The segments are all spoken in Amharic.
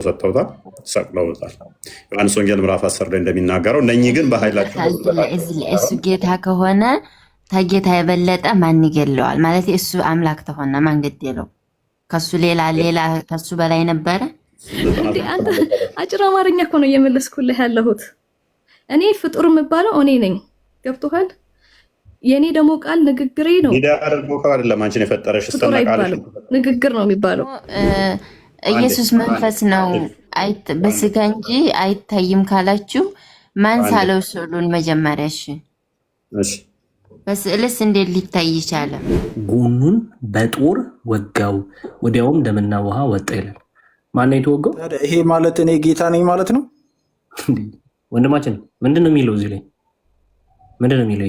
ሰጥተውታል፣ ሰቅለውታል። ዮሐንስ ወንጌል ምዕራፍ 10 ላይ እንደሚናገረው እነኚህ ግን በኃይላቸው እሱ ጌታ ከሆነ ተጌታ የበለጠ ማን ይገለዋል? ማለት እሱ አምላክ ተሆነ ማን ገደለው? ከሱ ሌላ ከሱ በላይ ነበረ? አንተ አጭር አማርኛ እኮ ነው እየመለስኩልህ ያለሁት። እኔ ፍጡር የምባለው እኔ ነኝ። ገብቶሃል? የኔ ደግሞ ቃል ንግግሬ ነው። ይዳርጎ አይደለም አንቺን የፈጠረሽ ስተናቃለሽ ንግግር ነው የሚባለው። ኢየሱስ መንፈስ ነው በስጋ እንጂ አይታይም ካላችሁ ማን ሳለው ስዕሉን መጀመሪያ? እሺ በስዕልስ እንዴት ሊታይ ይቻለ? ጎኑን በጦር ወጋው፣ ወዲያውም ደምና ውሃ ወጣ ይላል። ማን የተወጋው? ይሄ ማለት እኔ ጌታ ነኝ ማለት ነው? ወንድማችን ምንድን ነው የሚለው? እዚህ ላይ ምንድን ነው የሚለው?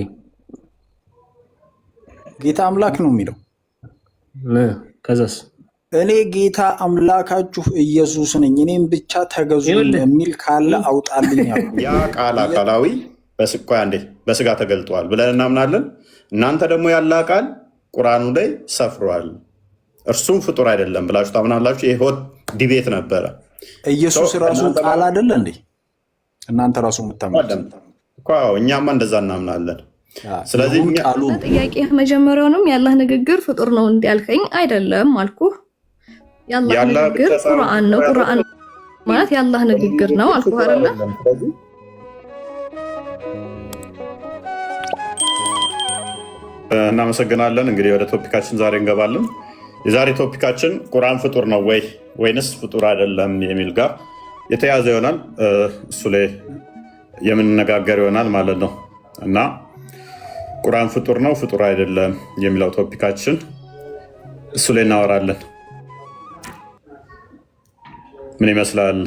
ጌታ አምላክ ነው የሚለው። ከዛስ እኔ ጌታ አምላካችሁ ኢየሱስ ነኝ እኔም ብቻ ተገዙ የሚል ካለ አውጣልኝ። ያ ቃል አካላዊ በስጋ ተገልጧል ብለን እናምናለን። እናንተ ደግሞ ያለ ቃል ቁርአኑ ላይ ሰፍሯል፣ እርሱም ፍጡር አይደለም ብላችሁ ታምናላችሁ። ይሄ ሆት ዲቤት ነበረ። ኢየሱስ ራሱ ቃል አይደለ እንዴ? እናንተ ራሱ የምታምኑት እኮ እኛማ እንደዛ እናምናለን። ስለዚህ ጥያቄ መጀመሪያውንም ያላህ ንግግር ፍጡር ነው እንዲያልከኝ አይደለም አልኩህ። ያላህ ንግግር ቁርአን ነው። ቁርአን ማለት ያላህ ንግግር ነው አልኩህ አይደለ? እናመሰግናለን። እንግዲህ ወደ ቶፒካችን ዛሬ እንገባለን። የዛሬ ቶፒካችን ቁርአን ፍጡር ነው ወይንስ ፍጡር አይደለም የሚል ጋር የተያዘ ይሆናል። እሱ ላይ የምንነጋገር ይሆናል ማለት ነው እና ቁርአን ፍጡር ነው ፍጡር አይደለም የሚለው ቶፒካችን እሱ ላይ እናወራለን። ምን ይመስላል?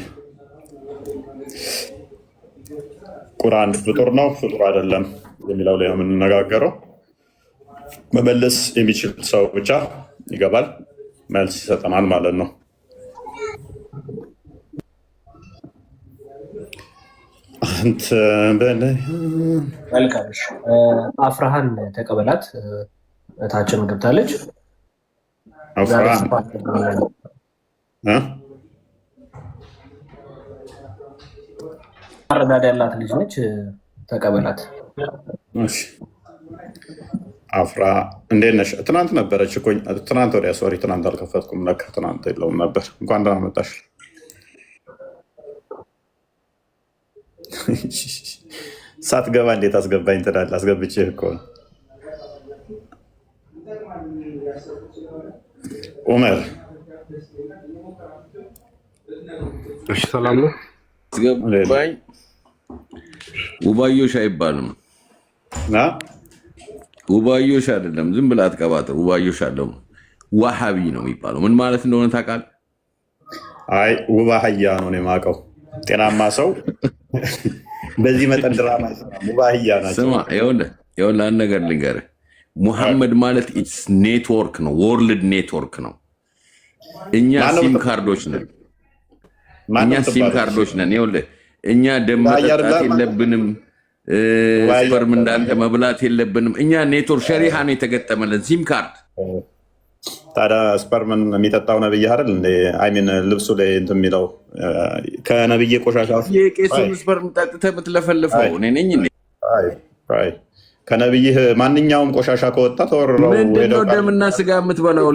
ቁርአን ፍጡር ነው ፍጡር አይደለም የሚለው ላይ የምንነጋገረው። መመለስ የሚችል ሰው ብቻ ይገባል፣ መልስ ይሰጠናል ማለት ነው። መልካምሽ አፍራሃን ተቀበላት። እታችን ገብታለች። አረዳድ ያላት ልጅ ነች። ተቀበላት። አፍራ እንዴት ነሽ? ትናንት ነበረች እኮ ትናንት ወዲያ። ሶሪ ትናንት አልከፈትኩም። ለካ ትናንት የለውም ነበር። እንኳን ደህና መጣሽ። ሳትገባ እንዴት አስገባኝ ትላለህ? አስገብቼህ እኮ ነው። ኡመር እሺ፣ ሰላም ነው። አስገባኝ። ውባዮሽ አይባልም። ውባዮሽ አይደለም። ዝም ብላ አትቀባጥር። ውባዮሽ አለው። ዋሃቢ ነው የሚባለው። ምን ማለት እንደሆነ ታውቃለህ? አይ ውባህያ ነው የማውቀው። ጤናማ ሰው በዚህ መጠን ድራማ ውባህያ ናቸው። ስማ፣ ይኸውልህ አንድ ነገር ልንገርህ። ሙሐመድ ማለት ኢትስ ኔትወርክ ነው፣ ወርልድ ኔትወርክ ነው። እኛ ሲም ካርዶች ነን። ይኸውልህ እኛ ደም መጠጣት የለብንም፣ ስፐርም እንዳንተ መብላት የለብንም። እኛ ኔትወርክ ሸሪሃ ነው የተገጠመለን ሲም ካርድ። ታዲያ ስፐርምን የሚጠጣው ነብይ አይደል እንዴ? አይሚን ልብሱ ላይ እንትን የሚለው ከነብይ ቆሻሻ የቄሱን ስፐርም ጠጥተህ የምትለፈልፈው እኔ ነኝ። ከነብይህ ማንኛውም ቆሻሻ ከወጣ ተወርረው ምንድነው ደምና ስጋ የምትበላው?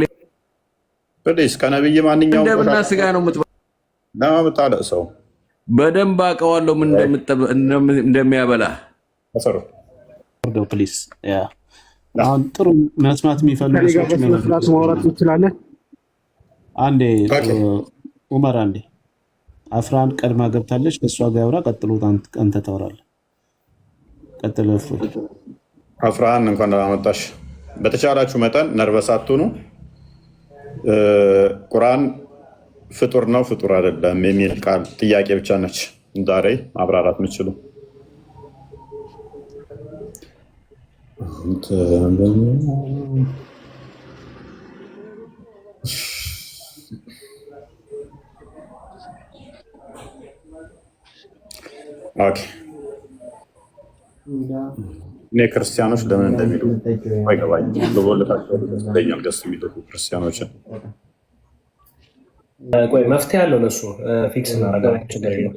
ከነብይ ማንኛውም ደምና ስጋ ነው የምትበላው። ሰው በደንብ አውቀዋለሁ ምን እንደሚያበላ። ፕሊዝ አሁን ጥሩ መስማት የሚፈልጉ ሰዎች ማውራት እንችላለን። አንዴ ኡመር አንዴ አፍራን ቀድማ ገብታለች። ከእሷ ጋር ያውራ። ቀጥሎ አንተ ታወራለህ። ቀጥሎ አፍራን እንኳን ደህና መጣሽ። በተቻላችሁ መጠን ነርቨስ አትሁኑ። ቁርአን ፍጡር ነው ፍጡር አይደለም የሚል ቃል ጥያቄ ብቻ ነች ዛሬ ማብራራት የምችሉ። እኔ ክርስቲያኖች ለምን እንደሚሉ አይገባኝም። በቦለታቸው ገስ የሚሉ ክርስቲያኖችን ቆይ መፍትሄ አለው ለሱ ፊክስ እናደርጋለን። ችግር የለውም።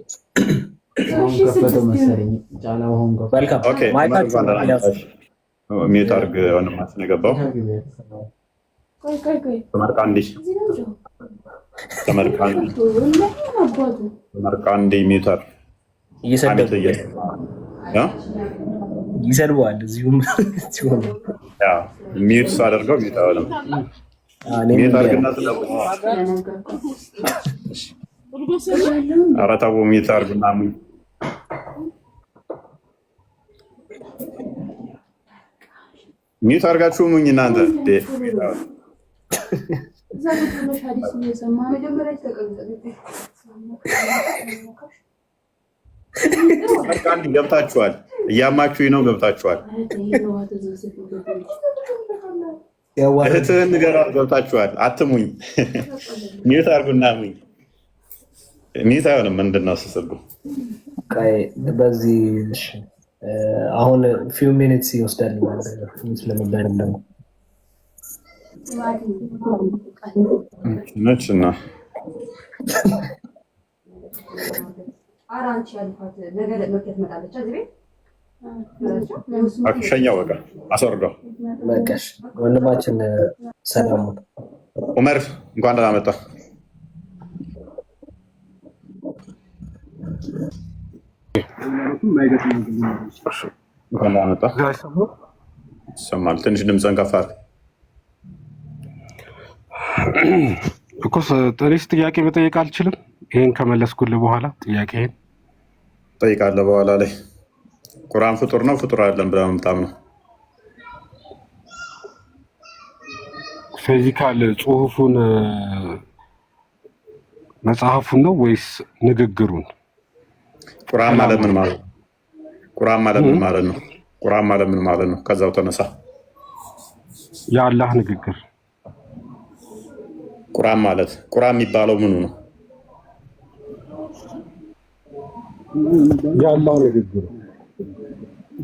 ሚዩት አድርግ ወንድማችን የገባው ተመርቃንዴ ሚዩት አድርግ። ይሰድበዋል እዚሁም ሚዩት ሳደርገው ሚዩት አይሆንም። ሚዩት አድርግና ኧረ ተው ሚዩት አድርግና ሚዩት አድርጋችሁ ሙኝ እናንተ አንድ ገብታችኋል። እያማችሁ ነው ገብታችኋል። እህትህን ንገራት ገብታችኋል። አትሙኝ። ሚዩት አድርጉና ሙኝ። ሚዩት አይሆንም። ምንድን ነው ስስቡ በዚህ አሁን ፊው ሚኒትስ ይወስዳል ስለሚባል ደግሞ ነች እና ሸኛው በቃ አስወርደው። ወንድማችን ሰላሙ ኡመር እንኳን ደህና መጣ። እንኳን ደህና መጣ። ይሰማል። ትንሽ ድምፅህን ከፍ አድርግ እኮ። ትንሽ ጥያቄ መጠየቅ አልችልም? ይሄን ከመለስኩልህ በኋላ ጥያቄህን ጠይቃለህ። በኋላ ላይ ቁርአን ፍጡር ነው ፍጡር አይደለም ብለህ መምጣም ነው። ፊዚካል ጽሁፉን መጽሐፉን ነው ወይስ ንግግሩን? ቁርአን ማለት ምን ማለት ነው? ቁርአን ማለት ምን ማለት ነው? ቁርአን ማለት ምን ማለት ነው? ከዛው ተነሳ። የአላህ ንግግር። ቁርአን ማለት ቁርአን የሚባለው ምኑ ነው? የአላህ ንግግር።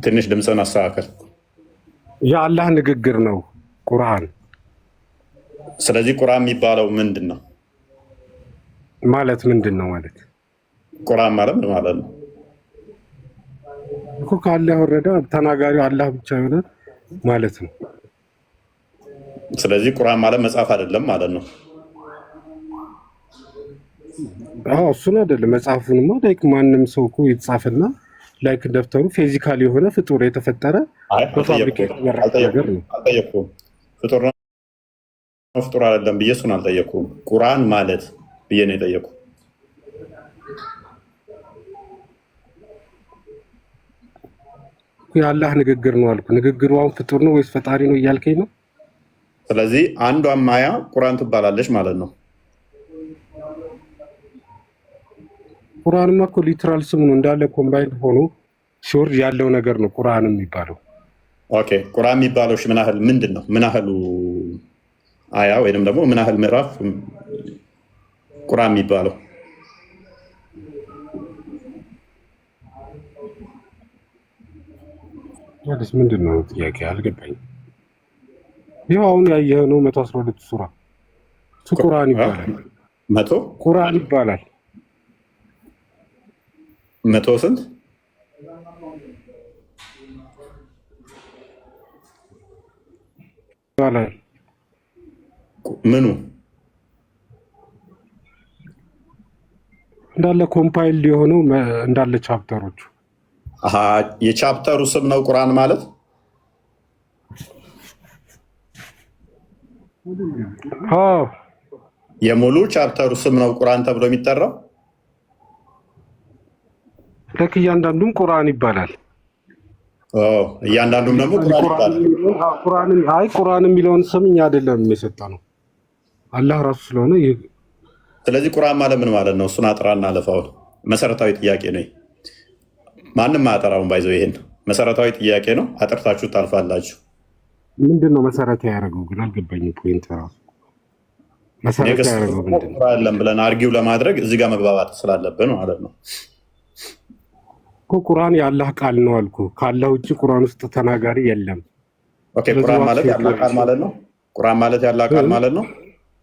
ትንሽ ድምፅህን አስተካከል። የአላህ ንግግር ነው ቁርአን። ስለዚህ ቁርአን የሚባለው ምንድን ነው ማለት? ምንድን ነው ማለት? ቁርአን ማለት ምን ማለት ነው እኮ? ከአላህ ያወረደ ተናጋሪው አላህ ብቻ የሆነ ማለት ነው። ስለዚህ ቁርአን ማለት መጽሐፍ አይደለም ማለት ነው። እሱን አይደለም መጽሐፉንማ ላይክ ማንም ሰው እኮ የተጻፈና ላይክ ደብተሩ ፊዚካል የሆነ ፍጡር የተፈጠረ በፋብሪካ ነገር ነው። አልጠየኩም። ፍጡር ነው ፍጡር አይደለም ብዬ እሱን አልጠየኩም። ቁርአን ማለት ብዬ ነው የጠየኩ። የአላህ ንግግር ነው አልኩ። ንግግሩ አሁን ፍጡር ነው ወይስ ፈጣሪ ነው እያልከኝ ነው? ስለዚህ አንዷ ማያ ቁርአን ትባላለች ማለት ነው። ቁርአንማ እኮ ሊትራል ስሙ ነው እንዳለ ኮምባይን ሆኖ ሲወርድ ያለው ነገር ነው ቁርአን የሚባለው። ኦኬ ቁርአን የሚባለው ምን ያህል ምንድን ነው? ምን ያህሉ አያ ወይንም ደግሞ ምን ያህል ምዕራፍ ቁርአን የሚባለው? ያለስ ምንድን ነው ጥያቄ? አልገባኝም። ይኸው አሁን ያየህ ነው 112 ሱራ እሱ ቁርአን ይባላል። ቁርአን ይባላል። 100 ስንት ይባላል? ምኑ እንዳለ ኮምፓይል የሆነው እንዳለ ቻፕተሮቹ። የቻፕተሩ ስም ነው ቁርአን ማለት? የሙሉ ቻፕተሩ ስም ነው ቁርአን ተብሎ የሚጠራው? ልክ እያንዳንዱም ቁርአን ይባላል። እያንዳንዱም ደግሞ ቁርአን የሚለውን ስም እኛ አይደለም የሰጠነው አላህ ራሱ ስለሆነ። ስለዚህ ቁርአን ማለት ምን ማለት ነው? እሱን አጥራና አለፋው። መሰረታዊ ጥያቄ ነው። ማንም አያጠራውን ባይዘው። ይሄን መሰረታዊ ጥያቄ ነው። አጥርታችሁ ታልፋላችሁ። ምንድን ነው መሰረታዊ ያደረገው ግን አልገባኝም። ፖይንት ራሱ መሰረታዊ ያደረገው ምንድን ነው? ቁርአን ብለን አርጊው ለማድረግ እዚህ ጋር መግባባት ስላለብን ማለት ነው እኮ። ቁርአን የአላህ ቃል ነው አልኩ። ከአላህ ውጭ ቁርአን ውስጥ ተናጋሪ የለም። ኦኬ ቁርአን ማለት ያላህ ቃል ማለት ነው። ቁርአን ማለት ያላህ ቃል ማለት ነው።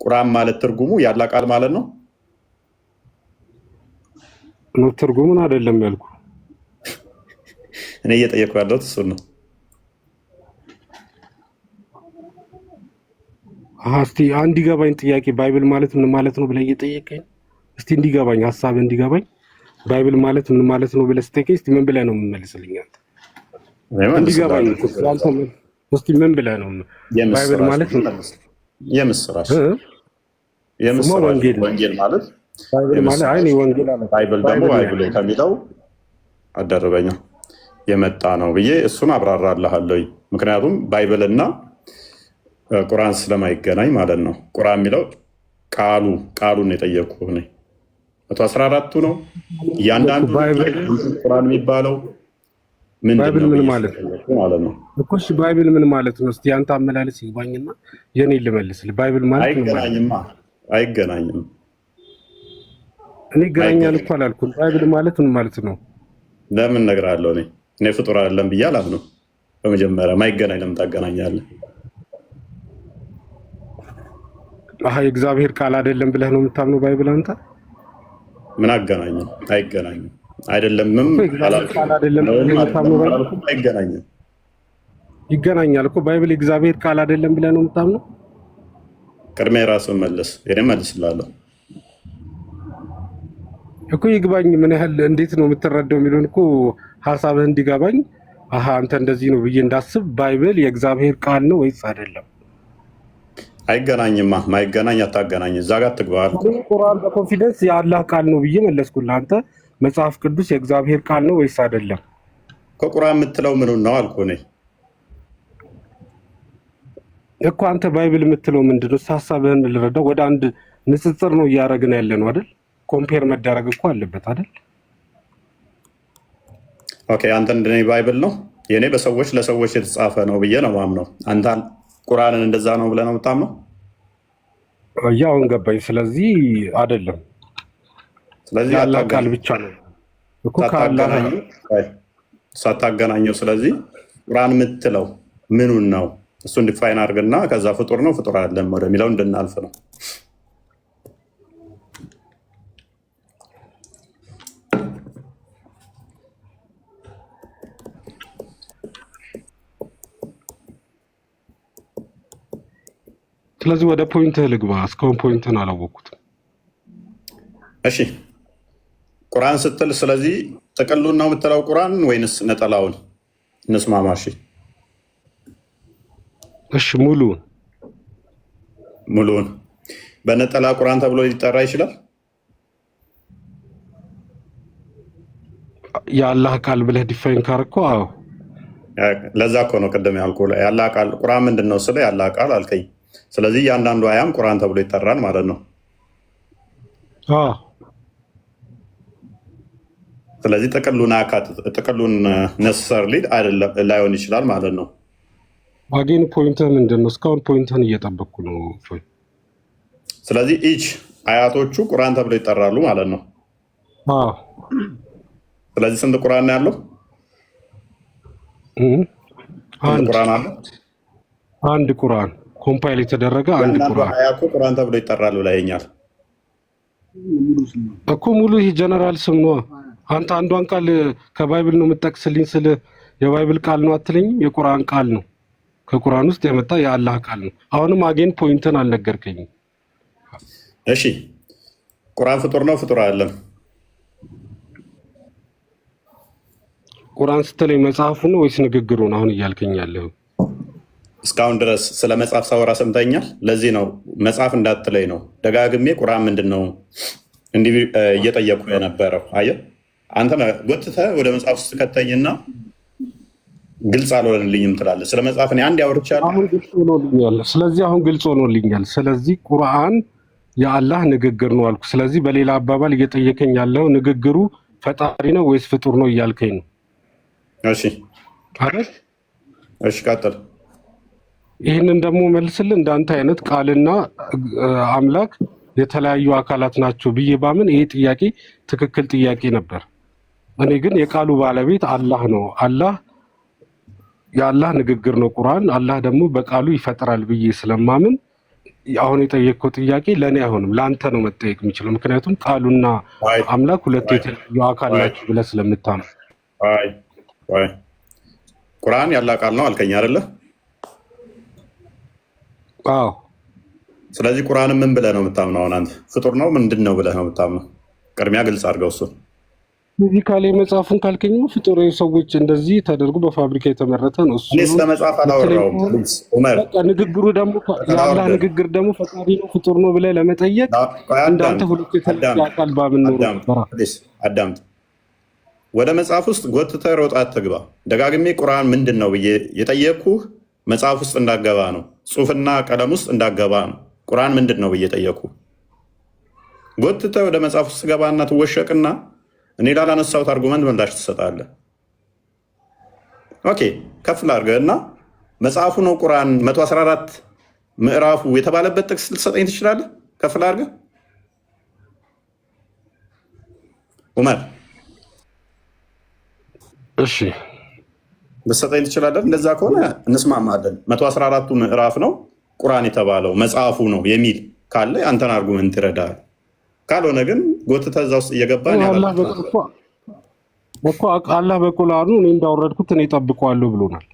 ቁርአን ማለት ትርጉሙ ያላህ ቃል ማለት ነው። ነው ትርጉሙን አይደለም ያልኩ። እኔ እየጠየኩ ያለሁት እሱን ነው። እስቲ እንዲገባኝ ጥያቄ ባይብል ማለት ምን ማለት ነው ብለህ እየጠየቀኝ፣ እስቲ እንዲገባኝ ሀሳብ እንዲገባኝ ባይብል ማለት ምን ማለት ነው ብለህ ስትጠይቀኝ እስቲ ምን ብለህ ነው የምመልስልኝ? እንዲገባኝ እስቲ ምን ብለህ ነው ባይብል ማለት የምስራች ወንጌል ማለት ባይብል ደግሞ ባይብል ከሚለው አደረበኛ የመጣ ነው ብዬ እሱን አብራራልሃለሁ። ምክንያቱም ባይብልና ቁርአን ስለማይገናኝ ማለት ነው። ቁርአን የሚለው ቃሉን የጠየቅኩህ እኔ 114ቱ ነው። እያንዳንዱ ቁርአን የሚባለው ባይብል ምን ማለት ነው እኮ? እሺ ባይብል ምን ማለት ነው? እስቲ አንተ አመላለስ ይግባኝና የኔ ልመልስልህ። ባይብል ማለት አይገናኝም። እኔ ይገናኛል እኮ አላልኩም። ባይብል ማለት ምን ማለት ነው? ለምን እነግርሃለሁ። እኔ ፍጡር አይደለም ብዬ አላምነው። በመጀመሪያ ማይገናኝ ለምን ታገናኛለህ? የእግዚአብሔር ቃል አይደለም ብለህ ነው የምታምነው ባይብል አንተ? ምን አገናኘው? አይገናኝም። አይደለምም አይገናኝም። ይገናኛል እኮ ባይብል የእግዚአብሔር ቃል አይደለም ብለህ ነው የምታምነው? ቅድሚያ የራስህን መልስ። እኔም መልስልሃለሁ እኮ ይግባኝ። ምን ያህል እንዴት ነው የምትረዳው የሚለውን እኮ ሀሳብህ እንዲገባኝ አንተ እንደዚህ ነው ብዬ እንዳስብ ባይብል የእግዚአብሔር ቃል ነው ወይስ አይደለም? አይገናኝማ። ማይገናኝ አታገናኝ። እዛ ጋር ትግባል። ቁርአን በኮንፊደንስ የአላህ ቃል ነው ብዬ መለስኩልህ። አንተ መጽሐፍ ቅዱስ የእግዚአብሔር ቃል ነው ወይስ አይደለም? ከቁርአን የምትለው ምኑን ነው አልኩህ እኔ እኮ። አንተ ባይብል የምትለው ምንድን ነው? ሀሳብህን ልረዳው። ወደ አንድ ንጽጽር ነው እያደረግን ያለ ነው አይደል? ኮምፔር መደረግ እኮ አለበት አይደል? ኦኬ። አንተ እንደኔ ባይብል ነው የኔ በሰዎች ለሰዎች የተጻፈ ነው ብዬ ነው ማምነው። አንተ ቁርአንን እንደዛ ነው ብለህ ነው የምታምነው? ያው ገባኝ። ስለዚህ አይደለም። ስለዚህ ያላህ ቃል ብቻ ነው እኮ ሳታገናኘው። ስለዚህ ቁርአን የምትለው ምኑን ነው? እሱን ዲፋይን አድርግና ከዛ ፍጡር ነው ፍጡር አይደለም ወደሚለው እንድናልፍ ነው። ስለዚህ ወደ ፖይንትህ ልግባ። እስካሁን ፖይንትን አላወቅኩትም። እሺ ቁርአን ስትል ስለዚህ ጥቅሉን ነው የምትለው ቁርአን ወይንስ ነጠላውን? እንስማማ። እሺ ሙሉውን በነጠላ ቁርአን ተብሎ ሊጠራ ይችላል? የአላህ ቃል ብለህ ዲፋይን ካረኮ? አዎ። ለዛ እኮ ነው ቅድም ያልኩህ የአላህ ቃል ቁርአን ምንድን ነው ስለ የአላህ ቃል አልከኝ። ስለዚህ እያንዳንዱ አያም ቁርአን ተብሎ ይጠራል ማለት ነው። ስለዚህ ጥቅሉን ነሰሰርሊ አይደለም ላይሆን ይችላል ማለት ነው። አጌን ፖይንትህ ምንድን ነው? እስካሁን ፖይንትህን እየጠበቅኩ ነው። ስለዚህ ኢች አያቶቹ ቁርአን ተብሎ ይጠራሉ ማለት ነው። ስለዚህ ስንት ቁርአን ያለው? አንድ ቁርአን ኮምፓይል የተደረገ አንድ ቁርአን ተብሎ ይጠራል ብለኸኛል እኮ። ሙሉ ይህ ጀነራል ስም ነው። አንተ አንዷን ቃል ከባይብል ነው የምጠቅስልኝ ስለ የባይብል ቃል ነው አትለኝም? የቁርአን ቃል ነው፣ ከቁርአን ውስጥ የመጣ የአላህ ቃል ነው። አሁንም አጌን ፖይንትን አልነገርከኝም። እሺ ቁርአን ፍጡር ነው ፍጡር አይደለም? ቁርአን ስትለኝ መጽሐፉ ነው ወይስ ንግግሩ ነው አሁን እያልከኝ ያለው? እስካሁን ድረስ ስለ መጽሐፍ ሳወራ ሰምተኛል። ለዚህ ነው መጽሐፍ እንዳትለኝ ነው ደጋግሜ ቁርአን ምንድን ነው እንዲህ እየጠየቁ የነበረው። አየህ አንተ ጎትተህ ወደ መጽሐፍ ውስጥ ከተኝና ግልጽ አልሆነልኝም ትላለህ። ስለ መጽሐፍ እኔ አንድ ያወርቻለሁ። አሁን ግልጽ ሆኖልኛል። ስለዚህ አሁን ግልጽ ሆኖልኛል። ስለዚህ ቁርአን የአላህ ንግግር ነው አልኩ። ስለዚህ በሌላ አባባል እየጠየቀኝ ያለው ንግግሩ ፈጣሪ ነው ወይስ ፍጡር ነው እያልከኝ ነው? እሺ አይደል? እሺ ቀጥል። ይህንን ደግሞ መልስልን። እንዳንተ አይነት ቃልና አምላክ የተለያዩ አካላት ናቸው ብዬ ባምን ይሄ ጥያቄ ትክክል ጥያቄ ነበር። እኔ ግን የቃሉ ባለቤት አላህ ነው። አላህ የአላህ ንግግር ነው ቁርአን። አላህ ደግሞ በቃሉ ይፈጥራል ብዬ ስለማምን አሁን የጠየቅከው ጥያቄ ለእኔ አይሆንም፣ ለአንተ ነው መጠየቅ የሚችለው። ምክንያቱም ቃሉና አምላክ ሁለት የተለያዩ አካል ናቸው ብለህ ስለምታምን። ቁርአን ያላህ ቃል ነው አልከኝ አይደለ? አዎ። ስለዚህ ቁርአንን ምን ብለህ ነው የምታምነው? አሁን አንተ ፍጡር ነው ምንድን ነው ብለህ ነው የምታምነው? ቅድሚያ ግልጽ አድርገው እሱን። ፊዚካሊ መጽሐፉን ካልከኝ ፍጡር ሰዎች እንደዚህ ተደርጎ በፋብሪካ የተመረተ ነው። እሱ ስለ መጽሐፍ አላወራሁም ዑመር። በቃ ንግግሩ ደግሞ የአላህ ንግግር ደግሞ ፈጣሪ ነው ፍጡር ነው ብለህ ለመጠየቅ እንዳንተ ሁለት የተለያየ አካል ባብኖር አዳምጥ። ወደ መጽሐፍ ውስጥ ጎትተህ ሮጣ አትግባ። ደጋግሜ ቁርአን ምንድን ነው ብዬ የጠየቅኩህ መጽሐፍ ውስጥ እንዳገባ ነው፣ ጽሁፍና ቀለም ውስጥ እንዳገባ ነው። ቁርአን ምንድን ነው ብዬ ጠየቅኩህ። ጎትተህ ወደ መጽሐፍ ውስጥ ገባና ትወሸቅና እኔ ላላነሳሁት አርጉመንት ምላሽ ትሰጣለህ። ኦኬ ከፍ ላድርገህ እና መጽሐፉ ነው ቁርአን 114 ምዕራፉ የተባለበት ጥቅስ ልትሰጠኝ ትችላለህ? ከፍ ላድርገህ ዑመር። እሺ ልትሰጠኝ ትችላለህ? እንደዛ ከሆነ እንስማማለን። 114ቱ ምዕራፍ ነው ቁርአን የተባለው መጽሐፉ ነው የሚል ካለ አንተን አርጉመንት ይረዳል። ካልሆነ ግን ጎትተህ እዛ ውስጥ እየገባን እኮ አላህ በቁርአኑ እኔ እንዳወረድኩት እኔ እጠብቀዋለሁ ብሎናል።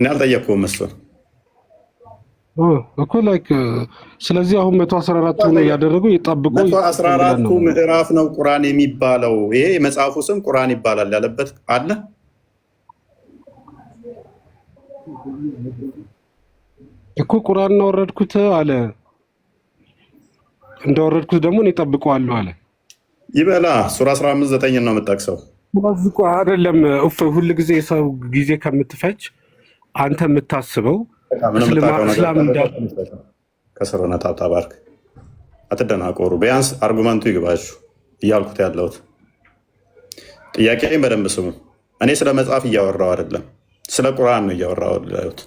እኔ አልጠየቅኩም እሱን እኮ ላይክ። ስለዚህ አሁን 114ቱ ነው ያደረገው የጠብቁ 114ቱ ምዕራፍ ነው ቁርአን የሚባለው። ይሄ የመጽሐፉ ስም ቁርአን ይባላል ያለበት አለ እኮ። ቁርአን እንዳወረድኩት አለ፣ እንዳወረድኩት ደግሞ እኔ እጠብቀዋለሁ አለ። ይበላ ሱራ 15:9 ነው የምጠቅሰው። ማዝቆ አይደለም እፍ ሁሉ ጊዜ ሰው ጊዜ ከምትፈጅ አንተ የምታስበው እስላም ከስር ሆነ ታብታብ አትደናቆሩ። ቢያንስ አርጉመንቱ ይግባችሁ እያልኩት ያለሁት ጥያቄን በደንብ ስሙ። እኔ ስለ መጽሐፍ እያወራው አይደለም፣ ስለ ቁርአን ነው እያወራው ያለሁት።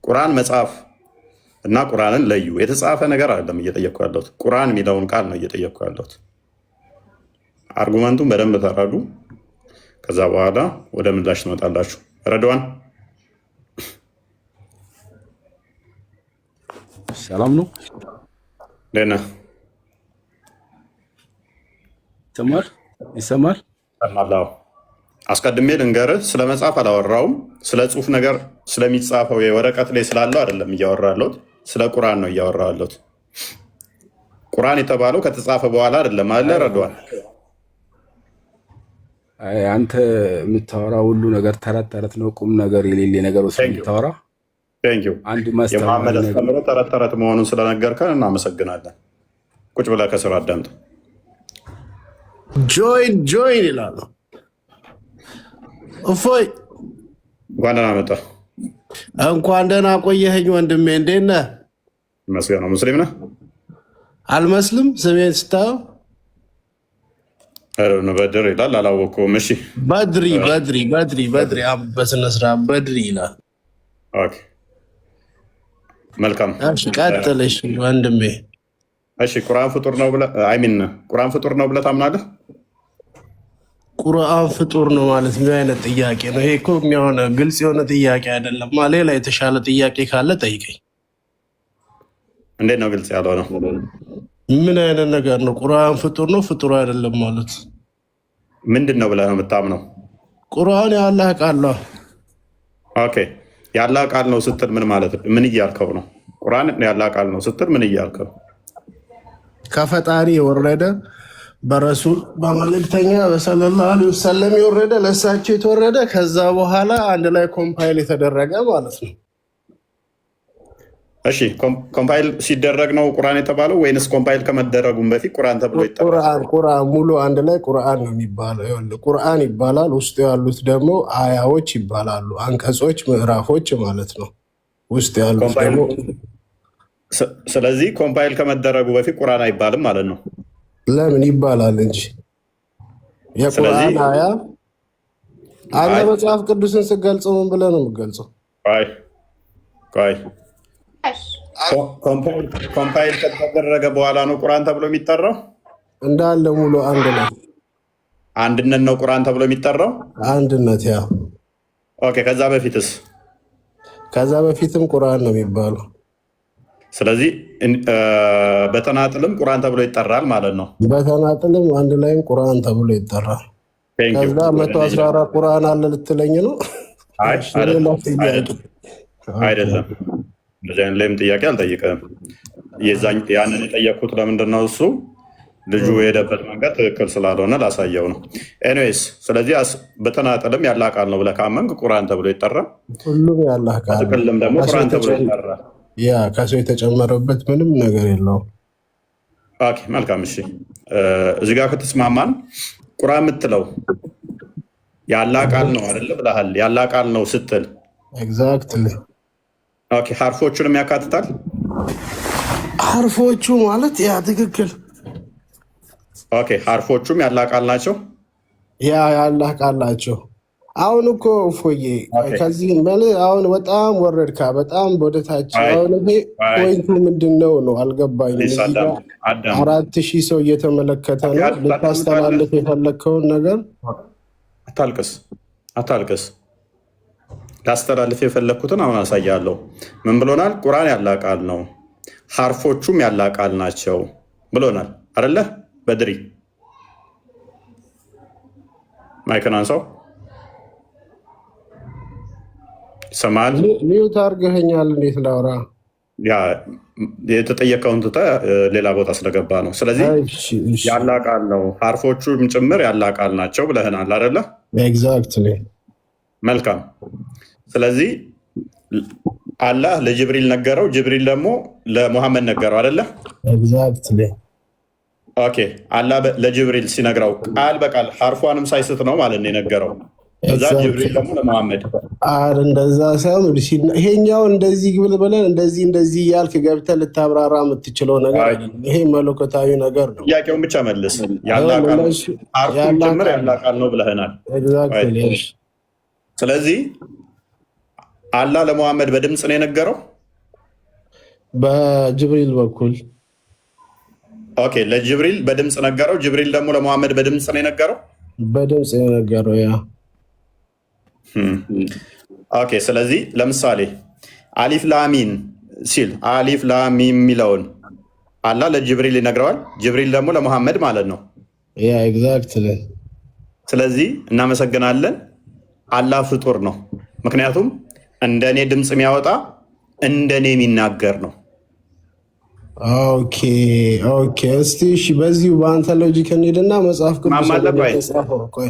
ቁርአን መጽሐፍ እና ቁርአንን ለዩ። የተጻፈ ነገር አይደለም እየጠየቅኩ ያለሁት፣ ቁርአን የሚለውን ቃል ነው እየጠየቅኩ ያለሁት። አርጉመንቱን በደንብ ተረዱ። ከዛ በኋላ ወደ ምላሽ ትመጣላችሁ። ረድዋን ሰላም ነው? ደህና ይሰማል? አስቀድሜ ልንገርህ፣ ስለ መጽሐፍ አላወራውም። ስለ ጽሁፍ ነገር ስለሚጻፈው የወረቀት ላይ ስላለው አይደለም እያወራ ያለሁት፣ ስለ ቁርአን ነው እያወራ ያለሁት። ቁርአን የተባለው ከተጻፈ በኋላ አይደለም አለ ረድዋን። አንተ የምታወራ ሁሉ ነገር ተረት ተረት ነው፣ ቁም ነገር የሌለ ነገር ውስጥ የምታወራ። አንድ የመሐመድ አስተምሮ ተረት ተረት መሆኑን ስለነገርከን እናመሰግናለን። ቁጭ ብለህ ከስራ አዳምጥ። ጆይን ይላሉ። እፎይ እንኳን ደህና መጣህ። እንኳን ደህና ቆየኸኝ ወንድሜ። እንዴት ነህ? መስገን ነው። ሙስሊም ነህ? አልመስልም። ስሜን ስታየው በድር ይላል። አላወቅሁም። እሺ በድሪ በስነ ስርዓት በድሪ ይላል። መልካም ቀጥልሽ ወንድሜ። እሺ ቁርአን ፍጡር ነው ብለህ ቁርአን ፍጡር ነው ብለህ ታምናለህ? ቁርአን ፍጡር ነው ማለት ምን አይነት ጥያቄ ነው ይሄ? እኮ የሚሆነ ግልጽ የሆነ ጥያቄ አይደለም። ሌላ የተሻለ ጥያቄ ካለ ጠይቀኝ። እንዴት ነው ግልጽ ያለው ነው? ምን አይነት ነገር ነው? ቁርአን ፍጡር ነው ፍጡር አይደለም ማለት ምንድን ነው ብለህ ነው የምታምነው? ቁርአን የአላህ ቃል ነው። ኦኬ የአላህ ቃል ነው ስትል ምን ማለት ነው? ምን እያልከው ነው? ቁርአን የአላህ ቃል ነው ስትል ምን እያልከው? ከፈጣሪ የወረደ በረሱል በመልእክተኛ በሰለላሁ ዐለይሂ ወሰለም የወረደ ለእሳቸው የተወረደ ከዛ በኋላ አንድ ላይ ኮምፓይል የተደረገ ማለት ነው። እሺ ኮምፓይል ሲደረግ ነው ቁርአን የተባለው ወይንስ ኮምፓይል ከመደረጉም በፊት ቁርአን ተብሎ ይጠራል? ቁርአን ሙሉ አንድ ላይ ቁርአን ነው የሚባለው። ይኸውልህ ቁርአን ይባላል። ውስጡ ያሉት ደግሞ አያዎች ይባላሉ። አንቀጾች፣ ምዕራፎች ማለት ነው ውስጥ ያሉት ደግሞ። ስለዚህ ኮምፓይል ከመደረጉ በፊት ቁርአን አይባልም ማለት ነው? ለምን ይባላል እንጂ የቁርአን አያ አንተ መጽሐፍ ቅዱስን ስትገልጸው ምን ብለህ ነው የምትገልጸው? ኮምፓይል ከተደረገ በኋላ ነው ቁርአን ተብሎ የሚጠራው? እንዳለ ሙሉ አንድ ነው። አንድነት ነው ቁርአን ተብሎ የሚጠራው? አንድነት ያ። ኦኬ ከዛ በፊትስ? ከዛ በፊትም ቁርአን ነው የሚባለው። ስለዚህ በተናጥልም ቁርአን ተብሎ ይጠራል ማለት ነው። በተናጥልም አንድ ላይም ቁርአን ተብሎ ይጠራል። ከዛ 114 ቁርአን አለ ልትለኝ ነው? አይደለም። እንደዚህ አይነት ላይም ጥያቄ አልጠይቅም። ያንን የጠየቅኩት ለምንድን ነው? እሱ ልጁ የሄደበት መንገድ ትክክል ስላልሆነ ላሳየው ነው። ኤኒዌይስ ስለዚህ በተናጥልም ያለ ቃል ነው ብለህ ካመንክ ቁርአን ተብሎ ይጠራል። ሁሉም ያለ ቃል በጥቅልም ደግሞ ቁርአን ተብሎ ይጠራል። ያ ከሰው የተጨመረበት ምንም ነገር የለውም። ኦኬ መልካም። እሺ እዚህ ጋር ከተስማማን ቁርአን የምትለው ያለ ቃል ነው አይደለ ብለሃል። ያለ ቃል ነው ስትል ኤግዛክትሊ ኦኬ ሐርፎቹንም ያካትታል። ሐርፎቹ ማለት ያ ትክክል። ኦኬ ሐርፎቹም ያለ ቃል ናቸው። ያ ያለ ቃል ናቸው። አሁን እኮ ፎዬ ከዚህ ማለት አሁን በጣም ወረድካ፣ በጣም ወደታች። አሁን ይሄ ፖይንቱ ምንድነው ነው አልገባኝም። እዚህ ጋር 4000 ሰው እየተመለከተ ነው። ልታስተላልፍ የፈለከውን ነገር አታልቅስ። ላስተላልፍ የፈለኩትን አሁን አሳያለሁ። ምን ብሎናል? ቁርአን ያለ ቃል ነው፣ ሐርፎቹም ያለ ቃል ናቸው ብሎናል አይደለ? በድሪ ማይክን አንሳው። ይሰማል? ሚዩት አድርገኸኛል። እንዴት ላውራ? ያ የተጠየቀውን ትተህ ሌላ ቦታ ስለገባ ነው። ስለዚህ ያለ ቃል ነው፣ ሐርፎቹም ጭምር ያለ ቃል ናቸው ብለህናል አይደለ? ኤግዛክትሊ። መልካም። ስለዚህ አላህ ለጅብሪል ነገረው፣ ጅብሪል ደግሞ ለሙሐመድ ነገረው አይደለ? ኤግዛክትሊ። ኦኬ አላህ ለጅብሪል ሲነግረው ቃል በቃል ሐርፏንም ሳይስት ነው ማለት ነው የነገረው። እዛ ጅብሪል ደግሞ ለሙሐመድ እንደዛ ሳይሆን ይሄኛው እንደዚህ ብለን እንደዚህ እያልክ ገብተህ ልታብራራ የምትችለው ነገር አይደለም። ይሄ መለኮታዊ ነገር ነው። ጥያቄውን ብቻ መልስ። ያለ ቃል ሐርፉን ጭምር ያለ ቃል ነው ብለህናል። ስለዚህ አላህ ለሙሐመድ በድምፅ ነው የነገረው በጅብሪል በኩል። ኦኬ ለጅብሪል በድምፅ ነገረው፣ ጅብሪል ደግሞ ለሙሐመድ በድምፅ ነው የነገረው። በድምፅ የነገረው ያ። ኦኬ ስለዚህ ለምሳሌ አሊፍ ላሚን ሲል አሊፍ ላሚን የሚለውን አላህ ለጅብሪል ይነግረዋል፣ ጅብሪል ደግሞ ለሙሐመድ ማለት ነው። ያ ኤግዛክትሊ። ስለዚህ እናመሰግናለን። አላህ ፍጡር ነው፣ ምክንያቱም እንደኔ ድምፅ የሚያወጣ እንደኔ የሚናገር ነው። ኦኬ እስቲ እሺ፣ በዚሁ በአንተ ሎጂክ እንሂድና መጽሐፍ ቅዱስ ተጻፈው። ቆይ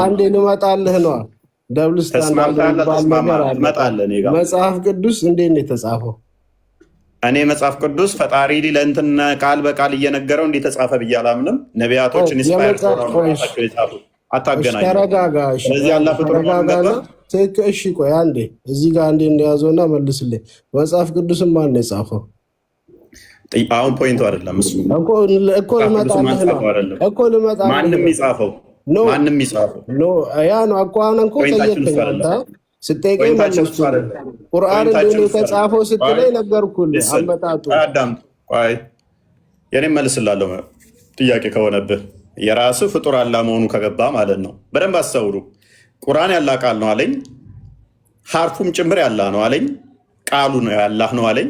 አንዴ ልመጣልህ ነው። ደብል ስታንዳርድ መጽሐፍ ቅዱስ እንዴት ነው የተጻፈው? እኔ መጽሐፍ ቅዱስ ፈጣሪ ለእንትን ቃል በቃል እየነገረው እንዴት ተጻፈ ብዬ አላምንም። ነቢያቶችን ኢንስፓየር ሆነው የጻፉ አታገናኝ። ተረጋጋ። ስለዚህ አላህ ፍጡር ነው። እሺ ቆይ አንዴ እዚህ ጋር አንዴ እንደያዘውና መልስልኝ። መጽሐፍ ቅዱስም ማን ነው የጻፈው? አሁን ፖይንቱ አይደለም እሱ እኮ ልመጣልህ ነው። ማንም ይጻፈው ያ ነው እኮ አሁን እኮ ጠየቀኝ። ስጠይቀኝ መለስኩ። ቁርአን እንደሆነ የተጻፈው ስትለኝ ነገርኩልህ አመጣጡ። ቆይ የኔም መልስላለሁ ጥያቄ ከሆነብህ የራስህ ፍጡር አላህ መሆኑ ከገባ ማለት ነው። በደንብ አስተውሉ። ቁርአን ያላ ቃል ነው አለኝ፣ ሐርፉም ጭምር ያላ ነው አለኝ፣ ቃሉ ነው ያላህ ነው አለኝ።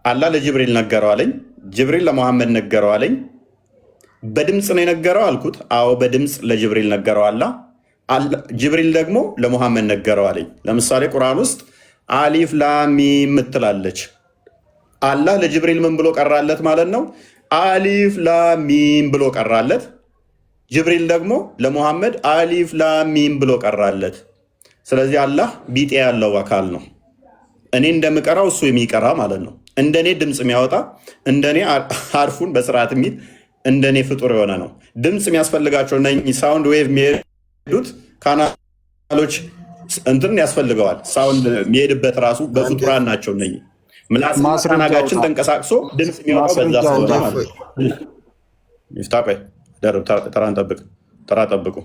አላህ ለጅብሪል ነገረው አለኝ፣ ጅብሪል ለሙሐመድ ነገረው አለኝ። በድምፅ ነው የነገረው አልኩት። አዎ በድምፅ ለጅብሪል ነገረው አላህ። ጅብሪል ደግሞ ለሙሐመድ ነገረው አለኝ። ለምሳሌ ቁርአን ውስጥ አሊፍ ላም ሚም ምትላለች። አላህ ለጅብሪል ምን ብሎ ቀራለት ማለት ነው? አሊፍ ላም ሚም ብሎ ቀራለት። ጅብሪል ደግሞ ለሙሐመድ አሊፍ ላም ሚም ብሎ ቀራለት። ስለዚህ አላህ ቢጤ ያለው አካል ነው። እኔ እንደምቀራው እሱ የሚቀራ ማለት ነው። እንደኔ ድምፅ የሚያወጣ እንደኔ ሐርፉን በስርዓት የሚል እንደኔ ፍጡር የሆነ ነው። ድምፅ የሚያስፈልጋቸው እነኚህ ሳውንድ ዌቭ የሚሄዱት ካናሎች እንትን ያስፈልገዋል። ሳውንድ የሚሄድበት ራሱ በፍጡራን ናቸው። እነኚህ ምላስና ተናጋችን ተንቀሳቅሶ ድምፅ የሚወጣው በዛ ስለሆነ ማለት ነው። ይፍታ ቆይ ተራ ጠብቁ።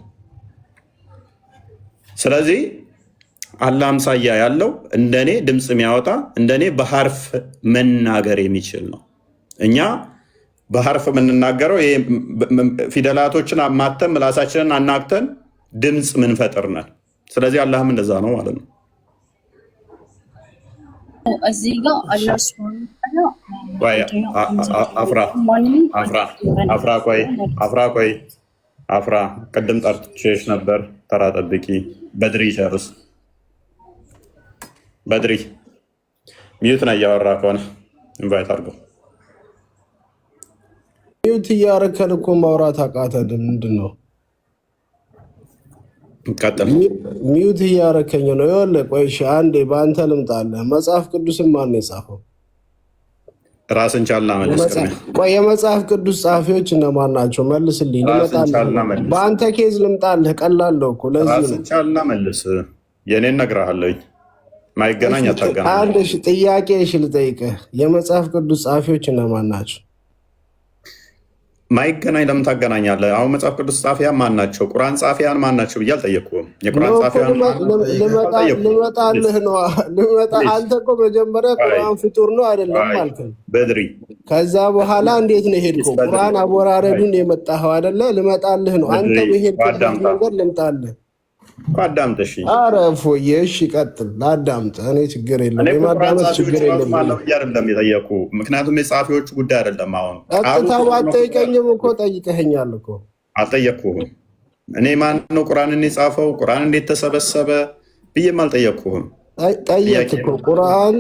ስለዚህ አላህ አምሳያ ያለው እንደኔ ድምፅ የሚያወጣ እንደኔ በሐርፍ መናገር የሚችል ነው። እኛ በሐርፍ የምንናገረው ፊደላቶችን አማተን ምላሳችንን አናግተን ድምፅ ምንፈጥር ነን። ስለዚህ አላህም እንደዛ ነው ማለት ነው። እዚህ ጋር አላህ ሱብሃነሁ አፍራ ቅድም ጠርቼሽ ነበር። ተራ ጠብቂ። በድሪ ጨርስ። በድሪ ሚዩት ነው እያወራ ከሆነ ኢንቫይት አድርገው። ሚዩት እያረከን እኮ ማውራት አቃተን። ምንድን ነው? ቀጥል። ሚዩት እያረከኝ ነው። ይኸውልህ ቆይ እሺ፣ አንዴ በአንተ ልምጣለህ። መጽሐፍ ቅዱስን ማን ነው የጻፈው? ራስን ቻልና መልስ። ቆይ የመጽሐፍ ቅዱስ ጸሐፊዎች እነማን ናቸው? መልስልኝ። በአንተ ኬዝ ልምጣልህ። ቀላለሁ እኮ ለዚህ ነው። ራስን ቻልና መልስ። የኔን እነግርሃለሁ። ማይገናኝ አታገናኝ። አንድ ጥያቄ ልጠይቅህ። የመጽሐፍ ቅዱስ ጸሐፊዎች እነማን ናቸው? ማይገናኝ ለምን ታገናኛለህ? አሁን መጽሐፍ ቅዱስ ጸሐፊያን ማን ናቸው? ቁርአን ጸሐፊያን ማን ናቸው ብዬ አልጠየቅኩም። የቁርአን ጸሐፊያን ልመጣልህ ነው። አንተ እኮ መጀመሪያ ቁርአን ፍጡር ነው አይደለም አልከኝ በድሪ። ከዛ በኋላ እንዴት ነው ሄድከው? ቁርአን አወራረዱን የመጣኸው አይደለ? ልመጣልህ ነው። አንተ በሄድክበት መንገድ ልምጣልህ። አዳምጥ። እሺ። ኧረ እፎዬ፣ እሺ ቀጥል። ላዳምጥ። እኔ ችግር የለም፣ የማዳመጥ ችግር የለም። አይደለም የጠየቁ፣ ምክንያቱም የጸሐፊዎቹ ጉዳይ አይደለም። አሁን ቀጥታ ባትጠይቀኝም እኮ ጠይቀኸኛል እኮ። አልጠየቅኩህም። እኔ ማን ነው ቁርአንን የጻፈው፣ ቁርአን እንዴት ተሰበሰበ ብዬም አልጠየቅኩህም። ጠየቅ እኮ ቁርአን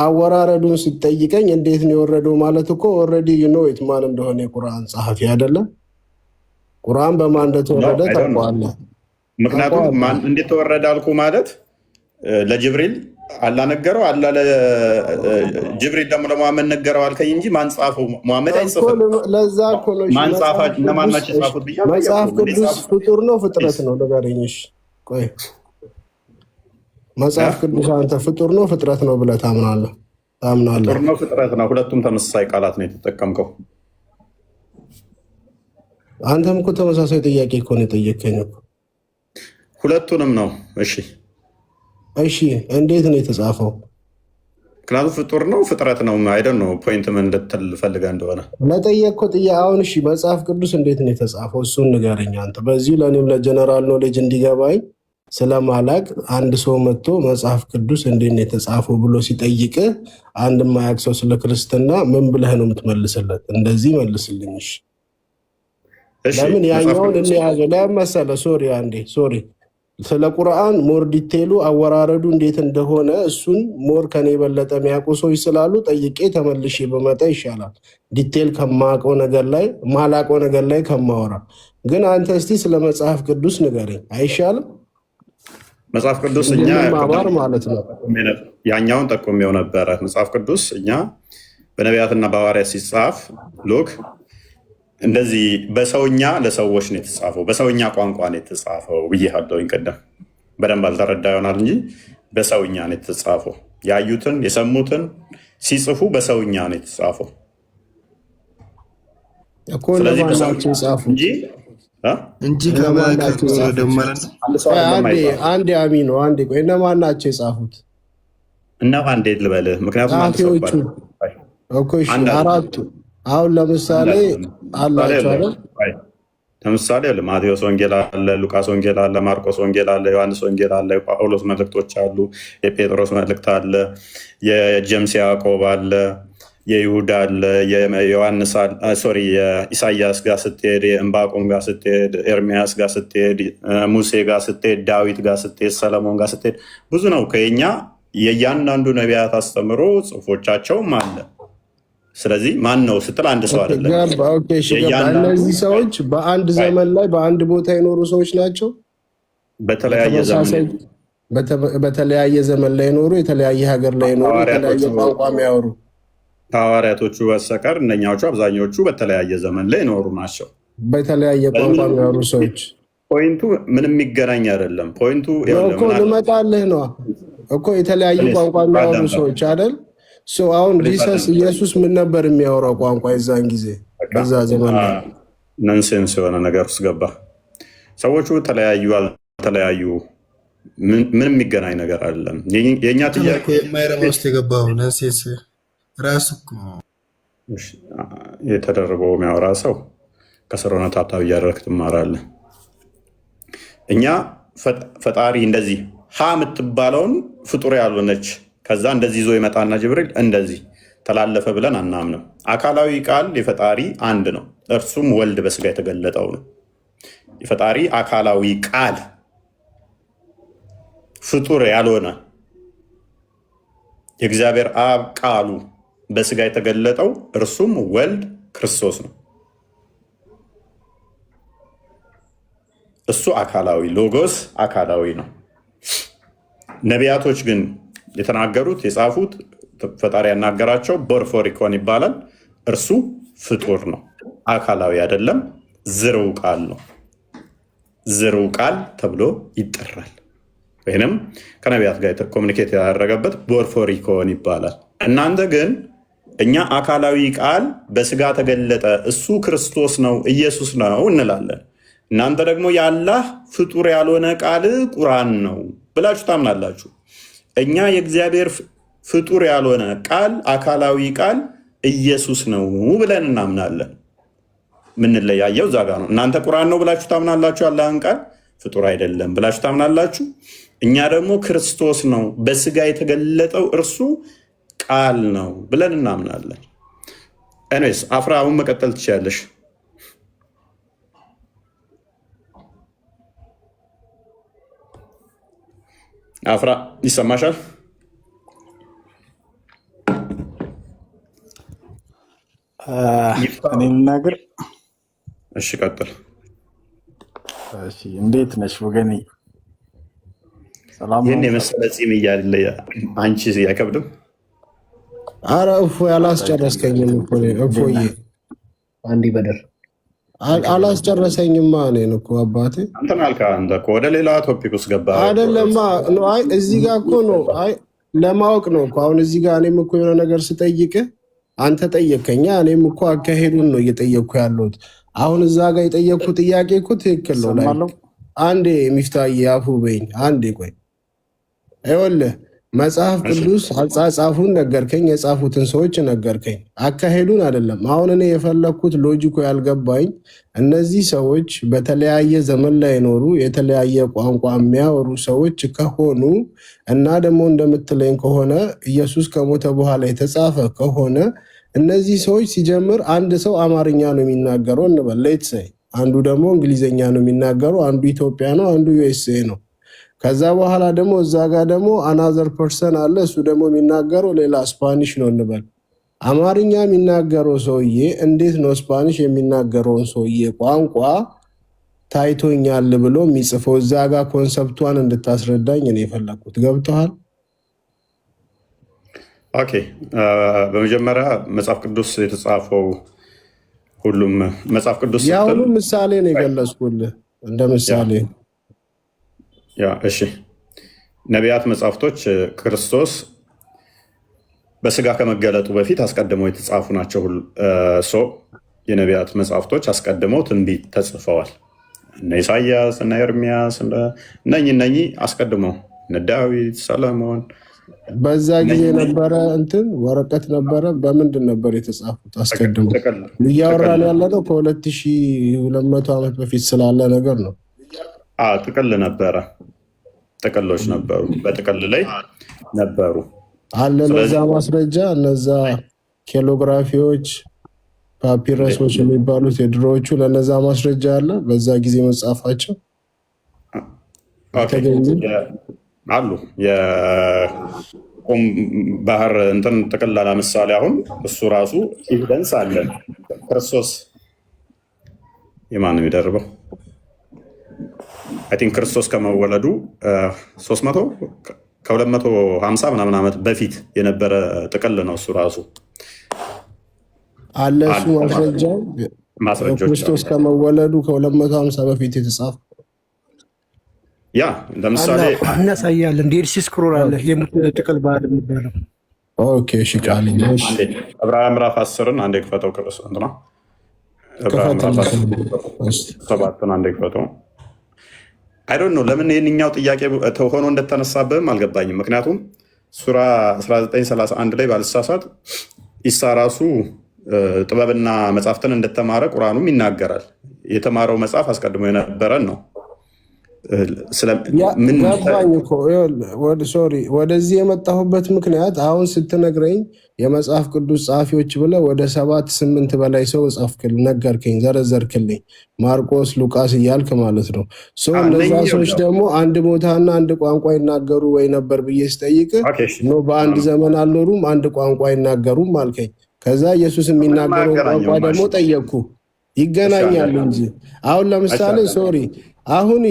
አወራረዱን ሲጠይቀኝ እንዴት ነው የወረደው ማለት እኮ ኦልሬዲ ዩ ኖ ኢት ማን እንደሆነ የቁርአን ጸሐፊ አይደለም። ቁርአን በማን እንደተወረደ ታውቀዋለህ። ምክንያቱም እንዴት ተወረደ አልኩ ማለት ለጅብሪል አላህ ነገረው፣ አላህ ለጅብሪል ደግሞ ለሙሐመድ ነገረው አልከኝ እንጂ ማን ጻፈው? ሙሐመድ አይጽፍም። ለዛ እኮ ነው ማን ጻፋችሁ? እነማን ናቸው የጻፉት ብያለሁ። መጽሐፍ ቅዱስ ፍጡር ነው ፍጥረት ነው? ንገረኝ። እሺ ቆይ፣ መጽሐፍ ቅዱስ አንተ ፍጡር ነው ፍጥረት ነው ብለህ ታምናለህ? ፍጡር ነው ፍጥረት ነው፣ ሁለቱም ተመሳሳይ ቃላት ነው የተጠቀምከው። አንተም እኮ ተመሳሳይ ጥያቄ እኮ ነው የጠየቀኝ። ሁለቱንም ነው። እሺ እሺ፣ እንዴት ነው የተጻፈው? ምክንያቱም ፍጡር ነው ፍጥረት ነው። አይደን ነው ፖይንት ምን እንድትል ፈልገህ እንደሆነ ለጠየቅኩት አሁን። እሺ መጽሐፍ ቅዱስ እንዴት ነው የተጻፈው? እሱን ንገረኝ አንተ። በዚሁ ለእኔም ለጀነራል ኖሌጅ እንዲገባኝ ስለማላቅ አንድ ሰው መጥቶ መጽሐፍ ቅዱስ እንዴት ነው የተጻፈው ብሎ ሲጠይቅ አንድ የማያውቅ ሰው ስለ ክርስትና ምን ብለህ ነው የምትመልስለት? እንደዚህ መልስልኝ። ለምን ያኛውን እንያዘ ለመሰለ ሶሪ አንዴ ሶሪ ስለ ቁርአን ሞር ዲቴሉ አወራረዱ እንዴት እንደሆነ እሱን ሞር ከኔ የበለጠ የሚያውቁ ሰዎች ስላሉ ጠይቄ ተመልሼ በመጣ ይሻላል። ዲቴል ከማውቀው ነገር ላይ ማላውቀው ነገር ላይ ከማወራ። ግን አንተ እስቲ ስለ መጽሐፍ ቅዱስ ንገረኝ አይሻልም? መጽሐፍ ቅዱስ እኛ ማባር ማለት ነው። ያኛውን ጠቁሜው ነበረ። መጽሐፍ ቅዱስ እኛ በነቢያትና በሐዋርያት ሲጻፍ ሉክ እንደዚህ በሰውኛ ለሰዎች ነው የተጻፈው፣ በሰውኛ ቋንቋ ነው የተጻፈው ብዬሃለሁኝ ቅድም። በደንብ አልተረዳ ይሆናል እንጂ በሰውኛ ነው የተጻፈው። ያዩትን የሰሙትን ሲጽፉ በሰውኛ ነው የተጻፈው። ስለዚህ በሰውኛ እንጂ አንዴ አሚኖ አንዴ ቆይ፣ እነማን ናቸው የጻፉት? እነማን እንዴት ልበልህ? ምክንያቱም አራቱ አሁን ለምሳሌ አላቸው አይደል? ለምሳሌ ማቴዎስ ወንጌል አለ፣ ሉቃስ ወንጌል አለ፣ ማርቆስ ወንጌል አለ፣ ዮሐንስ ወንጌል አለ፣ የጳውሎስ መልእክቶች አሉ፣ የጴጥሮስ መልእክት አለ፣ የጀምስ ያዕቆብ አለ፣ የይሁዳ አለ፣ የዮሐንስ ሶሪ የኢሳያስ ጋር ስትሄድ፣ የእምባቆም ጋር ስትሄድ፣ ኤርሚያስ ጋር ስትሄድ፣ ሙሴ ጋር ስትሄድ፣ ዳዊት ጋር ስትሄድ፣ ሰለሞን ጋር ስትሄድ ብዙ ነው። ከኛ የእያንዳንዱ ነቢያት አስተምሮ ጽሁፎቻቸውም አለ። ስለዚህ ማን ነው ስትል አንድ ሰው አይደለም። እነዚህ ሰዎች በአንድ ዘመን ላይ በአንድ ቦታ የኖሩ ሰዎች ናቸው። በተለያየ ዘመን ላይ የኖሩ የተለያየ ሀገር ላይ የኖሩ የተለያየ ቋንቋ የሚያወሩ ከሐዋርያቶቹ በስተቀር እነኛዎቹ አብዛኞቹ በተለያየ ዘመን ላይ የኖሩ ናቸው። በተለያየ ቋንቋ የሚያወሩ ሰዎች ፖይንቱ ምንም የሚገናኝ አይደለም። ፖይንቱ ልመጣልህ ነው እኮ የተለያዩ ቋንቋ የሚያወሩ ሰዎች አይደል? አሁን ጂሰስ ኢየሱስ ምን ነበር የሚያወራው ቋንቋ የዛን ጊዜ በዛ ዘመን? ነንሴንስ የሆነ ነገር ውስጥ ገባ። ሰዎቹ ተለያዩ አልተለያዩ ምንም የሚገናኝ ነገር አይደለም። የእኛ ጥያቄ የማይረባ ውስጥ የገባው ነንሴንስ ራሱ የተደረገው የሚያወራ ሰው ከስር ሆነ ታብታብ እያደረግህ ትማራለህ። እኛ ፈጣሪ እንደዚህ ሀ የምትባለውን ፍጡር ያልሆነች ከዛ እንደዚህ ይዞ ይመጣና ጅብሪል እንደዚህ ተላለፈ ብለን አናምንም። አካላዊ ቃል የፈጣሪ አንድ ነው፣ እርሱም ወልድ በስጋ የተገለጠው ነው። የፈጣሪ አካላዊ ቃል ፍጡር ያልሆነ የእግዚአብሔር አብ ቃሉ በስጋ የተገለጠው እርሱም ወልድ ክርስቶስ ነው። እሱ አካላዊ ሎጎስ አካላዊ ነው። ነቢያቶች ግን የተናገሩት የጻፉት ፈጣሪ ያናገራቸው ቦርፎሪኮን ይባላል። እርሱ ፍጡር ነው፣ አካላዊ አይደለም። ዝርው ቃል ነው። ዝርው ቃል ተብሎ ይጠራል። ወይንም ከነቢያት ጋር ኮሚኒኬት ያደረገበት ቦርፎሪኮን ይባላል። እናንተ ግን እኛ አካላዊ ቃል በስጋ ተገለጠ፣ እሱ ክርስቶስ ነው፣ ኢየሱስ ነው እንላለን። እናንተ ደግሞ የአላህ ፍጡር ያልሆነ ቃል ቁርአን ነው ብላችሁ ታምናላችሁ። እኛ የእግዚአብሔር ፍጡር ያልሆነ ቃል አካላዊ ቃል ኢየሱስ ነው ብለን እናምናለን። ምንለያየው እዛ ጋር ነው። እናንተ ቁርአን ነው ብላችሁ ታምናላችሁ፣ የአላህን ቃል ፍጡር አይደለም ብላችሁ ታምናላችሁ። እኛ ደግሞ ክርስቶስ ነው በስጋ የተገለጠው እርሱ ቃል ነው ብለን እናምናለን። ኤኒዌይስ አፍራ አሁን መቀጠል ትችያለሽ። አፍራ ይሰማሻል? እኔ ልናገር? እሺ ቀጥል። እሺ እንዴት ነሽ ወገኔ? ሰላም። ይህን የመሰለ ፂም እያለ አንቺ አይከብድም? አረ እፎይ አላስጨረስከኝም እኮ እፎዬ። አንዲ በደር አላስጨረሰኝማ። እኔን እኮ አባቴ አንተን አልካ። አንተ እኮ ወደ ሌላ ቶፒክ ውስጥ ገባ አይደለማ። አይ እዚህ ጋር እኮ ነው። አይ ለማወቅ ነው እኮ አሁን እዚህ ጋር እኔም እኮ የሆነ ነገር ስጠይቅህ አንተ ጠየቀኛ። እኔም እኮ አካሄዱን ነው እየጠየቅኩ ያለሁት። አሁን እዛ ጋር የጠየቅኩ ጥያቄ እኮ ትክክል ነው። ላይ አንዴ ሚፍታዬ አፉ በይኝ አንዴ ቆይ። ይኸውልህ መጽሐፍ ቅዱስ አጻጻፉን ነገርከኝ፣ የጻፉትን ሰዎች ነገርከኝ፣ አካሄዱን አይደለም። አሁን እኔ የፈለግኩት ሎጂኮ ያልገባኝ እነዚህ ሰዎች በተለያየ ዘመን ላይ የኖሩ የተለያየ ቋንቋ የሚያወሩ ሰዎች ከሆኑ እና ደግሞ እንደምትለኝ ከሆነ ኢየሱስ ከሞተ በኋላ የተጻፈ ከሆነ እነዚህ ሰዎች ሲጀምር አንድ ሰው አማርኛ ነው የሚናገረው እንበል ሌትስ ሴይ፣ አንዱ ደግሞ እንግሊዝኛ ነው የሚናገረው፣ አንዱ ኢትዮጵያ ነው፣ አንዱ ዩኤስኤ ነው። ከዛ በኋላ ደግሞ እዛ ጋር ደግሞ አናዘር ፐርሰን አለ፣ እሱ ደግሞ የሚናገረው ሌላ ስፓኒሽ ነው እንበል። አማርኛ የሚናገረው ሰውዬ እንዴት ነው ስፓኒሽ የሚናገረውን ሰውዬ ቋንቋ ታይቶኛል ብሎ የሚጽፈው? እዛ ጋር ኮንሰፕቷን እንድታስረዳኝ ነው የፈለኩት። ገብተዋል? ኦኬ። በመጀመሪያ መጽሐፍ ቅዱስ የተጻፈው ሁሉም መጽሐፍ ቅዱስ ያሁኑ ምሳሌ ነው የገለጽኩልህ እንደ ምሳሌ። እሺ ነቢያት መጽሐፍቶች ክርስቶስ በስጋ ከመገለጡ በፊት አስቀድመው የተጻፉ ናቸው። የነቢያት መጽሐፍቶች አስቀድመው ትንቢት ተጽፈዋል። እነ ኢሳያስ እና ኤርሚያስ እነኚህ አስቀድመው እነ ዳዊት፣ ሰለሞን በዛ ጊዜ ነበረ እንትን ወረቀት ነበረ። በምንድን ነበር የተጻፉት? አስቀድሞ እያወራን ያለ ነው ከ2200 ዓመት በፊት ስላለ ነገር ነው። ጥቅል ነበረ፣ ጥቅሎች ነበሩ፣ በጥቅል ላይ ነበሩ አለ። እነዛ ማስረጃ እነዛ ኬሎግራፊዎች ፓፒረሶች የሚባሉት የድሮዎቹ ለነዛ ማስረጃ አለ። በዛ ጊዜ መጻፋቸው አሉ። የቁም ባህር እንትን ጥቅል ለምሳሌ አሁን እሱ ራሱ ኤቪደንስ አለ። ክርስቶስ የማን ነው የሚደርበው? አይ ቲንክ ክርስቶስ ከመወለዱ 300 ከ250 ምናምን ዓመት በፊት የነበረ ጥቅል ነው እሱ ራሱ አለ። እሱ ማስረጃ ክርስቶስ ከመወለዱ ከ250 በፊት የተጻፈ ያ ለምሳሌ እናሳያለን። ዴድ ሲ ስክሮል አለ የሙት ጥቅል ባህል የሚባለው። ኦኬ እሺ፣ ቃልኝ ዕብራውያን ምዕራፍ 10ን አንዴ ክፈተው። ክርስቶስ እንትና ዕብራውያን ምዕራፍ 7ን አንዴ ክፈተው። አይ ዶንት ኖ ለምን ይህንኛው ጥያቄ ሆኖ እንደተነሳብህም አልገባኝም። ምክንያቱም ሱራ 1931 ላይ ባልሳሳት ኢሳ ራሱ ጥበብና መጽሐፍትን እንደተማረ ቁርአኑም ይናገራል። የተማረው መጽሐፍ አስቀድሞ የነበረን ነው። ገባኝ እኮ ሶሪ፣ ወደዚህ የመጣሁበት ምክንያት አሁን ስትነግረኝ የመጽሐፍ ቅዱስ ጸሐፊዎች ብለህ ወደ 7-8 በላይ ሰው ነገርከኝ፣ ዘረዘርክልኝ። ማርቆስ፣ ሉቃስ እያልክ ማለት ነው። እነዛ ሰዎች ደግሞ አንድ ቦታና አንድ ቋንቋ ይናገሩ ወይ ነበር ብዬ ስጠይቅ በአንድ ዘመን አልኖሩም፣ አንድ ቋንቋ አይናገሩም አልከኝ። ከዛ ኢየሱስ የሚናገረው ቋንቋ ደግሞ ጠየቅኩ። ይገናኛሉ እንጂ አሁን ለምሳሌ ሶሪ አሁን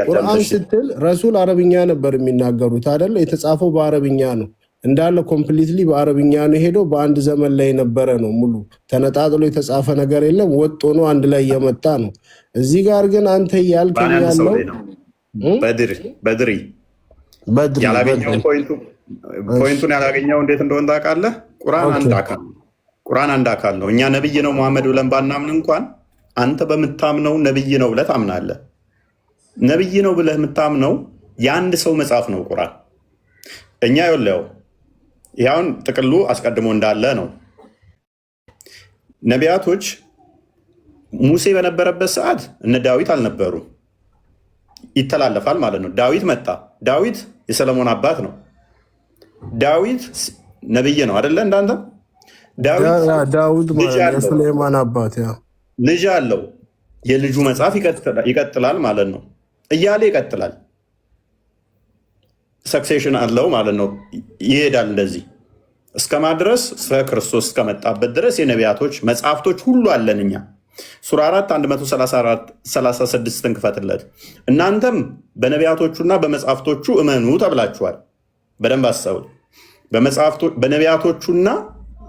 ቁርአን ስትል ረሱል አረብኛ ነበር የሚናገሩት አይደል? የተጻፈው በአረብኛ ነው እንዳለ ኮምፕሊትሊ በአረብኛ ነው ሄደው በአንድ ዘመን ላይ የነበረ ነው። ሙሉ ተነጣጥሎ የተጻፈ ነገር የለም። ወጥ ሆኖ አንድ ላይ የመጣ ነው። እዚህ ጋር ግን አንተ እያልከኝ ያለው በድሪ ፖይንቱን ያላገኘው እንዴት እንደሆነ ታውቃለህ? ቁርአን አንድ አካል ነው። እኛ ነብይ ነው መሐመድ ብለን ባናምን እንኳን አንተ በምታምነው ነብይ ነው ብለህ ታምናለህ። ነብይ ነው ብለህ የምታምነው የአንድ ሰው መጽሐፍ ነው ቁርአን። እኛ ይኸውልህ ይኸውን ጥቅሉ አስቀድሞ እንዳለ ነው። ነቢያቶች ሙሴ በነበረበት ሰዓት እነ ዳዊት አልነበሩ። ይተላለፋል ማለት ነው። ዳዊት መጣ። ዳዊት የሰለሞን አባት ነው። ዳዊት ነብይ ነው አይደለ? እንዳንተ ዳዊት የሱሌማን አባት ልጅ አለው። የልጁ መጽሐፍ ይቀጥላል ማለት ነው። እያለ ይቀጥላል። ሰክሴሽን አለው ማለት ነው። ይሄዳል እንደዚህ እስከማድረስ እስከ ክርስቶስ እስከመጣበት ድረስ የነቢያቶች መጽሐፍቶች ሁሉ አለን እኛ። ሱራ 4 136 እንክፈትለት። እናንተም በነቢያቶቹና በመጽሐፍቶቹ እመኑ ተብላችኋል። በደንብ አስተውል። በነቢያቶቹና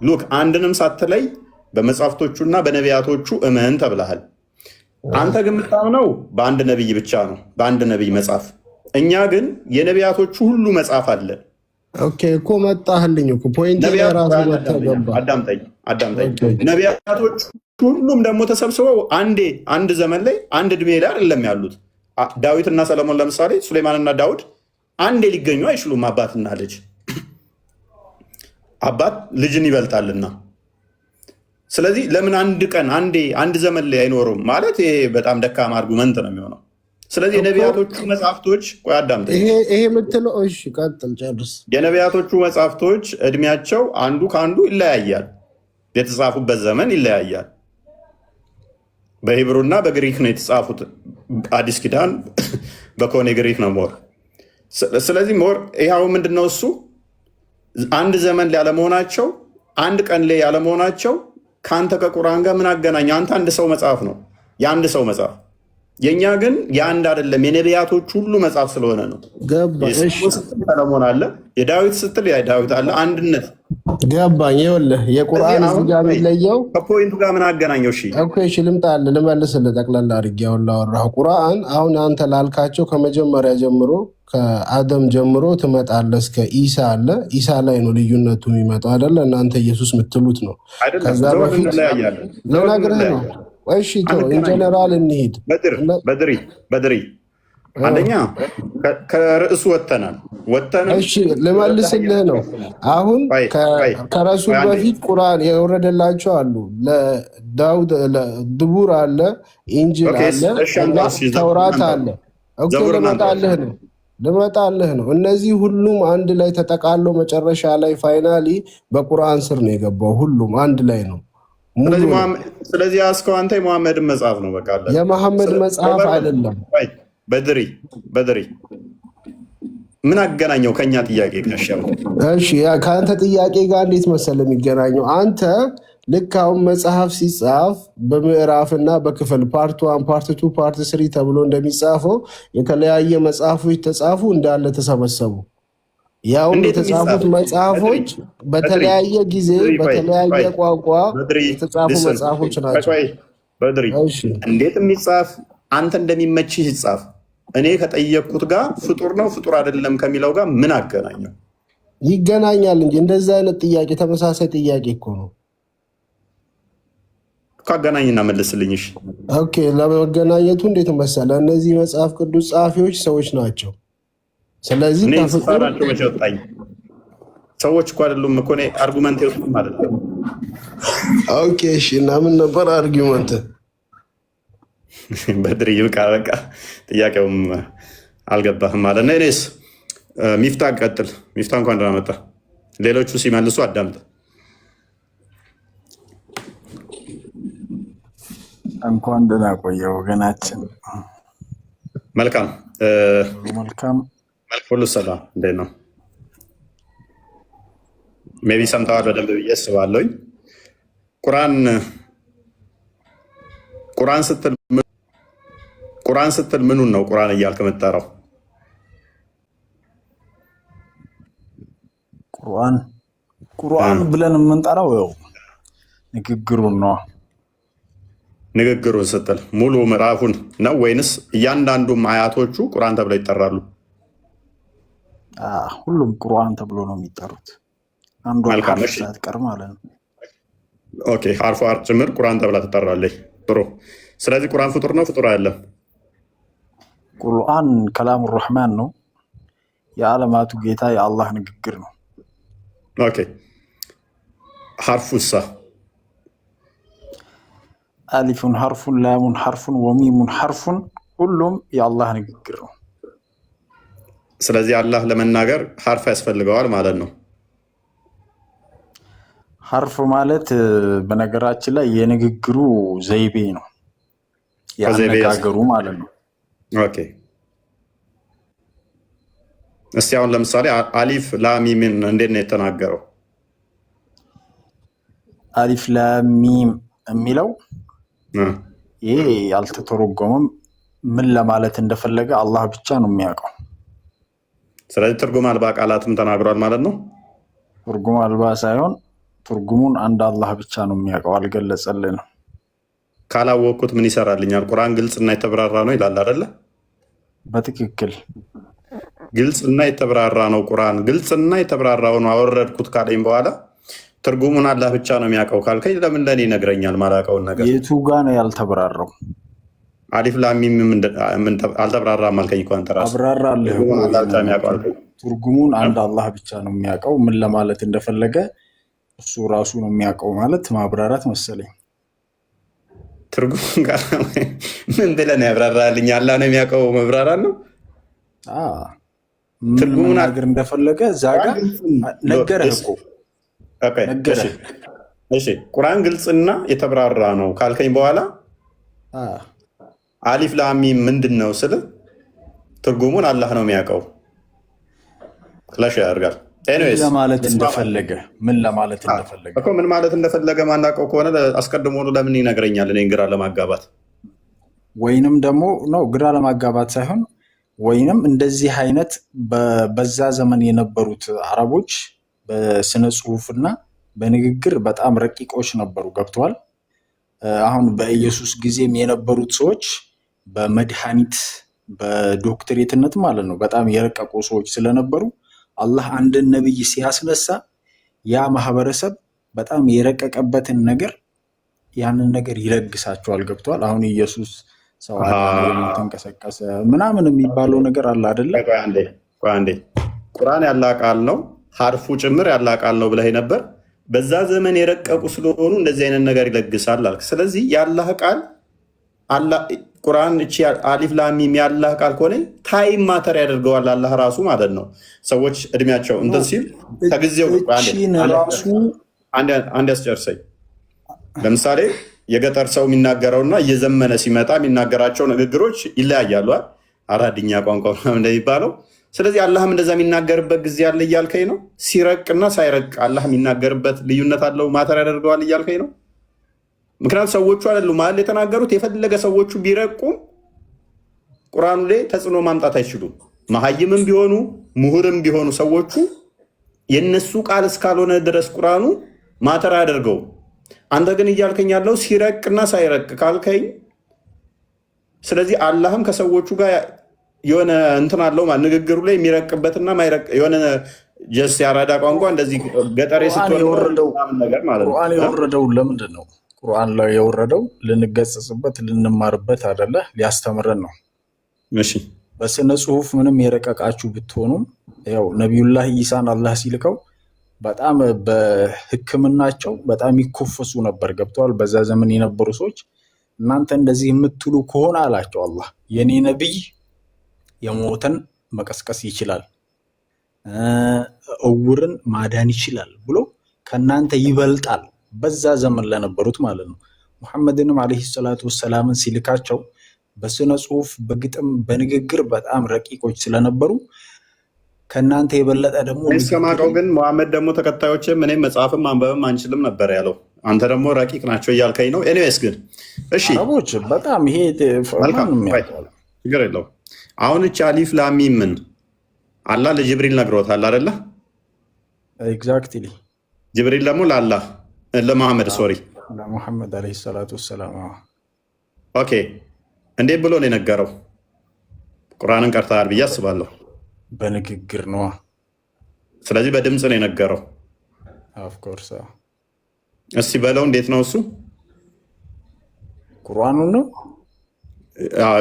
ሉክ አንድንም ሳትለይ በመጽሐፍቶቹና በነቢያቶቹ እመን ተብለሃል። አንተ ግን የምታምነው በአንድ ነቢይ ብቻ ነው፣ በአንድ ነቢይ መጽሐፍ። እኛ ግን የነቢያቶቹ ሁሉ መጽሐፍ አለ። ኦኬ እኮ መጣህልኝ እኮ ፖይንት አዳምጠኝ። ነቢያቶች ሁሉም ደግሞ ተሰብስበው አንድ ዘመን ላይ አንድ እድሜ ላይ አይደለም ያሉት። ዳዊትና ሰለሞን ለምሳሌ ሱሌማንና ዳውድ አንዴ ሊገኙ አይችሉም። አባትና ልጅ አባት ልጅን ይበልጣልና። ስለዚህ ለምን አንድ ቀን አንድ ዘመን ላይ አይኖሩም ማለት ይሄ በጣም ደካማ አርጉመንት ነው የሚሆነው። ስለዚህ የነቢያቶቹ መጽሐፍቶች አዳምጠኝ። ይሄ የምትለው እሺ፣ ቀጥል ጨርስ። የነቢያቶቹ መጽሐፍቶች እድሜያቸው አንዱ ከአንዱ ይለያያል። የተጻፉበት ዘመን ይለያያል። በሂብሩና በግሪክ ነው የተጻፉት። አዲስ ኪዳን በኮኔ ግሪክ ነው ሞር። ስለዚህ ሞር ይኸው ምንድነው እሱ አንድ ዘመን ላይ ያለመሆናቸው፣ አንድ ቀን ላይ ያለመሆናቸው ከአንተ ከቁርአን ጋር ምን አገናኘ? አንተ አንድ ሰው መጽሐፍ ነው፣ የአንድ ሰው መጽሐፍ። የእኛ ግን የአንድ አይደለም፣ የነቢያቶች ሁሉ መጽሐፍ ስለሆነ ነው። ሰለሞን አለ፣ የዳዊት ስትል ዳዊት አለ። አንድነት ገባኝ። ይኸውልህ የቁርአን እዚህ ጋር የሚለየው ከፖይንቱ ጋር ምን አገናኘው? እሺ ልምጣልህ፣ ልመልስልህ ጠቅላላ አድርጌ አሁን ላወራኸው ቁርአን። አሁን አንተ ላልካቸው ከመጀመሪያ ጀምሮ ከአደም ጀምሮ ትመጣለህ እስከ ኢሳ አለ። ኢሳ ላይ ነው ልዩነቱ የሚመጣው አይደለ? እናንተ ኢየሱስ የምትሉት ነው። ከዛ በፊት ልነግርህ ነው። እሺ ኢንጀነራል እንሂድ። በድሪ አንደኛ ከርዕሱ ወጥተናል። እሺ ልመልስልህ ነው። አሁን ከረሱል በፊት ቁርአን የወረደላቸው አሉ። ለዳውድ ድቡር አለ፣ ኢንጅል አለ፣ ተውራት አለ። ልመጣልህ ነው። እነዚህ ሁሉም አንድ ላይ ተጠቃሎ መጨረሻ ላይ ፋይናሊ በቁርአን ስር ነው የገባው። ሁሉም አንድ ላይ ነው። ስለዚህ ያስከው አንተ የመሐመድን መጽሐፍ ነው። በቃ የመሐመድ መጽሐፍ አይደለም። በድሪ ምን አገናኘው ከኛ ጥያቄ? እሺ ከአንተ ጥያቄ ጋር እንዴት መሰለ የሚገናኘው? አንተ ልክ አሁን መጽሐፍ ሲጻፍ በምዕራፍና በክፍል ፓርት 1 ፓርት 2 ፓርት 3 ተብሎ እንደሚጻፈው የተለያየ መጽሐፎች ተጻፉ፣ እንዳለ ተሰበሰቡ። ያው የተጻፉት መጽሐፎች በተለያየ ጊዜ በተለያየ ቋንቋ የተጻፉ መጽሐፎች ናቸው። በድሪ እንዴት የሚጻፍ አንተ እንደሚመችህ ይጻፍ። እኔ ከጠየቅኩት ጋር ፍጡር ነው ፍጡር አይደለም ከሚለው ጋር ምን አገናኘው? ይገናኛል እንጂ እንደዛ አይነት ጥያቄ ተመሳሳይ ጥያቄ እኮ ነው። ካገናኝና መልስልኝ። ኦኬ ለመገናኘቱ እንዴት መሰለ? እነዚህ መጽሐፍ ቅዱስ ጸሐፊዎች ሰዎች ናቸው። ስለዚህ ሰዎች እኮ አይደሉም እኮ አርጉመንት ይወስዱ ማለት ነው። ኦኬ እሺ፣ እና ምን ነበር አርጊመንት? በድር ይብቃ። በቃ ጥያቄውም አልገባህም ማለት ነው። እኔስ ሚፍታ ቀጥል። ሚፍታ እንኳን ደህና መጣ። ሌሎቹ ሲመልሱ አዳምጥ። እንኳን ደህና ቆየ ወገናችን። መልካም መልካም ሁሉ ሰላም። እንዴት ነው? ሜቢ ሰምተዋል በደንብ ብዬ አስባለሁኝ። ቁርአን ስትል ምኑን ነው ቁርአን እያልክ የምትጠራው? ቁርአን ብለን የምንጠራው ያው ንግግሩን ነው። ንግግሩን ስትል ሙሉ ምዕራፉን ነው ወይንስ እያንዳንዱም አያቶቹ ቁርአን ተብለው ይጠራሉ? ሁሉም ቁርአን ተብሎ ነው የሚጠሩት። አንዱ ሐርፍ ሳትቀር ማለት ነው። ኦኬ፣ ሐርፉ ጭምር ቁርአን ተብላ ትጠራለች። ጥሩ። ስለዚህ ቁርአን ፍጡር ነው ፍጡር አይደለም? ቁርአን ከላሙ ረህማን ነው፣ የዓለማቱ ጌታ የአላህ ንግግር ነው። ኦኬ፣ ሐርፉሳ? አሊፉን ሐርፉን፣ ላሙን ሐርፉን፣ ወሚሙን ሐርፉን፣ ሁሉም የአላህ ንግግር ነው። ስለዚህ አላህ ለመናገር ሐርፍ ያስፈልገዋል ማለት ነው። ሐርፍ ማለት በነገራችን ላይ የንግግሩ ዘይቤ ነው፣ ያነጋገሩ ማለት ነው። ኦኬ፣ እስቲ አሁን ለምሳሌ አሊፍ ላሚምን እንዴት ነው የተናገረው? አሊፍ ላሚም የሚለው ይሄ አልተተረጎመም። ምን ለማለት እንደፈለገ አላህ ብቻ ነው የሚያውቀው። ስለዚህ ትርጉም አልባ ቃላትም ተናግሯል ማለት ነው። ትርጉም አልባ ሳይሆን ትርጉሙን አንድ አላህ ብቻ ነው የሚያውቀው፣ አልገለጸልንም። ካላወቅኩት ምን ይሰራልኛል? ቁርአን ግልጽና የተብራራ ነው ይላል አይደለ? በትክክል ግልጽና የተብራራ ነው። ቁርአን ግልጽና የተብራራው ነው አወረድኩት ካለኝ በኋላ ትርጉሙን አላህ ብቻ ነው የሚያውቀው ካልከኝ ለምን ለኔ ይነግረኛል ማላውቀውን ነገር? የቱ ጋ ነው ያልተብራራው? አሊፍ ላም ሚም አልተብራራም አልከኝ እኮ አንተ ራስህ። አብራራለሁ። ትርጉሙን አንድ አላህ ብቻ ነው የሚያውቀው። ምን ለማለት እንደፈለገ እሱ ራሱ ነው የሚያውቀው ማለት ማብራራት መሰለኝ። ትርጉሙን ጋር ምን ብለህ ነው ያብራራልኝ? አላህ ነው የሚያውቀው መብራራት ነው። ትርጉሙን አገር እንደፈለገ እዛ ጋር ነገረህ እኮ ነገረህ። እሺ ቁርአን ግልጽና የተብራራ ነው ካልከኝ በኋላ አሊፍ ላም ሚም ምንድን ነው ስል ትርጉሙን አላህ ነው የሚያውቀው ክላሽ ያደርጋል። ኤኒዌይስ ለማለት እንደፈለገ ምን ለማለት እንደፈለገ እኮ ምን ማለት እንደፈለገ ማናውቀው ከሆነ አስቀድሞ ለምን ይነግረኛል? እኔን ግራ ለማጋባት ወይንም ደግሞ ነው ግራ ለማጋባት ሳይሆን ወይንም እንደዚህ አይነት በዛ ዘመን የነበሩት አረቦች በስነ ጽሁፍና በንግግር በጣም ረቂቆች ነበሩ። ገብተዋል። አሁን በኢየሱስ ጊዜም የነበሩት ሰዎች በመድኃኒት በዶክትሬትነት ማለት ነው በጣም የረቀቁ ሰዎች ስለነበሩ አላህ አንድን ነብይ ሲያስነሳ ያ ማህበረሰብ በጣም የረቀቀበትን ነገር ያንን ነገር ይለግሳቸዋል። ገብተዋል። አሁን ኢየሱስ ሰው ተንቀሳቀሰ ምናምን የሚባለው ነገር አለ አይደለ? አንዴ ቁርአን ያላህ ቃል ነው ሐርፉ ጭምር ያላህ ቃል ነው ብለህ ነበር። በዛ ዘመን የረቀቁ ስለሆኑ እንደዚህ አይነት ነገር ይለግሳል አልክ። ስለዚህ ያላህ ቃል ቁርአን እቺ አሊፍ ላም ሚም ያላህ ቃል ከሆነ ታይም ማተር ያደርገዋል አላህ ራሱ ማለት ነው። ሰዎች እድሜያቸው እንትን ሲል ከጊዜው አንድ ያስጨርሰኝ። ለምሳሌ የገጠር ሰው የሚናገረውና እየዘመነ ሲመጣ የሚናገራቸው ንግግሮች ይለያያሉ። አራድኛ ቋንቋ እንደሚባለው። ስለዚህ አላህም እንደዛ የሚናገርበት ጊዜ አለ እያልከኝ ነው? ሲረቅና ሳይረቅ አላህ የሚናገርበት ልዩነት አለው ማተር ያደርገዋል እያልከኝ ነው? ምክንያቱም ሰዎቹ አይደሉም ማለት የተናገሩት። የፈለገ ሰዎቹ ቢረቁም ቁርአኑ ላይ ተጽዕኖ ማምጣት አይችሉም። መሀይምም ቢሆኑ ምሁርም ቢሆኑ ሰዎቹ የነሱ ቃል እስካልሆነ ድረስ ቁርአኑ ማተር አያደርገውም። አንተ ግን እያልከኝ ያለው ሲረቅና ሳይረቅ ካልከኝ፣ ስለዚህ አላህም ከሰዎቹ ጋር የሆነ እንትን አለው ማለት ንግግሩ ላይ የሚረቅበትና ማይረቅ የሆነ ጀስ ያራዳ ቋንቋ እንደዚህ ገጠሬ ስትሆን ነገር ማለት ነው። ቁርአን የወረደው ለምንድን ነው? ቁርአን ላይ የወረደው ልንገሰጽበት ልንማርበት አይደለ? ሊያስተምረን ነው። እሺ በስነ ጽሁፍ ምንም የረቀቃችሁ ብትሆኑም ያው ነቢዩላህ ኢሳን አላህ ሲልከው በጣም በሕክምናቸው በጣም ይኮፈሱ ነበር። ገብተዋል። በዛ ዘመን የነበሩ ሰዎች እናንተ እንደዚህ የምትሉ ከሆነ አላቸው አላህ የኔ ነብይ የሞተን መቀስቀስ ይችላል፣ እውርን ማዳን ይችላል ብሎ ከናንተ ይበልጣል። በዛ ዘመን ለነበሩት ማለት ነው። ሙሐመድንም አለይሂ ሰላቱ ወሰላምን ሲልካቸው በስነ ጽሁፍ፣ በግጥም፣ በንግግር በጣም ረቂቆች ስለነበሩ ከናንተ የበለጠ ደግሞ እስከማውቀው ግን መሐመድ ደግሞ ተከታዮች እኔም መጽሐፍም ማንበብም አንችልም ነበር ያለው። አንተ ደግሞ ረቂቅ ናቸው እያልከኝ ነው። ኤኒዌይስ ግን እሺ አረቦች በጣም ይሄ ችግር የለውም። አሁን እቺ አሊፍ ላም ሚም ምን አላህ ለጅብሪል ነግሮታል አይደለ? ኤግዛክትሊ ጅብሪል ደግሞ ለአላህ ለመሐመድ ሶሪ ለሙሐመድ አለይሂ ሰላቱ ወሰላም ኦኬ እንዴት ብሎ ነው የነገረው? ቁርአንን ቀርተሃል ብዬ አስባለሁ። በንግግር ነው። ስለዚህ በድምጽ ነው የነገረው። ኦፍ ኮርስ እስቲ በለው እንዴት ነው እሱ? ቁርአኑ ነው።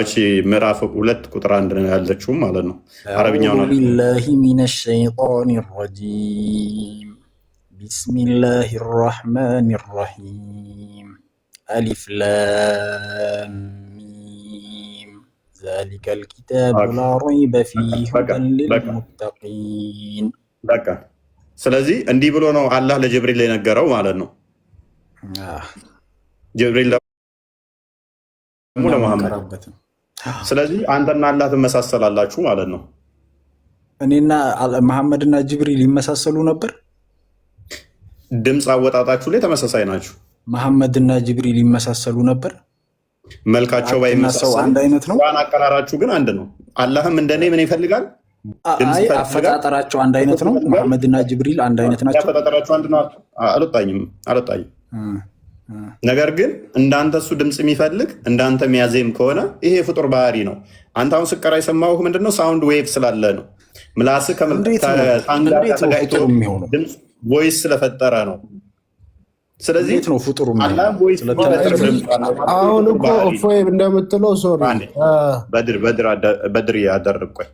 እሺ ምዕራፍ 2 ቁጥር 1 ነው ያለችው ማለት ነው። አረብኛው ነው። ቢላሂ ሚነሽ ሸይጣኒር ረጂም ቢስሚላሂር ረህማኒር ረሂም አሊፍ ላም ሚም ዛሊከል ኪታቡ ላ ረይበ ፊሂ ሁደን ሊልሙተቂን። በቃ ስለዚህ እንዲህ ብሎ ነው አላህ ለጅብሪል የነገረው ማለት ነው። ጅብሪል ደግሞ ለሙሐመድ። ስለዚህ አንተና አላህ ትመሳሰላላችሁ ማለት ነው። እኔና መሐመድና ጅብሪል ይመሳሰሉ ነበር። ድምፅ አወጣጣችሁ ላይ ተመሳሳይ ናችሁ። መሐመድና ጅብሪል ይመሳሰሉ ነበር። መልካቸው ባይመሳሰል አንድ አይነት ነው። አቀራራችሁ ግን አንድ ነው። አላህም እንደኔ ምን ይፈልጋል? አይ አፈጣጠራቸው አንድ አይነት ነው። መሐመድና ጅብሪል አንድ አይነት ናቸው። አፈጣጠራቸው አንድ ነው። አልወጣኝም። ነገር ግን እንዳንተ እሱ ድምፅ የሚፈልግ እንዳንተ የሚያዜም ከሆነ ይሄ ፍጡር ባህሪ ነው። አንተ አሁን ስቀራ የሰማሁህ ምንድነው? ሳውንድ ዌቭ ስላለ ነው። ምላስህ ተጋጭቶ ድምፅ ቮይስ ስለፈጠረ ነው። ስለዚህ ነው ፍጡር አሁን እኮ እፎይ እንደምትለው ሶሪ በድር ያደረግኩኝ።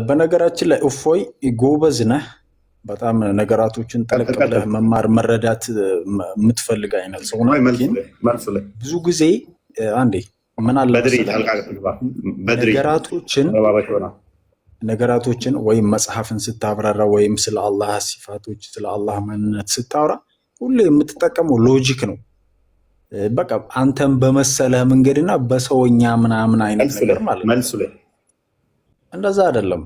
በነገራችን ላይ እፎይ ጎበዝ ነህ። በጣም ነገራቶችን ጠለቅ ብለህ መማር መረዳት የምትፈልግ አይነት ሰው ነው። ብዙ ጊዜ አንዴ ምን አለ ነገራቶችን ወይም መጽሐፍን ስታብራራ ወይም ስለ አላህ ሲፋቶች ስለ አላህ ማንነት ስታወራ ሁሌ የምትጠቀመው ሎጂክ ነው። በቃ አንተም በመሰለህ መንገድና በሰውኛ ምናምን አይነት ነገር ማለት ነው። እንደዛ አይደለም።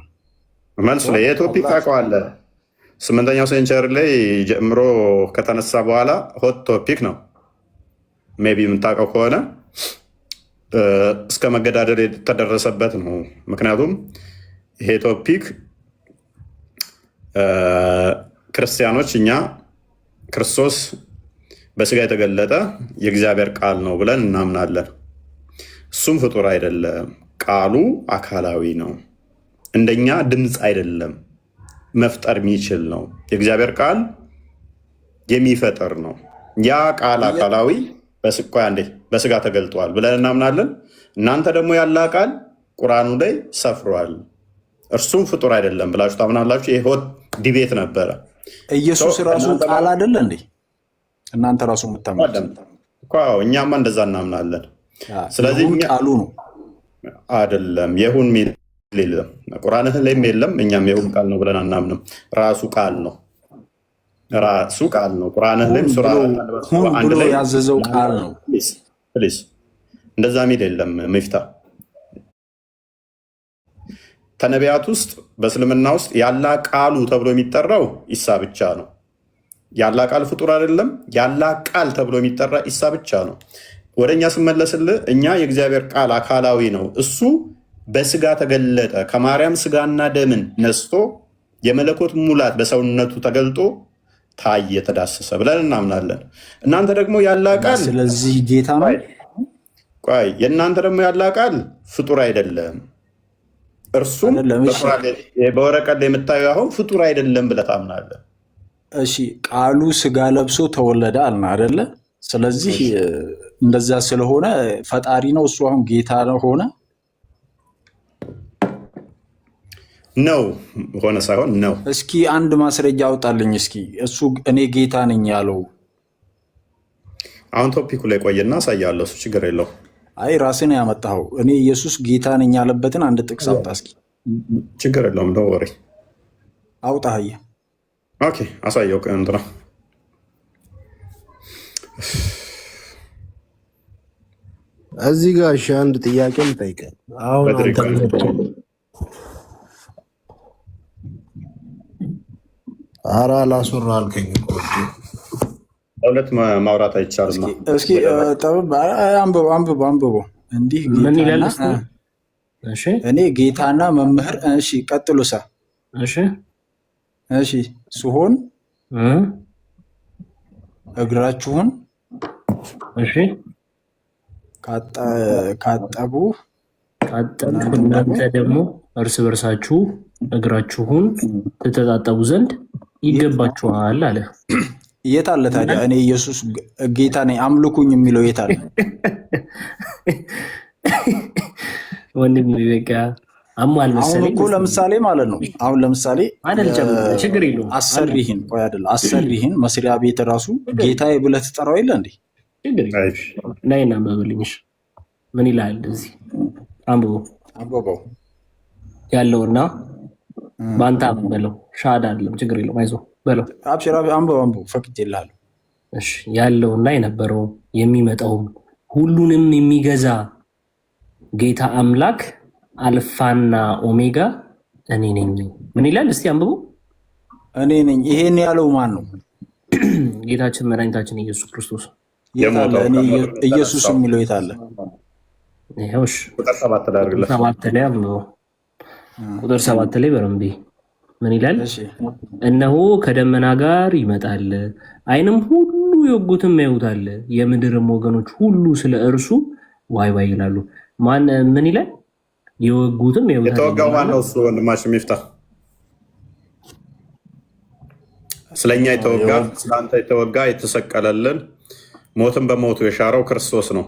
መልሱ ላይ የቶፒክ ታውቀዋለህ። 8ኛው ሴንቸሪ ላይ ጀምሮ ከተነሳ በኋላ ሆት ቶፒክ ነው። ሜይ ቢ የምታውቀው ከሆነ እስከ መገዳደል የተደረሰበት ነው። ምክንያቱም ይሄ ቶፒክ ክርስቲያኖች እኛ ክርስቶስ በስጋ የተገለጠ የእግዚአብሔር ቃል ነው ብለን እናምናለን። እሱም ፍጡር አይደለም፣ ቃሉ አካላዊ ነው። እንደኛ ድምፅ አይደለም፣ መፍጠር የሚችል ነው። የእግዚአብሔር ቃል የሚፈጥር ነው። ያ ቃል አካላዊ በስጋ ተገልጧል ብለን እናምናለን። እናንተ ደግሞ ያለ ቃል ቁርአኑ ላይ ሰፍሯል፣ እርሱም ፍጡር አይደለም ብላችሁ ታምናላችሁ። ይሄ ሆት ዲቤት ነበረ። ኢየሱስ ራሱ ቃል አይደለ እንዴ? እናንተ ራሱ የምታምኑት እኛማ እንደዛ እናምናለን። ስለዚህ ቃሉ ነው አይደለም የሁን ሚል የለም ቁርአንህ ላይም የለም። እኛም የሁን ቃል ነው ብለን አናምንም። ራሱ ቃል ነው፣ ራሱ ቃል ነው። ቁርአንህ ላይም ሱራ አንድ ላይ ያዘዘው ቃል ነው። ፕሊዝ እንደዛ ሚል የለም። መፍታ ከነቢያት ውስጥ በእስልምና ውስጥ ያላ ቃሉ ተብሎ የሚጠራው ኢሳ ብቻ ነው። ያላ ቃል ፍጡር አይደለም። ያላ ቃል ተብሎ የሚጠራ ኢሳ ብቻ ነው። ወደ እኛ ስመለስልህ እኛ የእግዚአብሔር ቃል አካላዊ ነው። እሱ በስጋ ተገለጠ፣ ከማርያም ስጋና ደምን ነስቶ የመለኮት ሙላት በሰውነቱ ተገልጦ ታየ፣ ተዳሰሰ ብለን እናምናለን። እናንተ ደግሞ ያላ ቃል ስለዚህ ጌታ ነው። ቆይ የእናንተ ደግሞ ያላ ቃል ፍጡር አይደለም። እርሱም በወረቀት ላይ የምታየው አሁን ፍጡር አይደለም ብለህ ታምናለህ። እሺ ቃሉ ስጋ ለብሶ ተወለደ አልና አይደለ? ስለዚህ እንደዛ ስለሆነ ፈጣሪ ነው እሱ አሁን ጌታ ነው ሆነ ነው ሆነ ሳይሆን ነው። እስኪ አንድ ማስረጃ አውጣልኝ እስኪ። እሱ እኔ ጌታ ነኝ ያለው አሁን ቶፒኩ ላይ ቆየና አሳያለሁ። እሱ ችግር የለው። አይ ራስን ያመጣኸው እኔ ኢየሱስ ጌታ ነኝ ያለበትን አንድ ጥቅስ አውጣ እስኪ። ችግር የለውም። ዶ ወሬ አውጣህ። ኦኬ አሳየው። እንትና እዚህ ጋር እሺ፣ አንድ ጥያቄ ልጠይቅህ። አሁን አንተ ኧረ አላስወራ አልከኝ እኮ ሁለት ማውራት አይቻልም። እስኪ ጠብብ አንብቦ እንዲህ ምን ይላል? እሺ እኔ ጌታና መምህር እሺ ቀጥሉ ሳ እሺ ስሆን እግራችሁን እሺ ካጠቡ እናንተ ደግሞ እርስ በርሳችሁ እግራችሁን ትተጣጠቡ ዘንድ ይገባችኋል አለ። የት አለ ታዲያ? እኔ ኢየሱስ ጌታ ነኝ አምልኩኝ የሚለው የት አለ? ወንድም በቃ አሟል መሰለኝ። አሁን እኮ ለምሳሌ ማለት ነው። አሁን ለምሳሌ ችግር የለውም አሰሪህን ቆይ አይደል አሰሪህን መስሪያ ቤት ራሱ ጌታዬ ብለህ ትጠራው የለ እንዴ? ችግር የለውም። ናይና አንብብልኝ። ምን ይላል እዚህ? አንብበው ያለውና በአንተ በለው። ሻዳ አይደለም ችግር የለውም። አይዞህ በለው። አብሽራ አንብበው ፈቅጄልሃለሁ። እሺ ያለውና የነበረው የሚመጣውም ሁሉንም የሚገዛ ጌታ አምላክ አልፋና ኦሜጋ እኔ ነኝ። ምን ይላል እስቲ አንብቡ። እኔ ነኝ። ይሄን ያለው ማን ነው? ጌታችን መድኃኒታችን ኢየሱስ ክርስቶስ። ኢየሱስ የሚለው የት አለ? ይኸውሽ ቁጥር 7 ላይ አንብበው። ቁጥር 7 ላይ በረምቤ ምን ይላል? እነሆ ከደመና ጋር ይመጣል፣ ዓይንም ሁሉ የወጉትም ያዩታል፣ የምድርም ወገኖች ሁሉ ስለ እርሱ ዋይ ዋይ ይላሉ። ማን ምን ይላል? የወጉትም ያዩታል። የተወጋው ማን ነው? እሱ ወንድማችን ሚፍታህ ስለኛ የተወጋ ስለአንተ የተወጋ የተሰቀለልን ሞትን በሞቱ የሻረው ክርስቶስ ነው።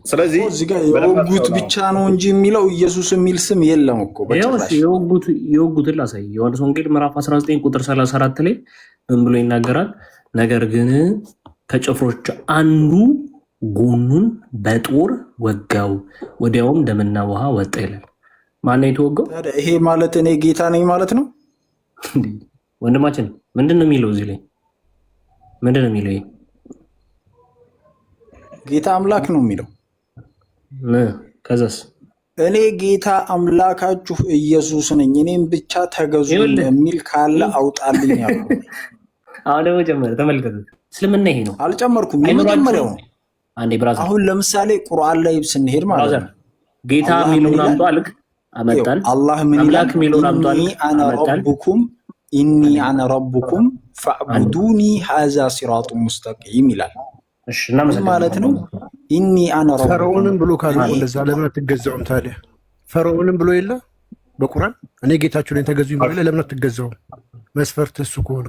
ስለዚህ እዚህ ጋር የወጉት ብቻ ነው እንጂ የሚለው ኢየሱስ የሚል ስም የለም እኮ በጭራሽ። የወጉትን ላሳይ። ዮሐንስ ወንጌል ምዕራፍ 19 ቁጥር 34 ላይ ምን ብሎ ይናገራል? ነገር ግን ከጭፍሮች አንዱ ጎኑን በጦር ወጋው፣ ወዲያውም ደምና ውሃ ወጣ ይላል። ማነው የተወጋው? ይሄ ማለት እኔ ጌታ ነኝ ማለት ነው? ወንድማችን ምንድን ነው የሚለው እዚህ ላይ? ምንድን ነው የሚለው? ጌታ አምላክ ነው የሚለው። ከዛስ እኔ ጌታ አምላካችሁ ኢየሱስ ነኝ እኔም ብቻ ተገዙ የሚል ካለ አውጣልኝ ያለው። አሁን ደግሞ ጀመረ። ተመልከቱ። እስልምና ይሄ ነው። አልጨመርኩም። የመጀመሪያው ነው። አሁን ለምሳሌ ቁርአን ላይ ስንሄድ ማለት ነው ጌታ የሚለውን አምጡ አልክ አመጣን። አላህ ምን ይላል? ኢኒ አነ ረቡኩም ፈዕቡዱኒ ሃዛ ሲራጡ ሙስተቂም ይላል። ማለት ነው ኢኒ አነ ረቡኩም። ፈርዖንም ብሎ ካለ እንደዛ ለምን አትገዛውም ታዲያ? ፈርዖንም ብሎ የለ በቁርአን እኔ ጌታችሁ ነኝ ተገዙኝ ብሎ ለምን አትገዛውም? መስፈርት እሱ ከሆነ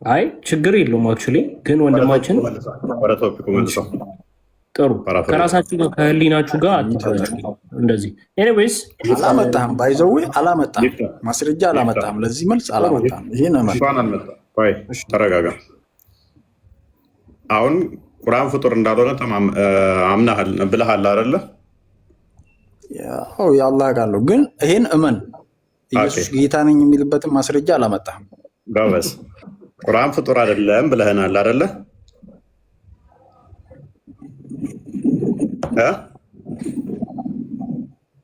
አይ ችግር የለውም። አክቹሊ ግን ወንድማችን ጥሩ ከራሳችሁ ጋር ከህሊናችሁ ጋር አትጣሉ። እንደዚህ ኤኒዌይስ አላመጣህም፣ ባይዘው አላመጣህም፣ ማስረጃ አላመጣህም፣ ለዚህ መልስ አላመጣህም። ይሄ ነው ማለት ቆይ ተረጋጋ። አሁን ቁርአን ፍጡር እንዳልሆነ አምናሃል ብለሃል አይደለ? ያው የአላህ ቃል ነው። ግን ይሄን እመን ኢየሱስ ጌታ ነኝ የሚልበትን ማስረጃ አላመጣህም። ጋበዝ ቁርአን ፍጡር አይደለም ብለህናል አይደለ?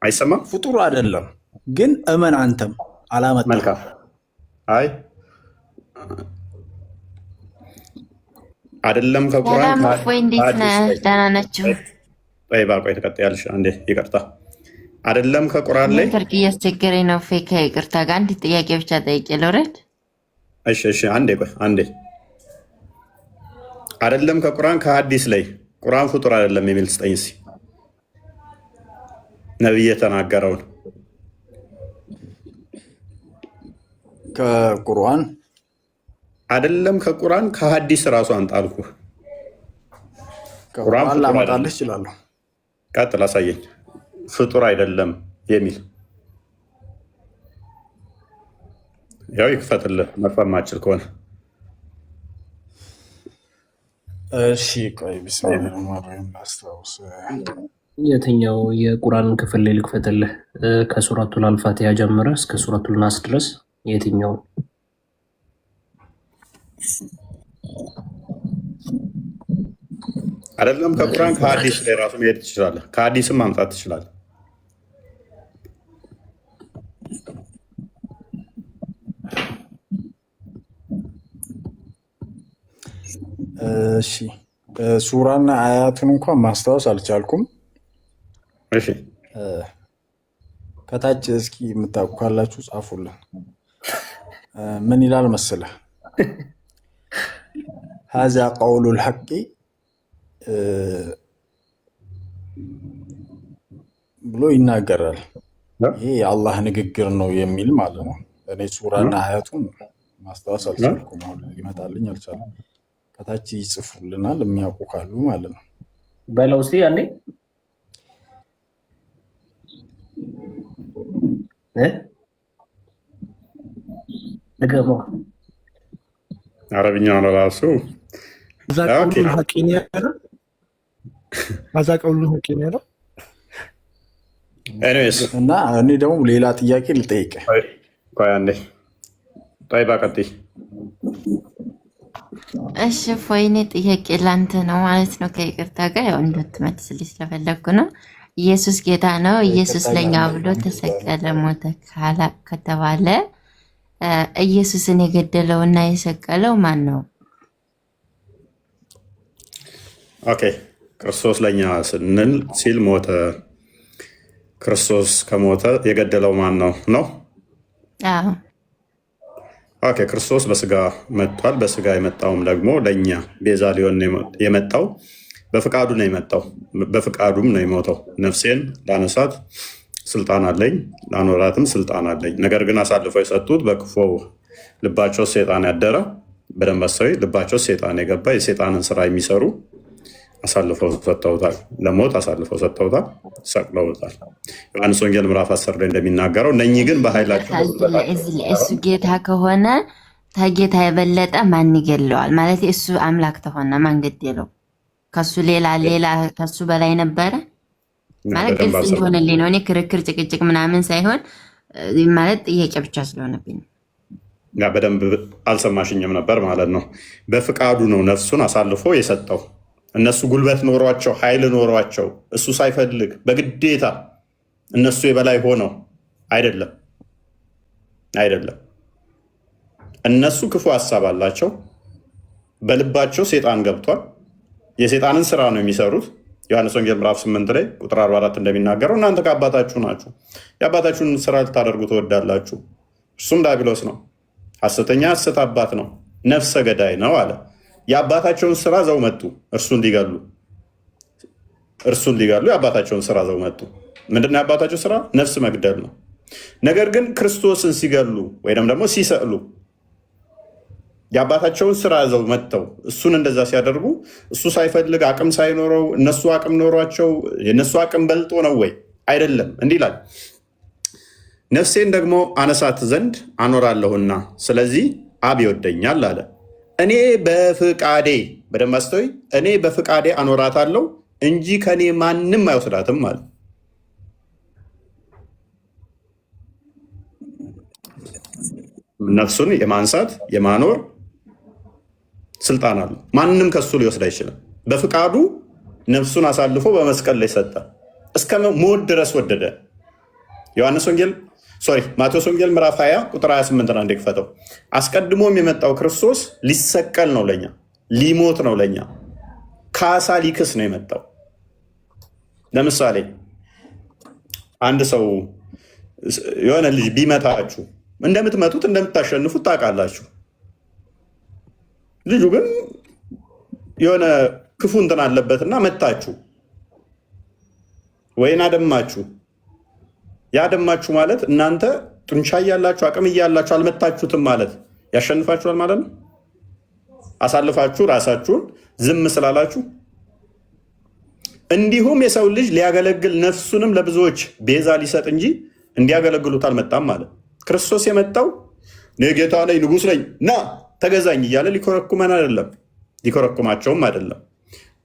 አይሰማም። ፍጡር አይደለም ግን እመን አንተም አላመጣህም። መልካም። አይ አይደለም ከቁርአን ወይ እንዴት ነህ? ደህና ናችሁ? ወይ ባቆይ ተቀጥያለሽ። አንዴ ይቅርታ። አይደለም ከቁርአን ላይ ትርክ እያስቸገረኝ ነው። ፌክ ይቅርታ ጋር አንድ ጥያቄ ብቻ ጠይቄ ልውረድ። እሺ አንዴ ቆይ አንዴ። አይደለም ከቁርአን ከሐዲስ ላይ ቁርአን ፍጡር አይደለም የሚል ስጠኝ እስኪ። ነብይ የተናገረውን ከቁርአን አይደለም ከቁርአን ከሐዲስ ራሱ አንጣልኩ። ቁርአን ላመጣልህ እችላለሁ። ቀጥል አሳየኝ። ፍጡር አይደለም የሚል ያው ይክፈትልህ መፈማችል ከሆነ እሺ ቆይ ቢስሚላህ ማርያም ላስታውስ። የትኛው የቁርአን ክፍል ላይ ልክፈትልህ? ከሱረቱል አልፋቲሃ ጀምረ እስከ ሱረቱል ናስ ድረስ የትኛው? አይደለም ከቁርአን ከሐዲስ ላይ ራሱ መሄድ ትችላለህ። ከሐዲስም ማምጣት ትችላለህ። እሺ ሱራና አያቱን እንኳን ማስታወስ አልቻልኩም። እሺ ከታች እስኪ የምታውቁ ካላችሁ ጻፉልን። ምን ይላል መሰለህ? ሀዛ ቀውሉል ሐቂ ብሎ ይናገራል። ይሄ የአላህ ንግግር ነው የሚል ማለት ነው። እኔ ሱራና አያቱን ማስታወስ አልቻልኩም። አሁን ሊመጣልኝ አልቻለም። ከታች ይጽፉልናል የሚያውቁ ካሉ ማለት ነው። በለው እስኪ አንዴ ነገሞ አረብኛው ነው ራሱ አዛቀውሉን ሐቂን ያለው አዛቀውሉን ሐቂን ያለው እና እኔ ደግሞ ሌላ ጥያቄ ልጠይቅ። ቆይ አንዴ ጠይባ ቀጥይ። እሺ ፎይኔ ጥያቄ ላንተ ነው ማለት ነው። ከይቅርታ ጋር ያው እንድትመልስልኝ ስለፈለግኩ ነው። ኢየሱስ ጌታ ነው፣ ኢየሱስ ለኛ ብሎ ተሰቀለ ሞተ ከተባለ ኢየሱስን የገደለውና የሰቀለው ማን ነው? ኦኬ ክርስቶስ ለኛ ስንል ሲል ሞተ። ክርስቶስ ከሞተ የገደለው ማን ነው ነው? አዎ ኦኬ ክርስቶስ በስጋ መጥቷል። በስጋ የመጣውም ደግሞ ለኛ ቤዛ ሊሆን የመጣው በፍቃዱ ነው የመጣው፣ በፍቃዱም ነው የሞተው። ነፍሴን ላነሳት ስልጣን አለኝ፣ ላኖራትም ስልጣን አለኝ። ነገር ግን አሳልፈው የሰጡት በክፉ ልባቸው ሴጣን ያደረ፣ በደንብ አስተውይ፣ ልባቸው ሴጣን የገባ የሴጣንን ስራ የሚሰሩ አሳልፈው ሰጥተውታል፣ ለሞት አሳልፈው ሰጥተውታል፣ ሰቅለውታል። ዮሐንስ ወንጌል ምዕራፍ 10 ላይ እንደሚናገረው እነኚህ ግን በኃይላቸው እሱ ጌታ ከሆነ ከጌታ የበለጠ ማን ይገለዋል? ማለት እሱ አምላክ ተሆነ ማን ገደለው? ከሱ ሌላ ከሱ በላይ ነበረ ማለት ግልጽ እንዲሆንልኝ ነው። እኔ ክርክር ጭቅጭቅ ምናምን ሳይሆን ማለት ጥያቄ ብቻ ስለሆነብኝ ነው። በደንብ አልሰማሽኝም ነበር ማለት ነው። በፍቃዱ ነው ነፍሱን አሳልፎ የሰጠው። እነሱ ጉልበት ኖሯቸው ኃይል ኖሯቸው እሱ ሳይፈልግ በግዴታ እነሱ የበላይ ሆነው አይደለም። እነሱ ክፉ ሀሳብ አላቸው፣ በልባቸው ሴጣን ገብቷል። የሴጣንን ስራ ነው የሚሰሩት። ዮሐንስ ወንጌል ምዕራፍ 8 ላይ ቁጥር 44 እንደሚናገረው እናንተ ከአባታችሁ ናችሁ፣ የአባታችሁን ስራ ልታደርጉ ትወዳላችሁ፣ እሱም ዲያብሎስ ነው፣ ሐሰተኛ ሐሰት አባት ነው፣ ነፍሰ ገዳይ ነው አለ። የአባታቸውን ስራ ዘው መጡ፣ እርሱን ሊገሉ የአባታቸውን ስራ ዘው መጡ። ምንድነው የአባታቸው ስራ? ነፍስ መግደል ነው። ነገር ግን ክርስቶስን ሲገሉ ወይም ደግሞ ሲሰቅሉ የአባታቸውን ስራ ዘው መጥተው እሱን እንደዛ ሲያደርጉ እሱ ሳይፈልግ አቅም ሳይኖረው እነሱ አቅም ኖሯቸው የእነሱ አቅም በልጦ ነው ወይ? አይደለም። እንዲህ ይላል፣ ነፍሴን ደግሞ አነሳት ዘንድ አኖራለሁና ስለዚህ አብ ይወደኛል አለ። እኔ በፍቃዴ በደንብ አስተውይ፣ እኔ በፍቃዴ አኖራታለሁ እንጂ ከኔ ማንም አይወስዳትም አለ። ነፍሱን የማንሳት የማኖር ስልጣን አለ። ማንም ከሱ ሊወስድ አይችልም። በፍቃዱ ነፍሱን አሳልፎ በመስቀል ላይ ሰጠ። እስከ ሞት ድረስ ወደደ። ማቴዎስ ወንጌል ምዕራፍ 20 ቁጥር 28 አንዴ ክፈተው። አስቀድሞም የመጣው ክርስቶስ ሊሰቀል ነው ለኛ፣ ሊሞት ነው ለኛ፣ ካሳ ሊክስ ነው የመጣው። ለምሳሌ አንድ ሰው የሆነ ልጅ ቢመታችሁ እንደምትመቱት እንደምታሸንፉት ታውቃላችሁ። ልጁ ግን የሆነ ክፉ እንትን አለበትና መታችሁ ወይን አደማችሁ። ያደማችሁ ማለት እናንተ ጡንቻ እያላችሁ አቅም እያላችሁ አልመታችሁትም ማለት ያሸንፋችኋል ማለት ነው። አሳልፋችሁ ራሳችሁን ዝም ስላላችሁ። እንዲሁም የሰው ልጅ ሊያገለግል ነፍሱንም ለብዙዎች ቤዛ ሊሰጥ እንጂ እንዲያገለግሉት አልመጣም ማለት። ክርስቶስ የመጣው እኔ ጌታ ነኝ ንጉሥ ነኝ ና ተገዛኝ እያለ ሊኮረኩመን አይደለም። ሊኮረኩማቸውም አይደለም።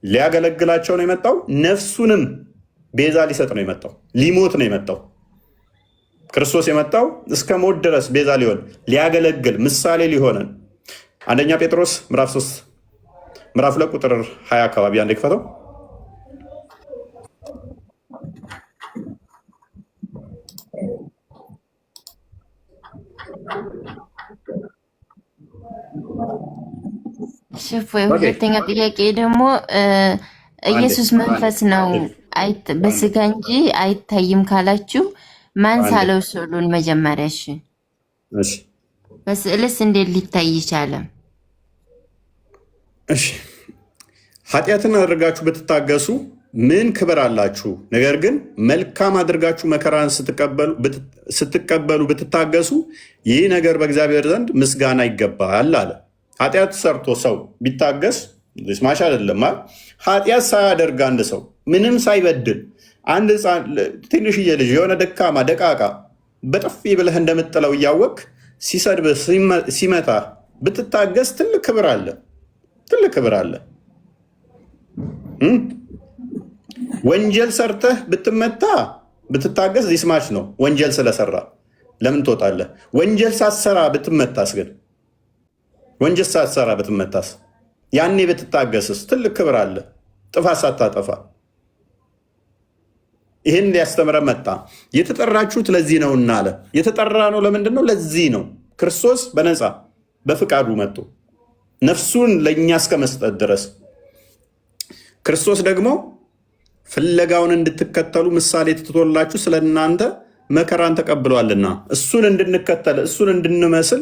ሊያገለግላቸው ነው የመጣው። ነፍሱንም ቤዛ ሊሰጥ ነው የመጣው። ሊሞት ነው የመጣው። ክርስቶስ የመጣው እስከ ሞት ድረስ ቤዛ ሊሆን ሊያገለግል ምሳሌ ሊሆነን። አንደኛ ጴጥሮስ ምዕራፍ 3 ምዕራፍ 2 ቁጥር 20 አካባቢ አንድ ክፈተው። ሁለተኛ ጥያቄ ደግሞ ኢየሱስ መንፈስ ነው በስጋ እንጂ አይታይም ካላችሁ ማን ሳለው ስዕሉን? መጀመሪያ እሺ፣ በስዕልስ እንዴት ሊታይ ይቻለ? እሺ፣ ኃጢአትን አድርጋችሁ ብትታገሱ ምን ክብር አላችሁ? ነገር ግን መልካም አድርጋችሁ መከራን ስትቀበሉ ብትታገሱ ይህ ነገር በእግዚአብሔር ዘንድ ምስጋና ይገባል አለ። ኃጢአት ሰርቶ ሰው ቢታገስ ስማሽ አይደለም። ኃጢአት ሳያደርግ አንድ ሰው ምንም ሳይበድል አንድ ትንሽዬ ልጅ የሆነ ደካማ ደቃቃ በጥፊ ብለህ እንደምጥለው እያወቅ ሲሰድብህ ሲመታ ብትታገስ ትልቅ ክብር አለ። ትልቅ ክብር አለ። ወንጀል ሰርተህ ብትመታ ብትታገስ ዚስማች ነው። ወንጀል ስለሰራ ለምን ትወጣለህ? ወንጀል ሳትሰራ ብትመታስ ግን ወንጀል ሳትሰራ ብትመታስ ያኔ ብትታገስስ ትልቅ ክብር አለ። ጥፋት ሳታጠፋ ይህን ሊያስተምረ መጣ። የተጠራችሁት ለዚህ ነውና አለ። የተጠራ ነው ለምንድን ነው? ለዚህ ነው። ክርስቶስ በነፃ በፍቃዱ መጥቶ ነፍሱን ለእኛ እስከ መስጠት ድረስ ክርስቶስ ደግሞ ፍለጋውን እንድትከተሉ ምሳሌ ትቶላችሁ ስለ እናንተ መከራን ተቀብሏልና እሱን እንድንከተል እሱን እንድንመስል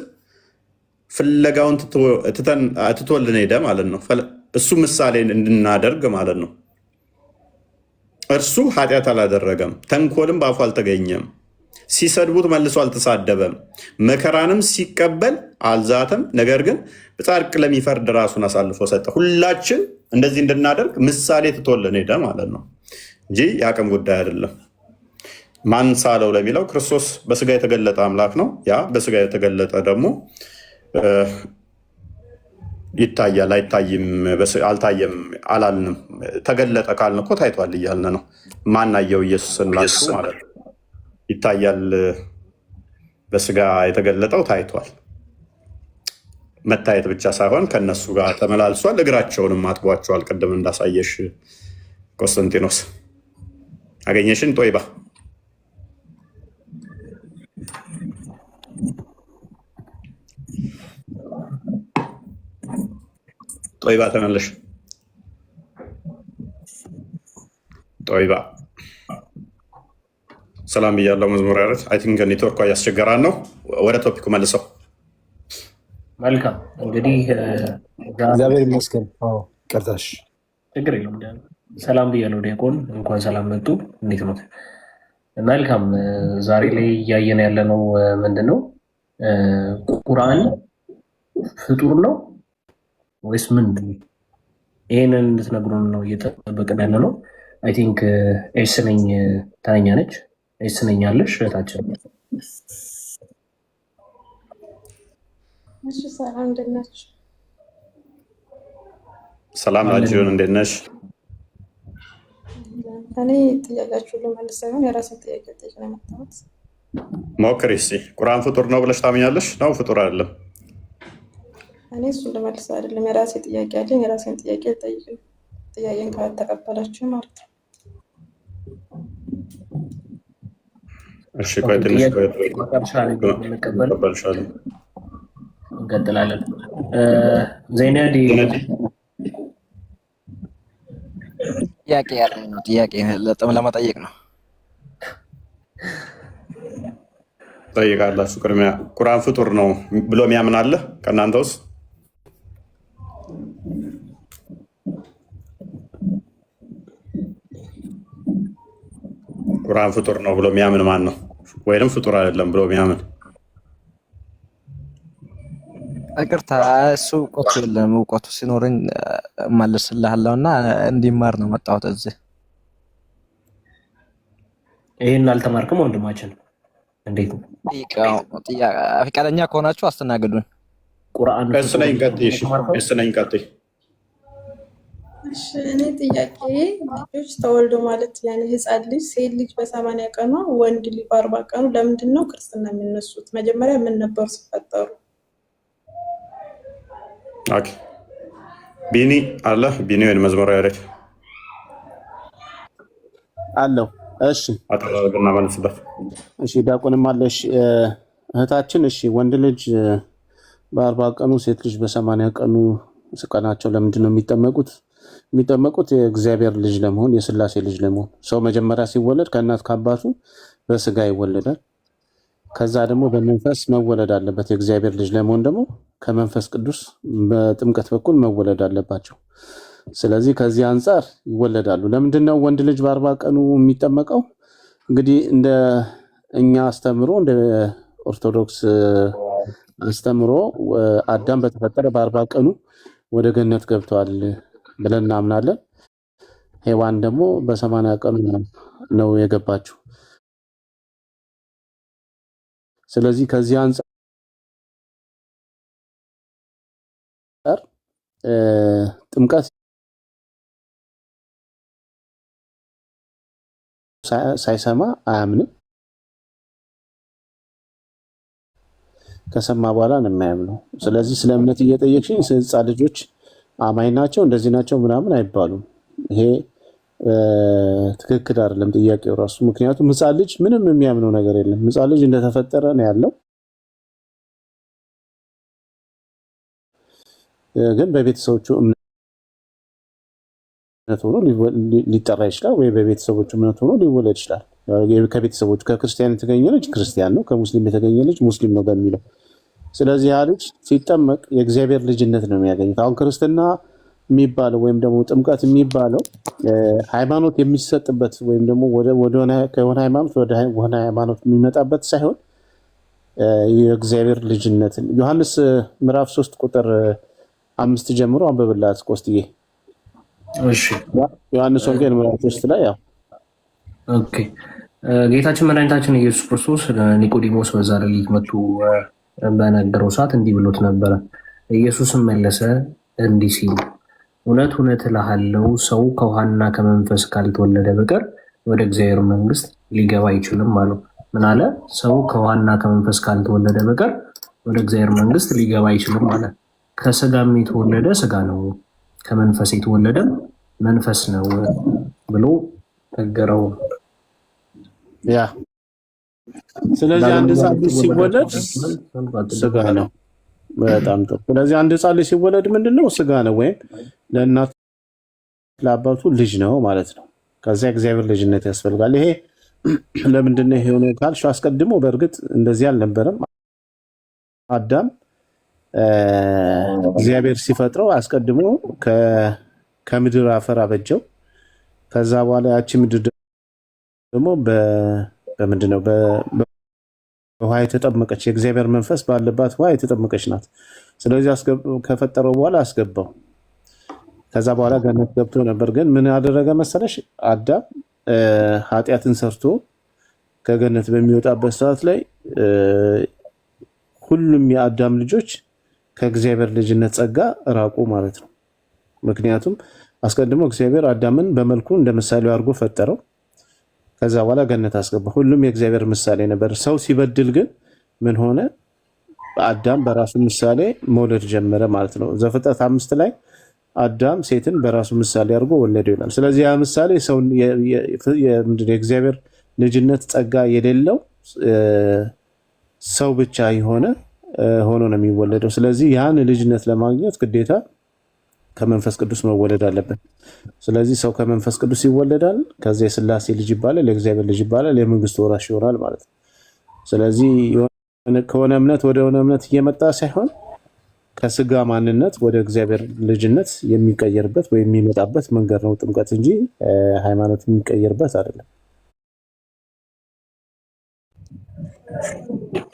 ፍለጋውን ትቶልን ሄደ ማለት ነው። እሱ ምሳሌ እንድናደርግ ማለት ነው። እርሱ ኃጢአት አላደረገም፣ ተንኮልም በአፉ አልተገኘም። ሲሰድቡት መልሶ አልተሳደበም፣ መከራንም ሲቀበል አልዛተም። ነገር ግን በጻድቅ ለሚፈርድ ራሱን አሳልፎ ሰጠ። ሁላችን እንደዚህ እንድናደርግ ምሳሌ ትቶልን ሄደ ማለት ነው እንጂ የአቅም ጉዳይ አይደለም። ማን ሳለው ለሚለው ክርስቶስ በስጋ የተገለጠ አምላክ ነው። ያ በስጋ የተገለጠ ደግሞ ይታያል አይታይም፣ አልታየም አላልንም። ተገለጠ ካልን እኮ ታይቷል እያልን ነው። ማናየው ኢየሱስን ላችሁ ማለት ነው። ይታያል፣ በስጋ የተገለጠው ታይቷል። መታየት ብቻ ሳይሆን ከነሱ ጋር ተመላልሷል። እግራቸውንም አጥቧቸዋል። ቅድም እንዳሳየሽ ቆስጠንጢኖስ አገኘሽን ጦይባ ጦይባ ተመለሽ። ጦይባ ሰላም ብያለሁ። መዝሙር ያረት አይ ቲንክ ኔትወርኳ እያስቸገራን ነው። ወደ ቶፒኩ መልሰው። መልካም እንግዲህ እግዚአብሔር ይመስገን። ቀርታሽ ችግር የለም። ሰላም ብያለሁ ዲያቆን፣ እንኳን ሰላም መጡ። እንዴት ነው? መልካም። ዛሬ ላይ እያየን ያለነው ምንድን ነው? ቁርአን ፍጡር ነው ወይስ ምንድን ነው? ይህንን እንድትነግሩን ነው እየጠበቅን ያለ ነው። አይ ቲንክ ኤስ ነኝ ተነኛ ነች። ኤስ ነኝ አለሽ እህታችን። ሰላም እንደት ናችሁ? ሰላም ናችሁን? እንዴት ነሽ? እኔ ጥያቄያችሁን ልመልስ ሳይሆን የራሴን ጥያቄ ጠይቅ ነው የመጣሁት። ሞክሪ እስኪ። ቁርአን ፍጡር ነው ብለሽ ታምኛለሽ? ነው ፍጡር አይደለም? እኔ እሱን ልመልስ አይደለም፣ የራሴ ጥያቄ አለኝ። የራሴን ጥያቄ ጠይቅ። ጥያቄን ካልተቀበላችሁ ማለት ነው። እሺ ቆይ ትንሽ እንቀጥላለን። ዘይነዲ ጥያቄ ያለኝ ነው። ጥያቄ ለመጠየቅ ነው። ጠይቃላችሁ። ቅድሚያ ቁርአን ፍጡር ነው ብሎ የሚያምን አለ ከእናንተ ውስጥ? ቁርአን ፍጡር ነው ብሎ የሚያምን ማን ነው? ወይንም ፍጡር አይደለም ብሎ የሚያምን? ይቅርታ፣ እሱ እውቀቱ የለም። እውቀቱ ሲኖረኝ እመልስልሃለሁ እና እንዲማር ነው መጣሁት እዚህ። ይህን አልተማርክም ወንድማችን? እንዴት ነው? ፈቃደኛ ከሆናችሁ አስተናግዱን። ቁርአን እስነኝ ቀጥይ። እሺ እኔ ጥያቄ ልጆች ተወልዶ ማለት ያኔ ህፃን ልጅ ሴት ልጅ በ80 ቀኗ ወንድ ልጅ በ40 ቀኑ ለምንድን ነው ክርስትና የሚነሱት? መጀመሪያ ምን ነበሩ ሲፈጠሩ? ኦኬ ቢኒ አለ ቢኒ ወይ መዝሙር ያሬድ አለው። እሺ አጠራርግና መልስበት። እሺ ዲያቆንም አለሽ እህታችን። እሺ ወንድ ልጅ በ40 ቀኑ ሴት ልጅ በ80 ቀኑ ቀናቸው ለምንድን ነው የሚጠመቁት? የሚጠመቁት የእግዚአብሔር ልጅ ለመሆን የስላሴ ልጅ ለመሆን። ሰው መጀመሪያ ሲወለድ ከእናት ከአባቱ በስጋ ይወለዳል። ከዛ ደግሞ በመንፈስ መወለድ አለበት። የእግዚአብሔር ልጅ ለመሆን ደግሞ ከመንፈስ ቅዱስ በጥምቀት በኩል መወለድ አለባቸው። ስለዚህ ከዚህ አንጻር ይወለዳሉ። ለምንድን ነው ወንድ ልጅ በ40 ቀኑ የሚጠመቀው? እንግዲህ እንደ እኛ አስተምሮ እንደ ኦርቶዶክስ አስተምሮ አዳም በተፈጠረ በ40 ቀኑ ወደ ገነት ገብተዋል ብለን እናምናለን። ሔዋን ደግሞ በ80 ቀኑ ነው የገባችው። ስለዚህ ከዚህ አንጻር ጥምቀት ሳይሰማ አያምንም። ከሰማ በኋላ ነው የሚያምነው። ስለዚህ ስለ እምነት እየጠየቅሽኝ ህፃን ልጆች አማኝ ናቸው እንደዚህ ናቸው ምናምን አይባሉም። ይሄ ትክክል አይደለም ጥያቄው ራሱ። ምክንያቱም ህፃን ልጅ ምንም የሚያምነው ነገር የለም። ህፃን ልጅ እንደተፈጠረ ነው ያለው። ግን በቤተሰቦቹ እምነት ሆኖ ሊጠራ ይችላል፣ ወይ በቤተሰቦቹ እምነት ሆኖ ሊወለድ ይችላል። ከቤተሰቦቹ ከክርስቲያን የተገኘ ልጅ ክርስቲያን ነው፣ ከሙስሊም የተገኘ ልጅ ሙስሊም ነው በሚለው። ስለዚህ ያ ልጅ ሲጠመቅ የእግዚአብሔር ልጅነት ነው የሚያገኙት። አሁን ክርስትና የሚባለው ወይም ደግሞ ጥምቀት የሚባለው ሃይማኖት የሚሰጥበት ወይም ደግሞ ከሆነ ሃይማኖት ወደ ሆነ ሃይማኖት የሚመጣበት ሳይሆን የእግዚአብሔር ልጅነትን ዮሐንስ ምዕራፍ 3 ቁጥር 5 ጀምሮ አንብብላት ቆስጥዬ። እሺ ዮሐንስ ወንጌል ምዕራፍ 3 ላይ ያው ኦኬ ጌታችን መድኃኒታችን ኢየሱስ ክርስቶስ ኒቆዲሞስ በዛ ሌሊት መጥቶ በነገረው ሰዓት እንዲህ ብሎት ነበረ። ኢየሱስም መለሰ እንዲህ ሲል እውነት እውነት እልሃለሁ ሰው ከውሃና ከመንፈስ ካልተወለደ በቀር ወደ እግዚአብሔር መንግስት ሊገባ አይችልም አለው። ምን አለ? ሰው ከውሃና ከመንፈስ ካልተወለደ በቀር ወደ እግዚአብሔር መንግስት ሊገባ አይችልም አለ። ከስጋም የተወለደ ስጋ ነው፣ ከመንፈስ የተወለደ መንፈስ ነው ብሎ ነገረው። ያ ስለዚህ አንድ ህፃን ልጅ ሲወለድ ስጋ ነው። በጣም ጥሩ። ስለዚህ አንድ ህፃን ልጅ ሲወለድ ምንድነው? ስጋ ነው፣ ወይም ለእናት ለአባቱ ልጅ ነው ማለት ነው። ከዚያ እግዚአብሔር ልጅነት ያስፈልጋል። ይሄ ለምንድን ነው የሆነ ካልሽ አስቀድሞ በእርግጥ እንደዚህ አልነበረም። አዳም እግዚአብሔር ሲፈጥረው አስቀድሞ ከምድር አፈር አበጀው። ከዛ በኋላ ያቺ ምድር ደግሞ በምንድነው በውሃ የተጠመቀች የእግዚአብሔር መንፈስ ባለባት ውሃ የተጠመቀች ናት። ስለዚህ ከፈጠረው በኋላ አስገባው። ከዛ በኋላ ገነት ገብቶ ነበር። ግን ምን ያደረገ መሰለሽ? አዳም ኃጢአትን ሰርቶ ከገነት በሚወጣበት ሰዓት ላይ ሁሉም የአዳም ልጆች ከእግዚአብሔር ልጅነት ጸጋ ራቁ ማለት ነው። ምክንያቱም አስቀድሞ እግዚአብሔር አዳምን በመልኩ እንደ ምሳሌው አድርጎ ፈጠረው። ከዛ በኋላ ገነት አስገባ። ሁሉም የእግዚአብሔር ምሳሌ ነበር። ሰው ሲበድል ግን ምን ሆነ? አዳም በራሱ ምሳሌ መውለድ ጀመረ ማለት ነው። ዘፍጥረት 5 ላይ አዳም ሴትን በራሱ ምሳሌ አድርጎ ወለደው ይላል። ስለዚህ ያ ምሳሌ ሰው የእግዚአብሔር ልጅነት ጸጋ የሌለው ሰው ብቻ የሆነ ሆኖ ነው የሚወለደው። ስለዚህ ያን ልጅነት ለማግኘት ግዴታ ከመንፈስ ቅዱስ መወለድ አለበት። ስለዚህ ሰው ከመንፈስ ቅዱስ ይወለዳል። ከዚያ የስላሴ ልጅ ይባላል፣ የእግዚአብሔር ልጅ ይባላል፣ የመንግስቱ ወራሽ ይሆናል ማለት ነው። ስለዚህ ከሆነ እምነት ወደ ሆነ እምነት እየመጣ ሳይሆን ከስጋ ማንነት ወደ እግዚአብሔር ልጅነት የሚቀየርበት ወይም የሚመጣበት መንገድ ነው ጥምቀት እንጂ ሃይማኖት የሚቀየርበት አይደለም።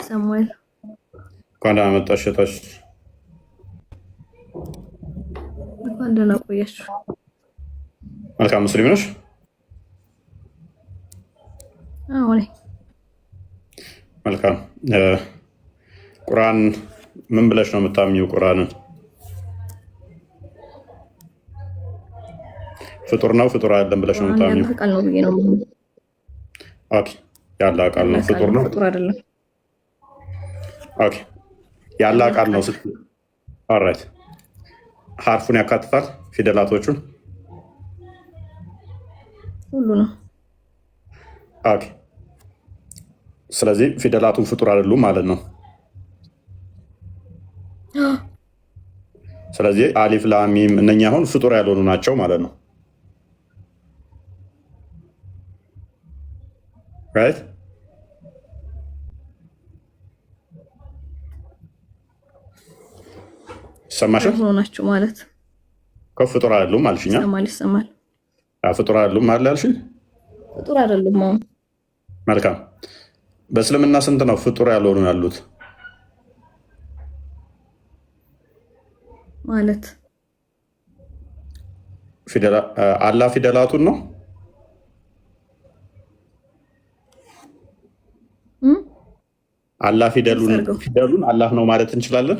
ሳሙኤል እንኳን ደህና መጣሽ እህቶች። እንኳን ደህና ቆያችሁ። መልካም ሙስሊም ነሽ? አዎ ነኝ። መልካም። ቁርአን ምን ብለሽ ነው የምታምኚው? ቁርአንን ፍጡር ነው ፍጡር አይደለም ብለሽ ነው የምታምኚው? ያላህ ቃል ነው ብዬ ነው። ኦኬ ያላህ ቃል ነው ፍጡር ነው ፍጡር አይደለም። ኦኬ ያላህ ቃል ነው ስትል ኦልራይት ሐርፉን ያካትታል ፊደላቶቹን ሁሉ ነው። ኦኬ ስለዚህ ፊደላቱን ፍጡር አይደሉም ማለት ነው። ስለዚህ አሊፍ ላም ሚም እነኛ አሁን ፍጡር ያልሆኑ ናቸው ማለት ነው። ራይት ይሰማሻል? ናቸው ማለት ፍጡር አይደሉም አልሽኛ? ይሰማል። ፍጡር አይደሉም ማለት ያልሽኝ? ፍጡር አይደሉም። መልካም። በእስልምና ስንት ነው ፍጡር ያልሆኑ ያሉት? ማለት አላህ ፊደላቱን ነው አላህ ፊደሉን አላህ ነው ማለት እንችላለን?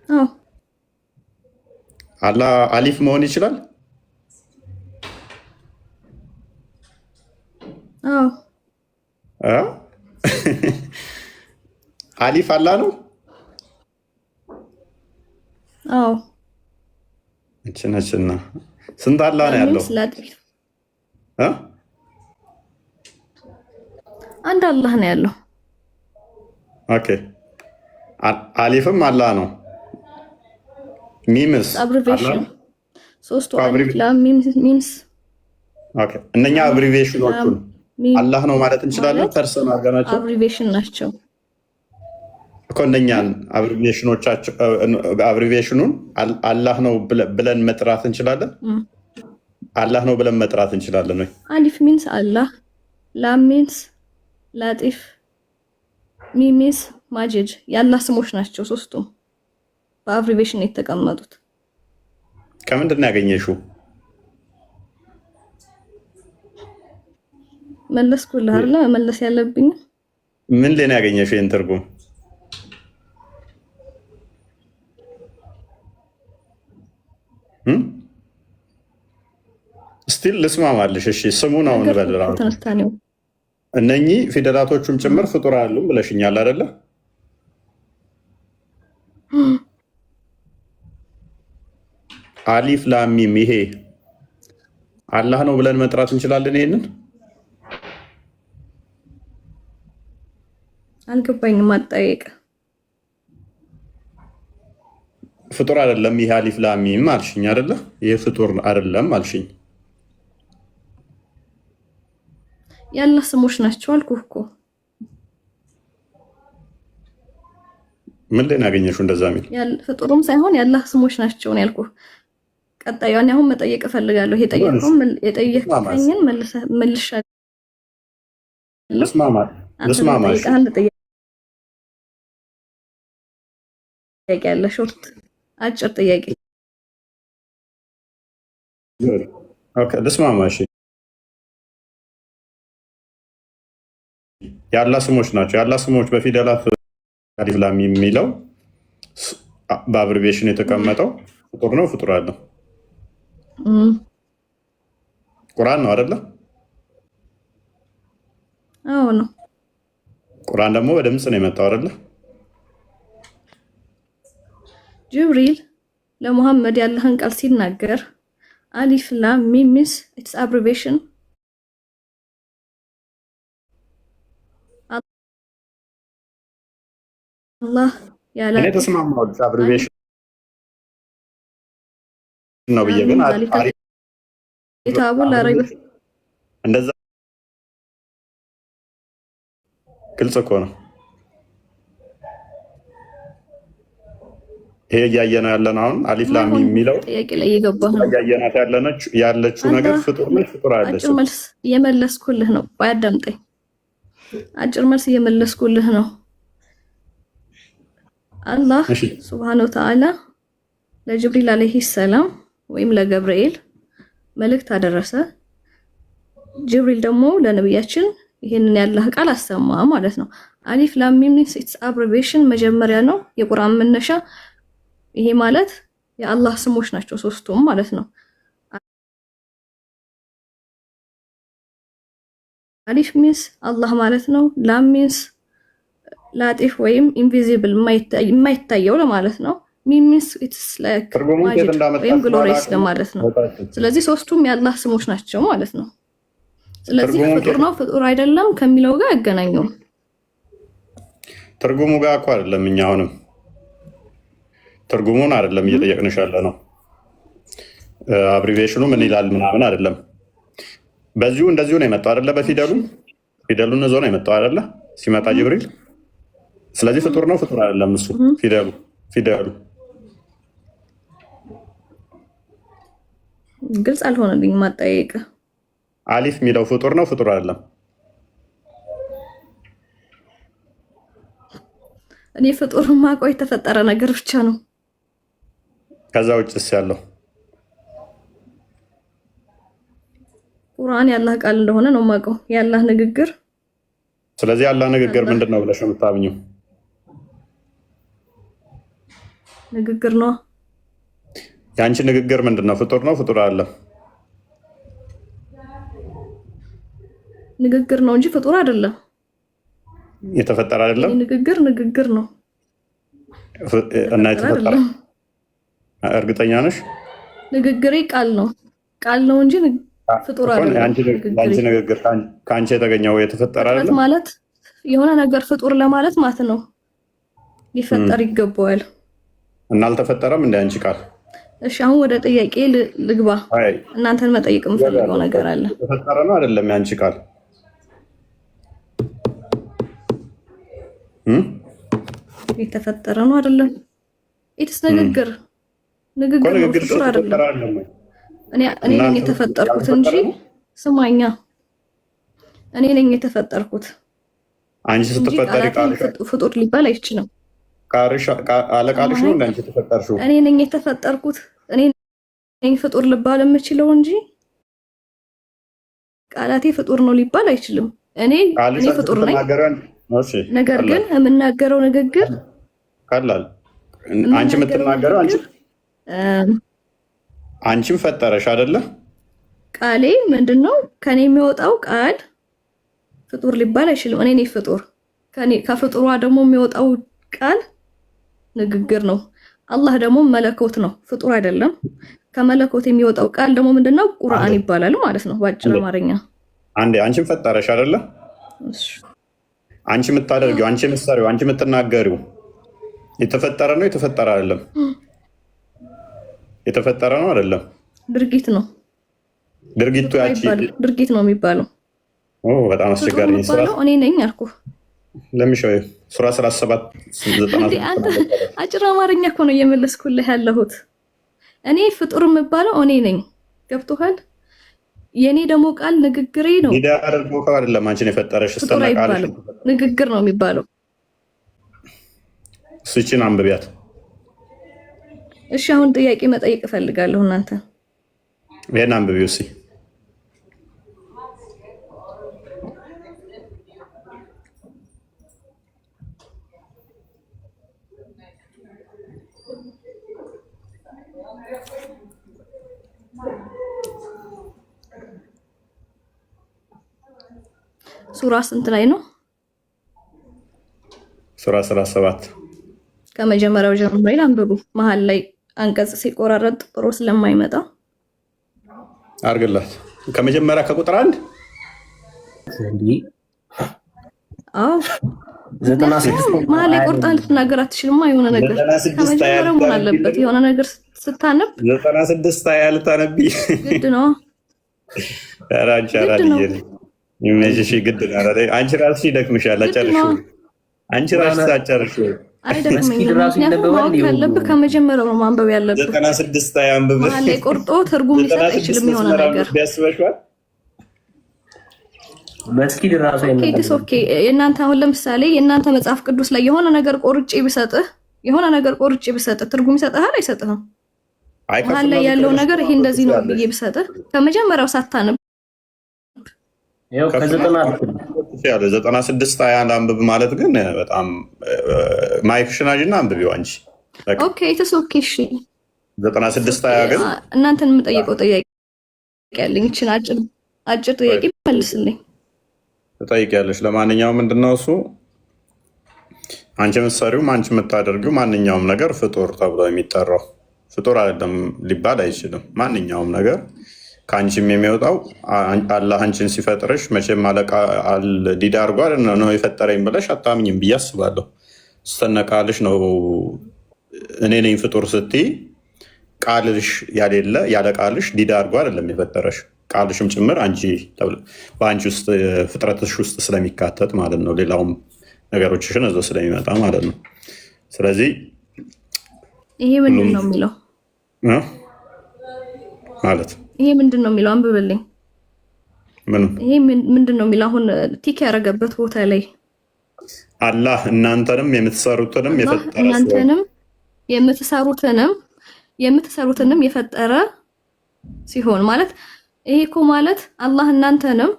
አዎ። አላህ አሊፍ መሆን ይችላል? አዎ። አሊፍ አላህ ነው? አዎ። እችነችና ስንት አላህ ነው ያለው? አንድ አላህ ነው ያለው። ኦኬ አሊፍም አላህ ነው። ሚምስ አብሪቬሽን ሶስቱ አሊፍ ላም ሚምስ ኦኬ እነኛ አብሪቬሽኖቹን አላህ ነው ማለት እንችላለን? ፐርሰን አድርገናቸው አብሪቬሽን ናቸው እኮ እነኛን አብሪቬሽኑን አላህ ነው ብለን መጥራት እንችላለን? አላህ ነው ብለን መጥራት እንችላለን ወይ? አሊፍ ሚንስ አላህ፣ ላም ሚንስ ላጢፍ፣ ሚም ሚንስ ማጂድ የአላህ ስሞች ናቸው። ሶስቱም በአብሪቬሽን የተቀመጡት። ከምንድን ነው ያገኘሽው? መለስኩልህ አይደለ? መለስ ያለብኝ ምን ላይ ነው ያገኘሽው ይሄን ትርጉም? ስቲል ልስማማልሽ። እሺ ስሙን አሁን በልራው እነኚህ ፊደላቶቹም ጭምር ፍጡር አይደሉም ብለሽኛል አይደለ? አሊፍ ላም ሚም ይሄ አላህ ነው ብለን መጥራት እንችላለን? ይሄንን አልገባኝም። አጠያየቅ ፍጡር አይደለም ይሄ አሊፍ ላም ሚም አልሽኝ አይደለ? ይሄ ፍጡር አይደለም አልሽኝ። የአላህ ስሞች ናቸው አልኩህ እኮ። ምን ላይ ያገኘሽው እንደዛ ሚል? ፍጡሩም ሳይሆን የአላህ ስሞች ናቸው ነው ያልኩህ። ቀጣዩን አሁን መጠየቅ እፈልጋለሁ። የጠየቅከኝን መልሻለሁ። ልስማማሽ ጥያቄ ያለ ሾርት አጭር ጥያቄ ልስማማሽ። የአላህ ስሞች ናቸው። የአላህ ስሞች በፊደላት አሊፍ ላም የሚለው በአብሪቬሽን የተቀመጠው ፍጡር ነው ፍጡር አለ? ቁርአን ነው አይደለ? አዎ ነው። ቁርአን ደግሞ በድምፅ ነው የመጣው አይደለ? ጅብሪል ለሙሐመድ ያለህን ቃል ሲናገር አሊፍ ላም ሚም ሚንስ ኢትስ አብሪቬሽን አላህ ያለ እኔ ተስማማሁልሽ አብሪቬሽን ነው ብዬ ግን ኪታቡ ለረይብ እንደዛ ግልጽ እኮ ነው። ይሄ እያየነው ያለነው አሁን አሊፍ ላም የሚለው ጥያቄ ላይ እየገባህ ነው። እያየናት ያለችው ነገር ፍጡር ነው ፍጡር አይደለም? አጭር መልስ እየመለስኩልህ ነው። ቆይ አዳምጠኝ። አጭር መልስ እየመለስኩልህ ነው። አላህ ሱብሃነሁ ወተዓላ ለጅብሪል አለይሂ ሰላም ወይም ለገብርኤል መልእክት አደረሰ። ጅብሪል ደግሞ ለነብያችን ይሄንን ያላህ ቃል አሰማ ማለት ነው። አሊፍ ላም ሚም ኢትስ አብሪቬሽን መጀመሪያ ነው የቁርአን መነሻ። ይሄ ማለት የአላህ ስሞች ናቸው ሶስቱም ማለት ነው። አሊፍ ሚንስ አላህ ማለት ነው። ላም ሚንስ ላጢፍ ወይም ኢንቪዚብል የማይታየው ለማለት ነው። ሚም ሚንስ ኢትስ ላይክ ማጂክ ወይም ግሎሪየስ ለማለት ነው። ስለዚህ ሶስቱም የአላህ ስሞች ናቸው ማለት ነው። ስለዚህ ፍጡር ነው ፍጡር አይደለም ከሚለው ጋር ያገናኘው ትርጉሙ ጋር እኮ አይደለም። እኛ አሁንም ትርጉሙን አይደለም እየጠየቅንሽ ያለ ነው። አብሪቬሽኑ ምን ይላል ምናምን አይደለም። በዚሁ እንደዚሁ ነው የመጣው አይደለ? ፊደሉን ይዞ ነው የመጣው አይደለ? ሲመጣ ጅብሪል። ስለዚህ ፍጡር ነው ፍጡር አይደለም? እሱ ፊደሉ ግልጽ አልሆነልኝም። ማጠያየቅ አሊፍ የሚለው ፍጡር ነው ፍጡር አይደለም? እኔ ፍጡር ማቆይ የተፈጠረ ነገር ብቻ ነው። ከዛ ውጭስ ያለው ቁርአን የአላህ ቃል እንደሆነ ነው የማውቀው፣ የአላህ ንግግር። ስለዚህ የአላህ ንግግር ምንድን ነው ብለሽ የምታምኚው? ንግግር ነው። የአንቺ ንግግር ምንድን ነው? ፍጡር ነው ፍጡር አይደለም? ንግግር ነው እንጂ ፍጡር አይደለም። የተፈጠረ አይደለም። ንግግር ነው እና የተፈጠረ እርግጠኛ ነሽ? ንግግሬ ቃል ነው እንጂ ፍጡር አይደለም። አንቺ ንግግር ከአንቺ የተገኘው የተፈጠረ አይደለም ማለት የሆነ ነገር ፍጡር ለማለት ማለት ነው። ሊፈጠር ይገባዋል እና አልተፈጠረም እንደ አንቺ ቃል። እሺ አሁን ወደ ጥያቄ ልግባ። እናንተን መጠየቅ የምፈልገው ነገር አለ። የተፈጠረ ነው አይደለም የአንቺ ቃል? የተፈጠረ ነው አይደለም? ኢትስ ንግግር ነው ፍጡር አይደለም። እኔ ነኝ የተፈጠርኩት እንጂ ስማኛ፣ እኔ ነኝ የተፈጠርኩት። አንቺ ስትፈጠሪ ፍጡር ሊባል አይችልም። አለቃልሽ ነው እንዳንቺ የተፈጠርሽው። እኔ ነኝ የተፈጠርኩት። እኔ ነኝ ፍጡር ልባል የምችለው እንጂ ቃላቴ ፍጡር ነው ሊባል አይችልም። እኔ ፍጡር ነኝ። ነገር ግን የምናገረው ንግግር ቀላል። አንቺ የምትናገረው አንቺም ፈጠረሽ አይደለ? ቃሌ ምንድነው? ከኔ የሚወጣው ቃል ፍጡር ሊባል አይችልም። እኔ ነኝ ፍጡር። ከፍጡሯ ደግሞ የሚወጣው ቃል ንግግር ነው። አላህ ደግሞ መለኮት ነው፣ ፍጡር አይደለም። ከመለኮት የሚወጣው ቃል ደግሞ ምንድነው? ቁርአን ይባላል ማለት ነው በአጭር አማርኛ። አንቺም ፈጠረሽ አይደለ? አንቺ የምታደርጊው፣ አንቺ የምትሰሪው፣ አንቺ የምትናገሪው የተፈጠረ ነው የተፈጠረ አይደለም? የተፈጠረ ነው አይደለም? ድርጊት ነው። ድርጊቱ ድርጊት ነው የሚባለው። በጣም አስቸጋሪ ነው። እኔ ነኝ አልኩህ። ለምሻው ሱራ 17 አንተ አጭር አማርኛ እኮ ነው እየመለስኩልህ ያለሁት። እኔ ፍጡር የምባለው እኔ ነኝ። ገብቶሃል? የኔ ደግሞ ቃል ንግግሬ ነው። ሂዳ አድርጎ አይደለም አንቺን የፈጠረሽ ስተናቃለሽ ንግግር ነው የሚባለው። ስቺን አንብቢያት። እሺ አሁን ጥያቄ መጠየቅ እፈልጋለሁ። እናንተ ይሄን አንብቢው እስኪ። ሱራ ስንት ላይ ነው? ሱራ 17 ከመጀመሪያው ጀምሮ አንብቡ። መሀል ላይ አንቀጽ ሲቆራረጥ ጥሩ ስለማይመጣ አርግላት። ከመጀመሪያ ከቁጥር 1 አዎ 96 መሀል ላይ ቆርጣ ልትናገር አትችልም። የሆነ ነገር ከመጀመሪያው ምን አለበት? የሆነ ነገር ስታነብ 96 ያልታነቢ ግድ ነው። ይመችሽ ግድ ነው። አንቺ ራስሽ ይደክምሻል። አጨርሽው። አንቺ ራስሽ አጨርሽው። አይደክመኝም። ምክንያቱም ማወቅ ያለብህ ከመጀመሪያው ነው ማንበብ ያለብህ። 96 ያንብብ። መሀል ላይ ቆርጦ ትርጉም ሊሰጥ አይችልም። የሆነ ነገር ቢያስበሽዋል መስጊድ ራሱ አይነበብም። ኦኬ የእናንተ አሁን ለምሳሌ የእናንተ መጽሐፍ ቅዱስ ላይ የሆነ ነገር ቆርጬ ብሰጥህ ትርጉም ይሰጥሃል አይሰጥህም? መሀል ላይ ያለው ነገር ይሄ እንደዚህ ነው ብዬ ብሰጥህ ከመጀመሪያው ሳታነብ ያው ከ96 ያን አንብብ ማለት ግን በጣም ማይክሽን አጅና አንብቢው አንቺ። ኦኬ ኢትስ ኦኬ። እሺ 96 20 ግን እናንተን የምጠይቀው ጥያቄ ያለኝ እችን አጭር ጥያቄ መልስልኝ። ትጠይቂያለሽ። ለማንኛውም ምንድነው እሱ አንቺ የምትሰሪውም አንቺ የምታደርጊው ማንኛውም ነገር ፍጡር ተብሎ የሚጠራው ፍጡር አይደለም ሊባል አይችልም። ማንኛውም ነገር ከአንቺም የሚወጣው አላህ አንቺን ሲፈጥርሽ መቼም አለቃ ዲዳ አድርጎ ነው የፈጠረኝ ብለሽ አታምኝም ብዬ አስባለሁ። ስተነቃልሽ ነው እኔ ነኝ ፍጡር ስትይ ቃልሽ ያሌለ ያለ ቃልሽ ዲዳ አድርጎ አይደለም የፈጠረሽ። ቃልሽም ጭምር አንቺ በአንቺ ውስጥ ፍጥረትሽ ውስጥ ስለሚካተት ማለት ነው። ሌላውም ነገሮችሽን እዛው ስለሚመጣ ማለት ነው። ስለዚህ ይሄ ምንድን ነው የሚለው ማለት ይሄ ምንድን ነው የሚለው አንብብልኝ። ይሄ ምንድን ነው የሚለው አሁን ቲክ ያደረገበት ቦታ ላይ አላህ እናንተንም የምትሰሩትንም የፈጠረ እናንተንም የምትሰሩትንም የፈጠረ ሲሆን ማለት ይሄ እኮ ማለት አላህ እናንተንም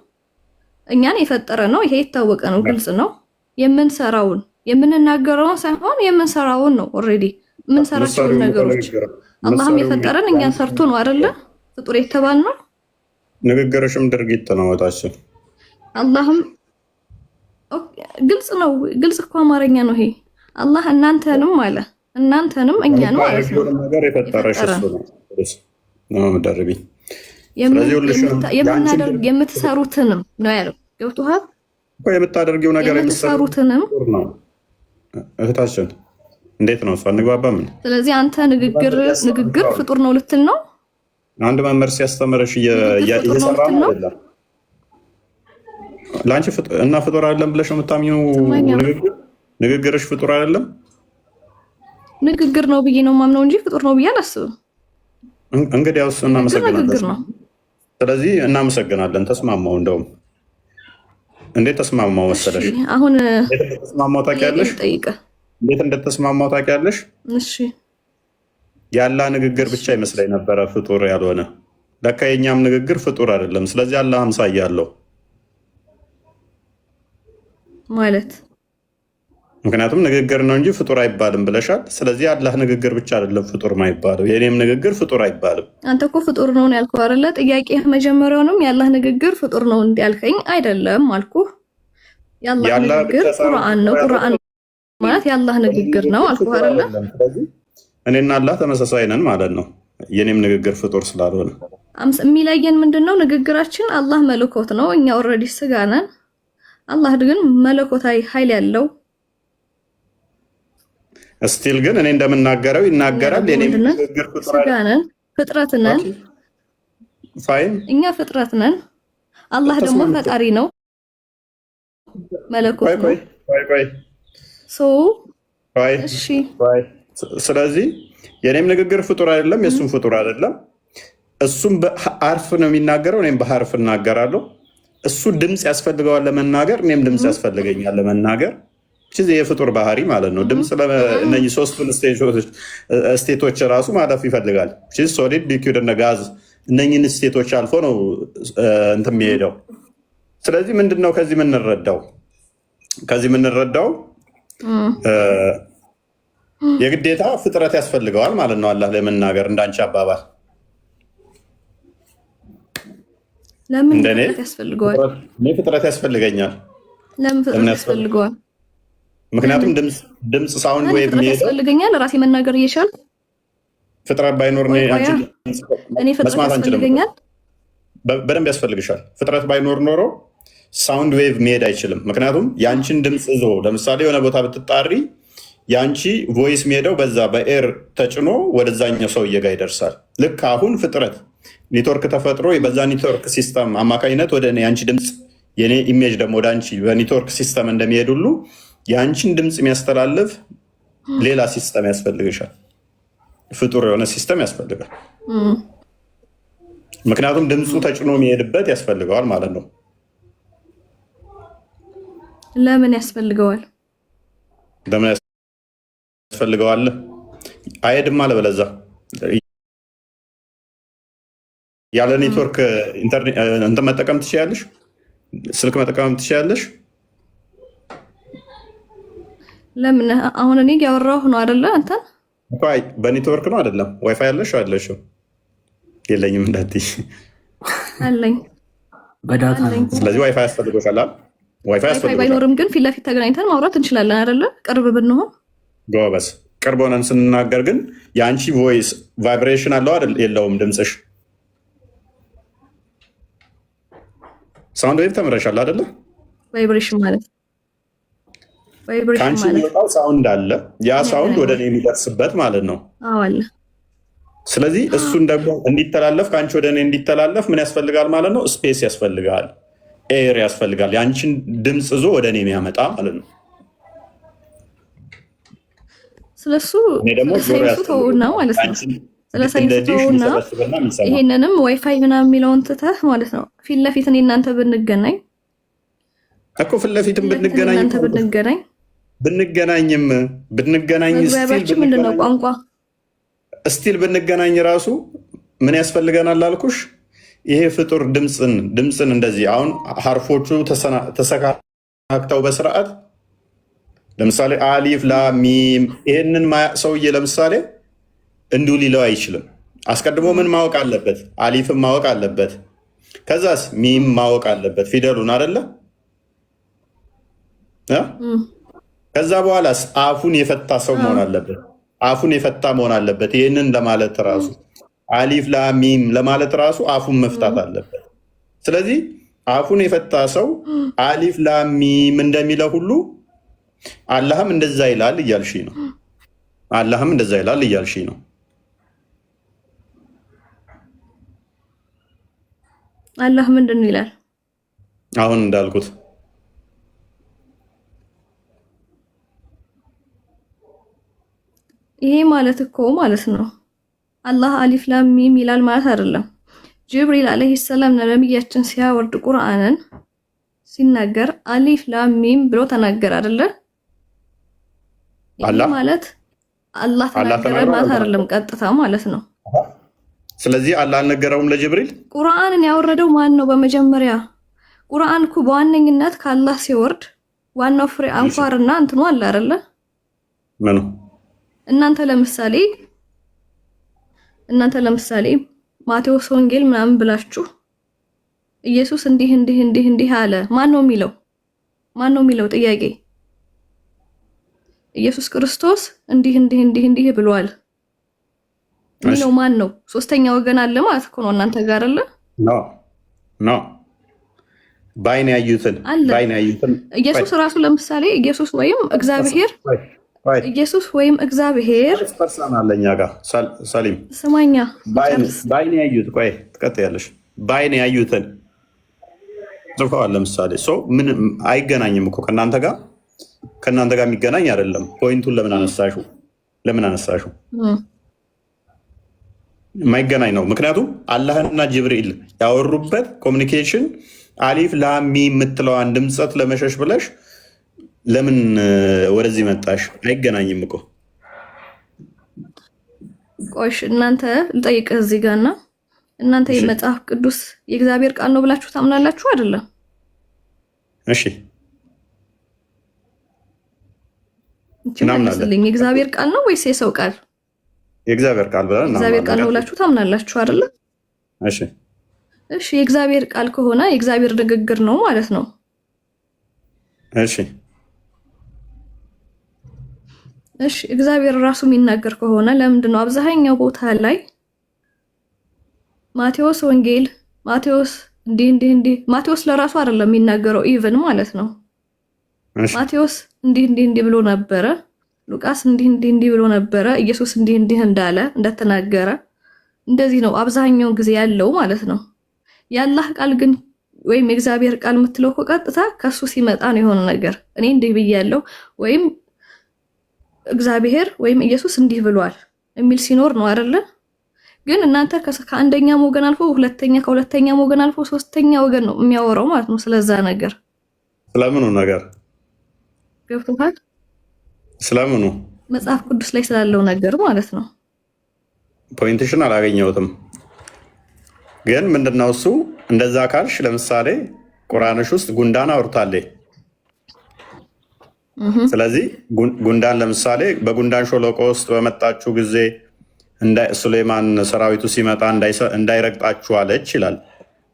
እኛን የፈጠረ ነው። ይሄ የታወቀ ነው፣ ግልጽ ነው። የምንሰራውን የምንናገረውን ሳይሆን የምንሰራውን ነው። ኦልሬዲ የምንሰራቸውን ነገሮች አላህም የፈጠረን እኛን ሰርቶ ነው አይደለ ፍጡር የተባልነው። ንግግርሽም ድርጊት ነው ወጣችን። አላህም ግልጽ ነው፣ ግልጽ እኮ አማርኛ ነው ይሄ። አላህ እናንተንም አለ እናንተንም እኛንም ማለት ነው ነገር የፈጠረሽ እሱ ነው መደረቢ የምትሰሩትንም ነው ያለው። ገብቶሃል እኮ የምታደርጊው ነገር የምትሰሩትንም ነው እህታችን። እንዴት ነው እሷ እንግባባም። ስለዚህ አንተ ንግግር ፍጡር ነው ልትል ነው። አንድ መምህር ሲያስተምርሽ እየሰራ ነው አይደለም ለአንቺ እና ፍጡር አይደለም ብለሽ የምታምኚው ንግግርሽ ፍጡር አይደለም። ንግግር ነው ብዬ ነው ማምነው እንጂ ፍጡር ነው ብዬ አላስብም። እንግዲህ ያው እናመሰግናለን። ስለዚህ እናመሰግናለን። ተስማማው። እንደውም እንዴት ተስማማው መሰለሽ? አሁን ተስማማው ታውቂያለሽ? እንዴት እንደተስማማው ታውቂያለሽ? እሺ ያላ ንግግር ብቻ ይመስለኝ ነበረ ፍጡር ያልሆነ። ለካ የኛም ንግግር ፍጡር አይደለም። ስለዚህ አላህ አምሳያ አለው ማለት ምክንያቱም ንግግር ነው እንጂ ፍጡር አይባልም ብለሻል። ስለዚህ አላህ ንግግር ብቻ አይደለም ፍጡር ማይባለው፣ የኔም ንግግር ፍጡር አይባልም። አንተ እኮ ፍጡር ነው ያልከው አይደለ? ጥያቄ መጀመሪያውንም ያላህ ንግግር ፍጡር ነው እንዲያልከኝ አይደለም አልኩ። ያላህ ንግግር ቁርአን ነው፣ ቁርአን ማለት ያላህ ንግግር ነው አልኩ አይደለ? ስለዚህ እኔና አላህ ተመሳሳይ ነን ማለት ነው። የኔም ንግግር ፍጡር ስላልሆነ የሚለየን ምንድነው? ንግግራችን አላህ መለኮት ነው፣ እኛ ኦልሬዲ ስጋ ነን። አላህ ግን መለኮታዊ ኃይል ያለው እስቲል ግን እኔ እንደምናገረው ይናገራል። የኔም ንግግር ስጋ ነን፣ ፍጥረት ነን። ፋይን እኛ ፍጥረት ነን። አላህ ደግሞ ፈጣሪ ነው፣ መለኮት ነው። እሺ ስለዚህ የኔም ንግግር ፍጡር አይደለም፣ የእሱም ፍጡር አይደለም። እሱም በሐርፍ ነው የሚናገረው፣ እኔም በሐርፍ እናገራለሁ። እሱ ድምፅ ያስፈልገዋል ለመናገር፣ እኔም ድምፅ ያስፈልገኛል ለመናገር። የፍጡር ባህሪ ማለት ነው። ድምፅ እነዚህ ሶስቱን ስቴቶች ራሱ ማለፍ ይፈልጋል። ሶሊድ፣ ሊኩዊድ እና ጋዝ እነኝን ስቴቶች አልፎ ነው እንትን የሚሄደው። ስለዚህ ምንድን ነው ከዚህ የምንረዳው የግዴታ ፍጥረት ያስፈልገዋል ማለት ነው አላህ ለመናገር። እንዳንቺ አባባል ለምን ፍጥረት ያስፈልገዋል? እኔ ፍጥረት ያስፈልገኛል። ለምን ፍጥረት ያስፈልገዋል? ምክንያቱም ድምፅ ሳውንድ ዌቭ ያስፈልገኛል። ራሴ መናገር እየቻልኩ ፍጥረት ባይኖር እኔ ፍጥረት ያስፈልገኛል። በደንብ ያስፈልግሻል። ፍጥረት ባይኖር ኖሮ ሳውንድ ዌቭ መሄድ አይችልም። ምክንያቱም የአንቺን ድምፅ ይዞ ለምሳሌ የሆነ ቦታ ብትጣሪ የአንቺ ቮይስ የሚሄደው በዛ በኤር ተጭኖ ወደዛኛው ሰውዬ ጋር ይደርሳል። ልክ አሁን ፍጥረት ኔትወርክ ተፈጥሮ በዛ ኔትወርክ ሲስተም አማካኝነት ወደ እኔ የአንቺ ድምፅ የኔ ኢሜጅ ደግሞ ወደ አንቺ በኔትወርክ ሲስተም እንደሚሄድ ሁሉ የአንቺን ድምፅ የሚያስተላልፍ ሌላ ሲስተም ያስፈልግሻል። ፍጡር የሆነ ሲስተም ያስፈልጋል። ምክንያቱም ድምፁ ተጭኖ የሚሄድበት ያስፈልገዋል ማለት ነው። ለምን ያስፈልገዋል? ለምን ያስፈልገዋል? አይሄድም አለ በለዛ ያለ ኔትወርክ እንትን መጠቀም ትችያለሽ፣ ስልክ መጠቀም ትችያለሽ። ለምን አሁን እኔ ያወራሁ ነው አይደለ? አንተን በኔትወርክ ነው አይደለም? ዋይፋይ ያለሽ አለሽ? የለኝም እንዳትይ። አለኝ በዳታ። ስለዚህ ዋይፋይ ያስፈልጎሻል። ዋይፋይ ያስፈልጎሻል። ባይኖርም ግን ፊት ለፊት ተገናኝተን ማውራት እንችላለን አይደለ? ቅርብ ብንሆን። ጎበዝ። ቅርብ ሆነን ስንናገር ግን የአንቺ ቮይስ ቫይብሬሽን አለው አይደል? የለውም ድምፅሽ። ሳውንድ ዌቭ ተምረሻል አይደለ? ቫይብሬሽን ማለት ከአንቺ የሚወጣው ሳውንድ አለ። ያ ሳውንድ ወደ እኔ የሚደርስበት ማለት ነው። አለ። ስለዚህ እሱን ደግሞ እንዲተላለፍ ከአንቺ ወደ እኔ እንዲተላለፍ ምን ያስፈልጋል ማለት ነው? ስፔስ ያስፈልጋል፣ ኤር ያስፈልጋል። የአንቺን ድምፅ ዞ ወደ እኔ የሚያመጣ ማለት ነው። ስለሱ ሳይንሱ ተውና ማለት ነው። ስለ ሳይንሱ ተውና ይሄንንም ዋይፋይ ምናምን የሚለውን ትተህ ማለት ነው ፊት ለፊት እኔ እናንተ ብንገናኝ እኮ ፊት ለፊትም ብንገናኝም መግባቢያችን ምንድን ነው? ቋንቋ ስቲል ብንገናኝ ራሱ ምን ያስፈልገናል አልኩሽ? ይሄ ፍጡር ድምፅን እንደዚህ አሁን ሀርፎቹ ተሰካክተው በስርዓት ለምሳሌ አሊፍ ላሚም ይሄንን ሰውዬ ለምሳሌ እንዲሁ ሊለው አይችልም። አስቀድሞ ምን ማወቅ አለበት? አሊፍን ማወቅ አለበት። ከዛስ ሚም ማወቅ አለበት፣ ፊደሉን አይደለ? ከዛ በኋላስ አፉን የፈታ ሰው መሆን አለበት። አፉን የፈታ መሆን አለበት። ይህንን ለማለት ራሱ አሊፍ ላሚም ለማለት ራሱ አፉን መፍታት አለበት። ስለዚህ አፉን የፈታ ሰው አሊፍ ላሚም እንደሚለው ሁሉ አላህም እንደዛ ይላል እያልሽ ነው። አላህም እንደዛ ይላል እያልሽ ነው። አላህ ምንድን ይላል? አሁን እንዳልኩት ይሄ ማለት እኮ ማለት ነው አላህ አሊፍ ላም ሚም ይላል ማለት አይደለም። ጅብሪል አለይሂ ሰላም ለነብያችን ሲያወርድ ቁርአንን ሲናገር አሊፍ ላም ሚም ብሎ ተናገር አይደለ? ይሄ ማለት አላህ ተናገረ ማለት አይደለም፣ ቀጥታ ማለት ነው። ስለዚህ አላህ አልነገረውም ለጅብሪል። ቁርአንን ያወረደው ማን ነው? በመጀመሪያ ቁርአን እኮ በዋነኝነት ከአላህ ሲወርድ ዋናው ፍሬ አንኳርና እንትኑ አለ አይደለ? ምኑ? እናንተ ለምሳሌ ማቴዎስ ወንጌል ምናምን ብላችሁ ኢየሱስ እንዲህ አለ። ማን ነው የሚለው? ጥያቄ። ኢየሱስ ክርስቶስ እንዲህ ብሏል የሚለው ማን ነው? ሶስተኛ ወገን አለ ማለት እኮ ነው እናንተ ጋር አለ? ኖ ባይን ያዩትን ኢየሱስ ራሱ ለምሳሌ ኢየሱስ ወይም እግዚአብሔር ፐርሰን አለኛ ጋር ሰሊም ስማኛ ባይን ያዩት ቆይ ትቀጥያለሽ። ባይን ያዩትን ጽፈዋል። ለምሳሌ ምን አይገናኝም እኮ ከእናንተ ጋር የሚገናኝ አይደለም። ፖይንቱን ለምን አነሳሹ? የማይገናኝ ነው። ምክንያቱም አላህና ጅብሪል ያወሩበት ኮሚኒኬሽን አሊፍ ላሚ የምትለዋን ድምፀት ለመሸሽ ብለሽ ለምን ወደዚህ መጣሽ? አይገናኝም እኮ። ቆሽ እናንተ ልጠይቅህ እዚህ ጋር እና እናንተ የመጽሐፍ ቅዱስ የእግዚአብሔር ቃል ነው ብላችሁ ታምናላችሁ አይደለም? እሺ እናምናለን። የእግዚአብሔር ቃል ነው ወይስ የሰው ቃል? የእግዚአብሔር ቃል ብለን የእግዚአብሔር ቃል ነው ብላችሁ ታምናላችሁ አይደለ? እሺ የእግዚአብሔር ቃል ከሆነ የእግዚአብሔር ንግግር ነው ማለት ነው። እሺ እግዚአብሔር ራሱ የሚናገር ከሆነ ለምንድን ነው አብዛኛው ቦታ ላይ ማቴዎስ ወንጌል ማቴዎስ ማቴዎስ ለራሱ አይደለም የሚናገረው ኢቭን ማለት ነው። ማቴዎስ እንዲህ ብሎ ነበረ፣ ሉቃስ እንዲህ ብሎ ነበረ፣ ኢየሱስ እንዲህ እንዳለ እንደተናገረ እንደዚህ ነው አብዛኛው ጊዜ ያለው ማለት ነው። የአላህ ቃል ግን ወይም የእግዚአብሔር ቃል የምትለው እኮ ቀጥታ ከሱ ሲመጣ ነው የሆነ ነገር እኔ እንዲህ ብያለሁ ወይም እግዚአብሔር ወይም ኢየሱስ እንዲህ ብሏል የሚል ሲኖር ነው አይደለ? ግን እናንተ ከአንደኛ ወገን አልፎ ከሁለተኛ ወገን አልፎ ሶስተኛ ወገን ነው የሚያወራው ማለት ነው። ስለዛ ነገር ስለምኑ ነገር ገብቶሃል? ስለምኑ መጽሐፍ ቅዱስ ላይ ስላለው ነገር ማለት ነው። ፖይንትሽን አላገኘሁትም። ግን ምንድነው እሱ? እንደዛ ካልሽ ለምሳሌ ቁርአንሽ ውስጥ ጉንዳን አውርታለች። ስለዚህ ጉንዳን ለምሳሌ በጉንዳን ሸለቆ ውስጥ በመጣችሁ ጊዜ ሱሌማን ሰራዊቱ ሲመጣ እንዳይረግጣችሁ አለች ይላል።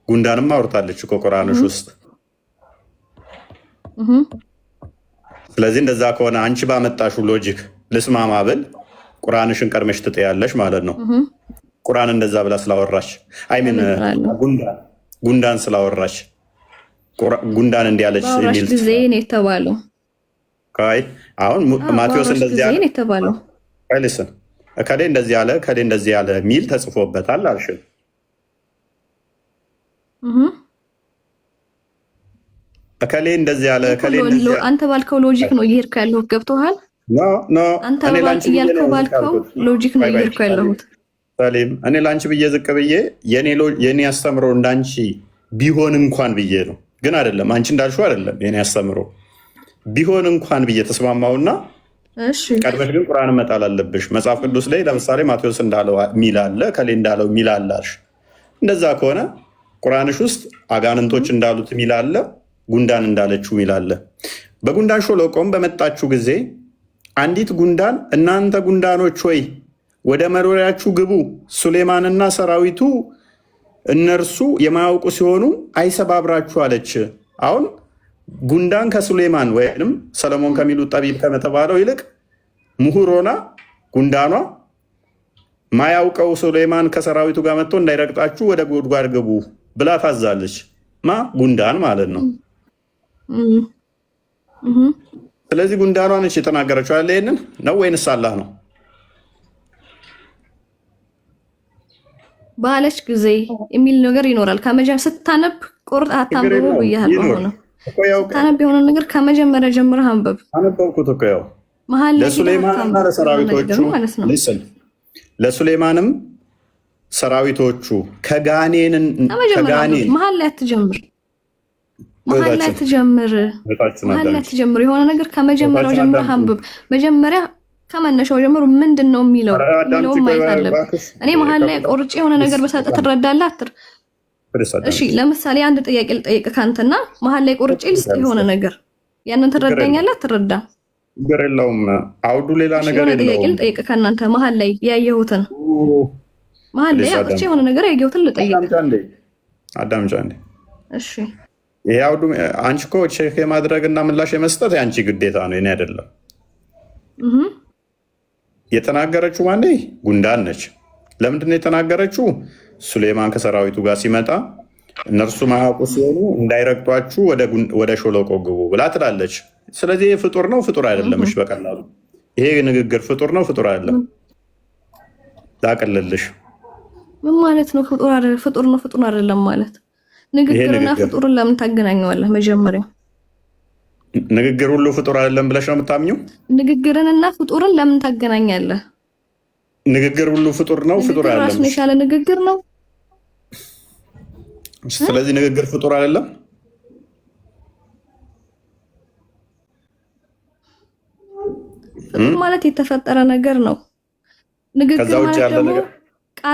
ጉንዳንም አውርታለች እኮ ቁርአንሽ ውስጥ። ስለዚህ እንደዛ ከሆነ አንቺ ባመጣሹ ሎጂክ ልስማማ ብል ቁርአንሽን ቀድመሽ ትጥያለሽ ማለት ነው። ቁርአን እንደዛ ብላ ስላወራች አይሚን ጉንዳን ስላወራች ጉንዳን እንዲያለች የሚል ጊዜ ነው የተባለው። አሁን ማቴዎስ እንደዚህ ያለ ነው የተባለው። አይልስን ከሌ እንደዚህ ያለ ከሌ እንደዚህ ያለ ሚል ተጽፎበታል አልሽን። ከሌ እንደዚህ ያለ ከሌ እንደዚህ ያለ አንተ ባልከው ሎጂክ ነው እየሄድኩ ያለሁት። ገብቶሃል? ኖ አንተ ያልከው ባልከው ሎጂክ ነው እየሄድኩ ያለሁት። ሰሊም እኔ ላንቺ ብዬ ዝቅ ብዬ የኔ አስተምሮ እንዳንቺ ቢሆን እንኳን ብዬ ነው። ግን አይደለም አንቺ እንዳልሽው አይደለም የኔ አስተምሮ ቢሆን እንኳን ብዬ ተስማማውና ቀድመሽ ግን ቁርአን መጣል አለብሽ። መጽሐፍ ቅዱስ ላይ ለምሳሌ ማቴዎስ እንዳለው ሚል አለ፣ ከሌ እንዳለው ሚል አለ አልሽ። እንደዛ ከሆነ ቁርአንሽ ውስጥ አጋንንቶች እንዳሉት ሚል አለ፣ ጉንዳን እንዳለችው ሚል አለ። በጉንዳን ሸለቆም በመጣችሁ ጊዜ አንዲት ጉንዳን እናንተ ጉንዳኖች ሆይ ወደ መኖሪያችሁ ግቡ፣ ሱሌማንና ሰራዊቱ እነርሱ የማያውቁ ሲሆኑ አይሰባብራችሁ አለች። አሁን ጉንዳን ከሱሌማን ወይም ሰለሞን ከሚሉት ጠቢብ ከመተባለው ይልቅ ምሁር ሆና ጉንዳኗ ማያውቀው ሱሌማን ከሰራዊቱ ጋር መጥቶ እንዳይረግጣችሁ ወደ ጉድጓድ ግቡ ብላ ታዛለች። ጉንዳን ማለት ነው። ስለዚህ ጉንዳኗ ነች የተናገረችው ያለ ይሄንን ነው ወይንስ አላህ ነው? ባለች ጊዜ የሚል ነገር ይኖራል። ከመጀመሪያ ስታነብ ቁርጥ አታንብቡ ብያለሁ። ሆነ ስታነብ የሆነ ነገር ከመጀመሪያ ጀምረህ አንብብ። አነበብኩት እኮ ያው መሀል ላይ ለሱሌማንና ለሰራዊቶቹ ለሱሌማንም ሰራዊቶቹ ከጋኔን መሀል ላይ አትጀምር። መሀል ላይ አትጀምር። የሆነ ነገር ከመጀመሪያው ጀምረህ አንብብ። መጀመሪያ ከመነሻው ጀምሮ ምንድን ነው የሚለው ማየት አለብህ። እኔ መሀል ላይ ቆርጬ የሆነ ነገር በሰጠ ትረዳለህ አትር? እሺ ለምሳሌ አንድ ጥያቄ ልጠይቅ ካንተና መሀል ላይ ቆርጬ ልስጥ የሆነ ነገር ያንን ትረዳኛለህ አትረዳም? ችግር የለውም። አውዱ ሌላ ነገር የለውም። ጥያቄ ልጠይቅ ከእናንተ መሀል ላይ ያየሁትን መሀል ላይ ቆርጬ የሆነ ነገር ያየሁትን ልጠይቅ። አዳምጫ እንዴ? እሺ ይሄ አውዱ አንቺ እኮ ቼክ የማድረግና ምላሽ የመስጠት የአንቺ ግዴታ ነው፣ የኔ አይደለም። የተናገረችው ማን ጉንዳን ነች። ለምንድን ነው የተናገረችው? ሱሌማን ከሰራዊቱ ጋር ሲመጣ እነርሱ ማያውቁ ሲሆኑ እንዳይረግጧችሁ ወደ ሸለቆ ግቡ ብላ ትላለች። ስለዚህ ይሄ ፍጡር ነው ፍጡር አይደለም? እሺ በቀላሉ ይሄ ንግግር ፍጡር ነው ፍጡር አይደለም? ላቅልልሽ። ምን ማለት ነው? ፍጡር ነው ፍጡር አይደለም ማለት? ንግግርና ፍጡርን ለምን ታገናኘዋለህ? መጀመሪያ ንግግር ሁሉ ፍጡር አይደለም ብለሽ ነው የምታምኘው? ንግግርንና ፍጡርን ለምን ታገናኛለህ? ንግግር ሁሉ ፍጡር ነው ፍጡር አይደለም? ራሱን የቻለ ንግግር ነው። ስለዚህ ንግግር ፍጡር አይደለም? ፍጡር ማለት የተፈጠረ ነገር ነው። ንግግር ማለት ደግሞ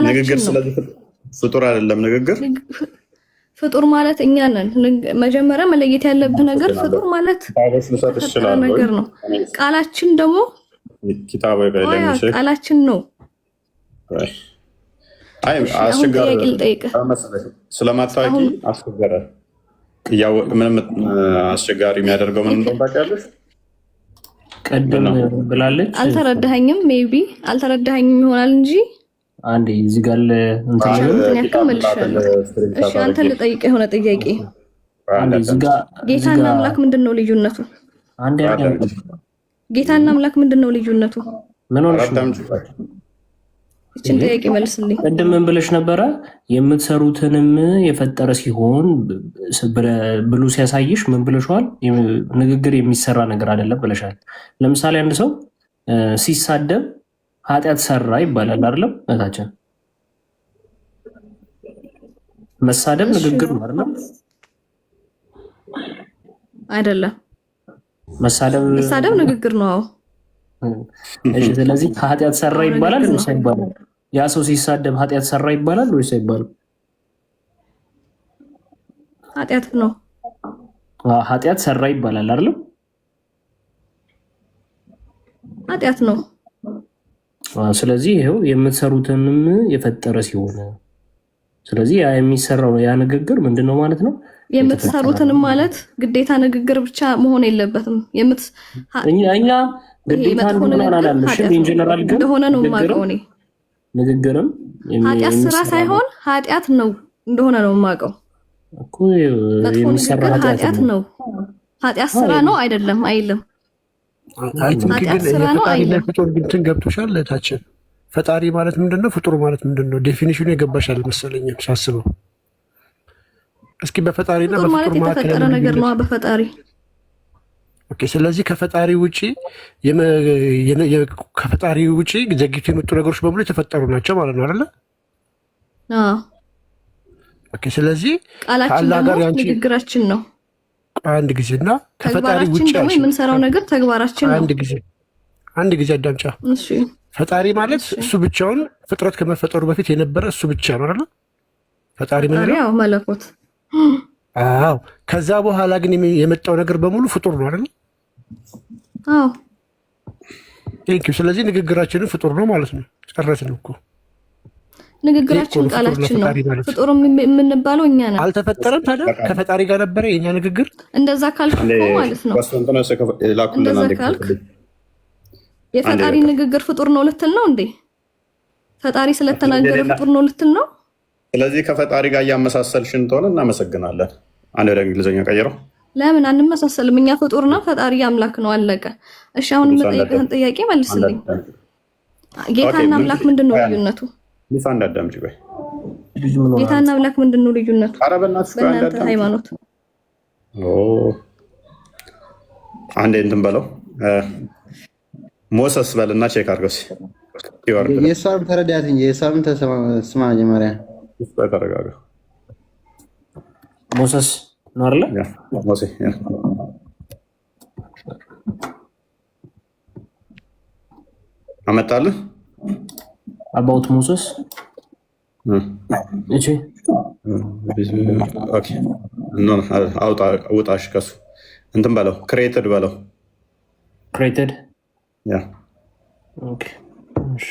ንግግር ስለዚህ ፍጡር አይደለም። ንግግር ፍጡር ማለት እኛ ነን። መጀመሪያ መለየት ያለብህ ነገር ፍጡር ማለት ነገር ነው። ቃላችን ደግሞ ቃላችን ነው። ስለማታውቂ አስቸገረ። ምንም አስቸጋሪ የሚያደርገው ምን እንደሆነ ታውቂያለሽ? ቀደም ብላለች። አልተረዳኸኝም። ሜቢ አልተረዳኸኝም ይሆናል እንጂ አንዴ እዚህ ጋር እሺ አንተ ልጠይቅህ የሆነ ጥያቄ። ጌታና አምላክ ምንድን ነው ልዩነቱ? ጌታና አምላክ ምንድን ነው ልዩነቱ? ምን ሆነሽ? እችን ጥያቄ መልስልኝ። ቅድም ምን ብለሽ ነበረ? የምትሰሩትንም የፈጠረ ሲሆን ብሎ ሲያሳይሽ ምን ብለሽዋል? ንግግር የሚሰራ ነገር አይደለም ብለሻል። ለምሳሌ አንድ ሰው ሲሳደብ ኃጢአት ሰራ ይባላል አይደለም? እታችን መሳደብ ንግግር ነው አይደለም? አይደለም። መሳደብ ንግግር ነው። እሺ፣ ስለዚህ ኃጢአት ሰራ ይባላል ወይስ አይባልም? ያ ሰው ሲሳደብ ኃጢአት ሰራ ይባላል ወይስ አይባልም? ኃጢአት ነው። ኃጢአት ሰራ ይባላል አይደለም? ኃጢአት ነው። ስለዚህ ይሄው የምትሰሩትንም የፈጠረ ሲሆን ስለዚህ ያ የሚሰራው ያ ንግግር ምንድነው ማለት ነው? የምትሰሩትንም ማለት ግዴታ ንግግር ብቻ መሆን የለበትም። እኛ ግዴታ እንደሆነ ኢንጀነራል ግን እንደሆነ ነው የማውቀው እኔ። ንግግርም ኃጢአት ስራ ሳይሆን ኃጢአት ነው እንደሆነ ነው የማውቀው እኮ። የሚሰራ ኃጢአት ነው። ኃጢአት ስራ ነው አይደለም አይልም። አይ ቲንክ ግን የፈጣሪ ለፍጡር እንትን ገብቶሻል። ለታችን ፈጣሪ ማለት ምንድነው? ፍጡር ማለት ምንድነው? ዴፊኒሽኑ የገባሻል መሰለኝ ሳስበው። እስኪ በፈጣሪና በፍጡር መካከል የተፈጠረ ነገር ነው በፈጣሪ። ኦኬ። ስለዚህ ከፈጣሪ ውጪ ዘግይቶ የመጡ ነገሮች በሙሉ የተፈጠሩ ናቸው ማለት ነው አይደለ? አዎ። ኦኬ። ስለዚህ ቃላችን ጋር ያንቺ ንግግራችን ነው አንድ ጊዜና ከፈጣሪ ውጪ ያለው የምንሰራው ነገር ተግባራችን ነው። አንድ ጊዜ አዳምጫ። እሺ። ፈጣሪ ማለት እሱ ብቻውን ፍጥረት ከመፈጠሩ በፊት የነበረ እሱ ብቻ ነው አይደል? ፈጣሪ ማለት ነው። ያው መለኮት። አዎ። ከዛ በኋላ ግን የመጣው ነገር በሙሉ ፍጡር ነው አይደል? አዎ። ቴንኪው። ስለዚህ ንግግራችንን ፍጡር ነው ማለት ነው። ጨረስን እኮ። ንግግራችን ቃላችን ነው። ፍጡር የምንባለው እኛ ነን። አልተፈጠረም ታዲያ? ከፈጣሪ ጋር ነበረ የኛ ንግግር። እንደዛ ካልኩ ማለት ነው። እንደዛ ካልክ የፈጣሪ ንግግር ፍጡር ነው ልትል ነው እንዴ? ፈጣሪ ስለተናገረ ፍጡር ነው ልትል ነው? ስለዚህ ከፈጣሪ ጋር እያመሳሰልሽ እንደሆነ እናመሰግናለን። አንድ ወደ እንግሊዝኛ ቀይረው። ለምን አንመሳሰልም? እኛ ፍጡርና ፈጣሪ አምላክ ነው፣ አለቀ። እሺ አሁን የምጠይቅህን ጥያቄ መልስልኝ። ጌታና አምላክ ምንድን ነው ልዩነቱ? ሊፋ እንዳዳምጪ ቆይ። ጌታና አምላክ ምንድን ነው ልዩነቱ? ኧረ በእናትሽ በእናንተ ሃይማኖት። አንዴ እንትን በለው ሞሰስ በልና ቼክ አድርገው። የእሷንም ተረዳት እንጂ የእሷንም ተስማ መጀመሪያ ተረጋጋ። ሞሰስ ነው አይደለ? ሞሴ አመጣልህ about Moses? እሺ ኦኬ። ኖ አውጣሽ ከሱ እንትን በለው ክሬትድ በለው ክሬትድ ያ ኦኬ። እሺ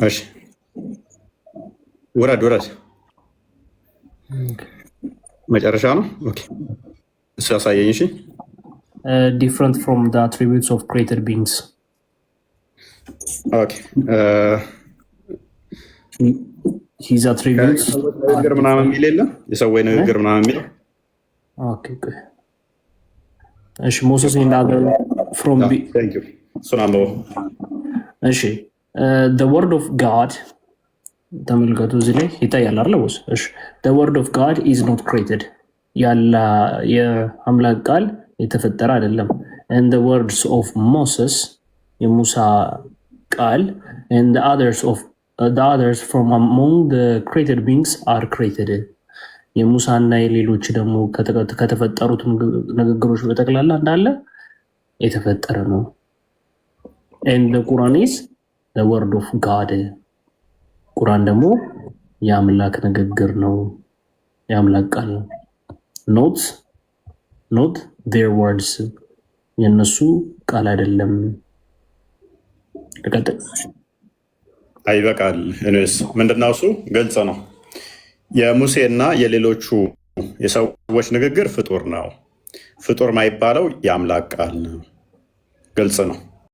እሺ ውረድ መጨረሻ ነው። ኦኬ እሱ ያሳየኝ። እሺ different from the attributes of created beings. Okay. His attributes. ንግግር ምናምን የሚል የለም። የሰው ንግግር ምናምን የሚል ኦኬ። እሺ ሞሴስ in other from thank you ሱናምቦ እሺ the word of God ተመልከቱ እዚህ ላይ ይታያል አይደል? እሺ the word of God is not created ያላ የአምላክ ቃል የተፈጠረ አይደለም። and the words of Moses የሙሳ ቃል and the others from among the created beings are created የሙሳና የሌሎች ደግሞ ከተፈጠሩት ንግግሮች በጠቅላላ እንዳለ የተፈጠረ ነው። and the Quran is the word of God ቁርአን ደግሞ የአምላክ ንግግር ነው፣ የአምላክ ቃል ነው። not their words የነሱ ቃል አይደለም። ተቀጥል አይበቃል። እኔስ ምንድነው እሱ ግልጽ ነው። የሙሴና የሌሎቹ የሰዎች ንግግር ፍጡር ነው። ፍጡር ማይባለው የአምላክ ቃል ነው። ግልጽ ነው።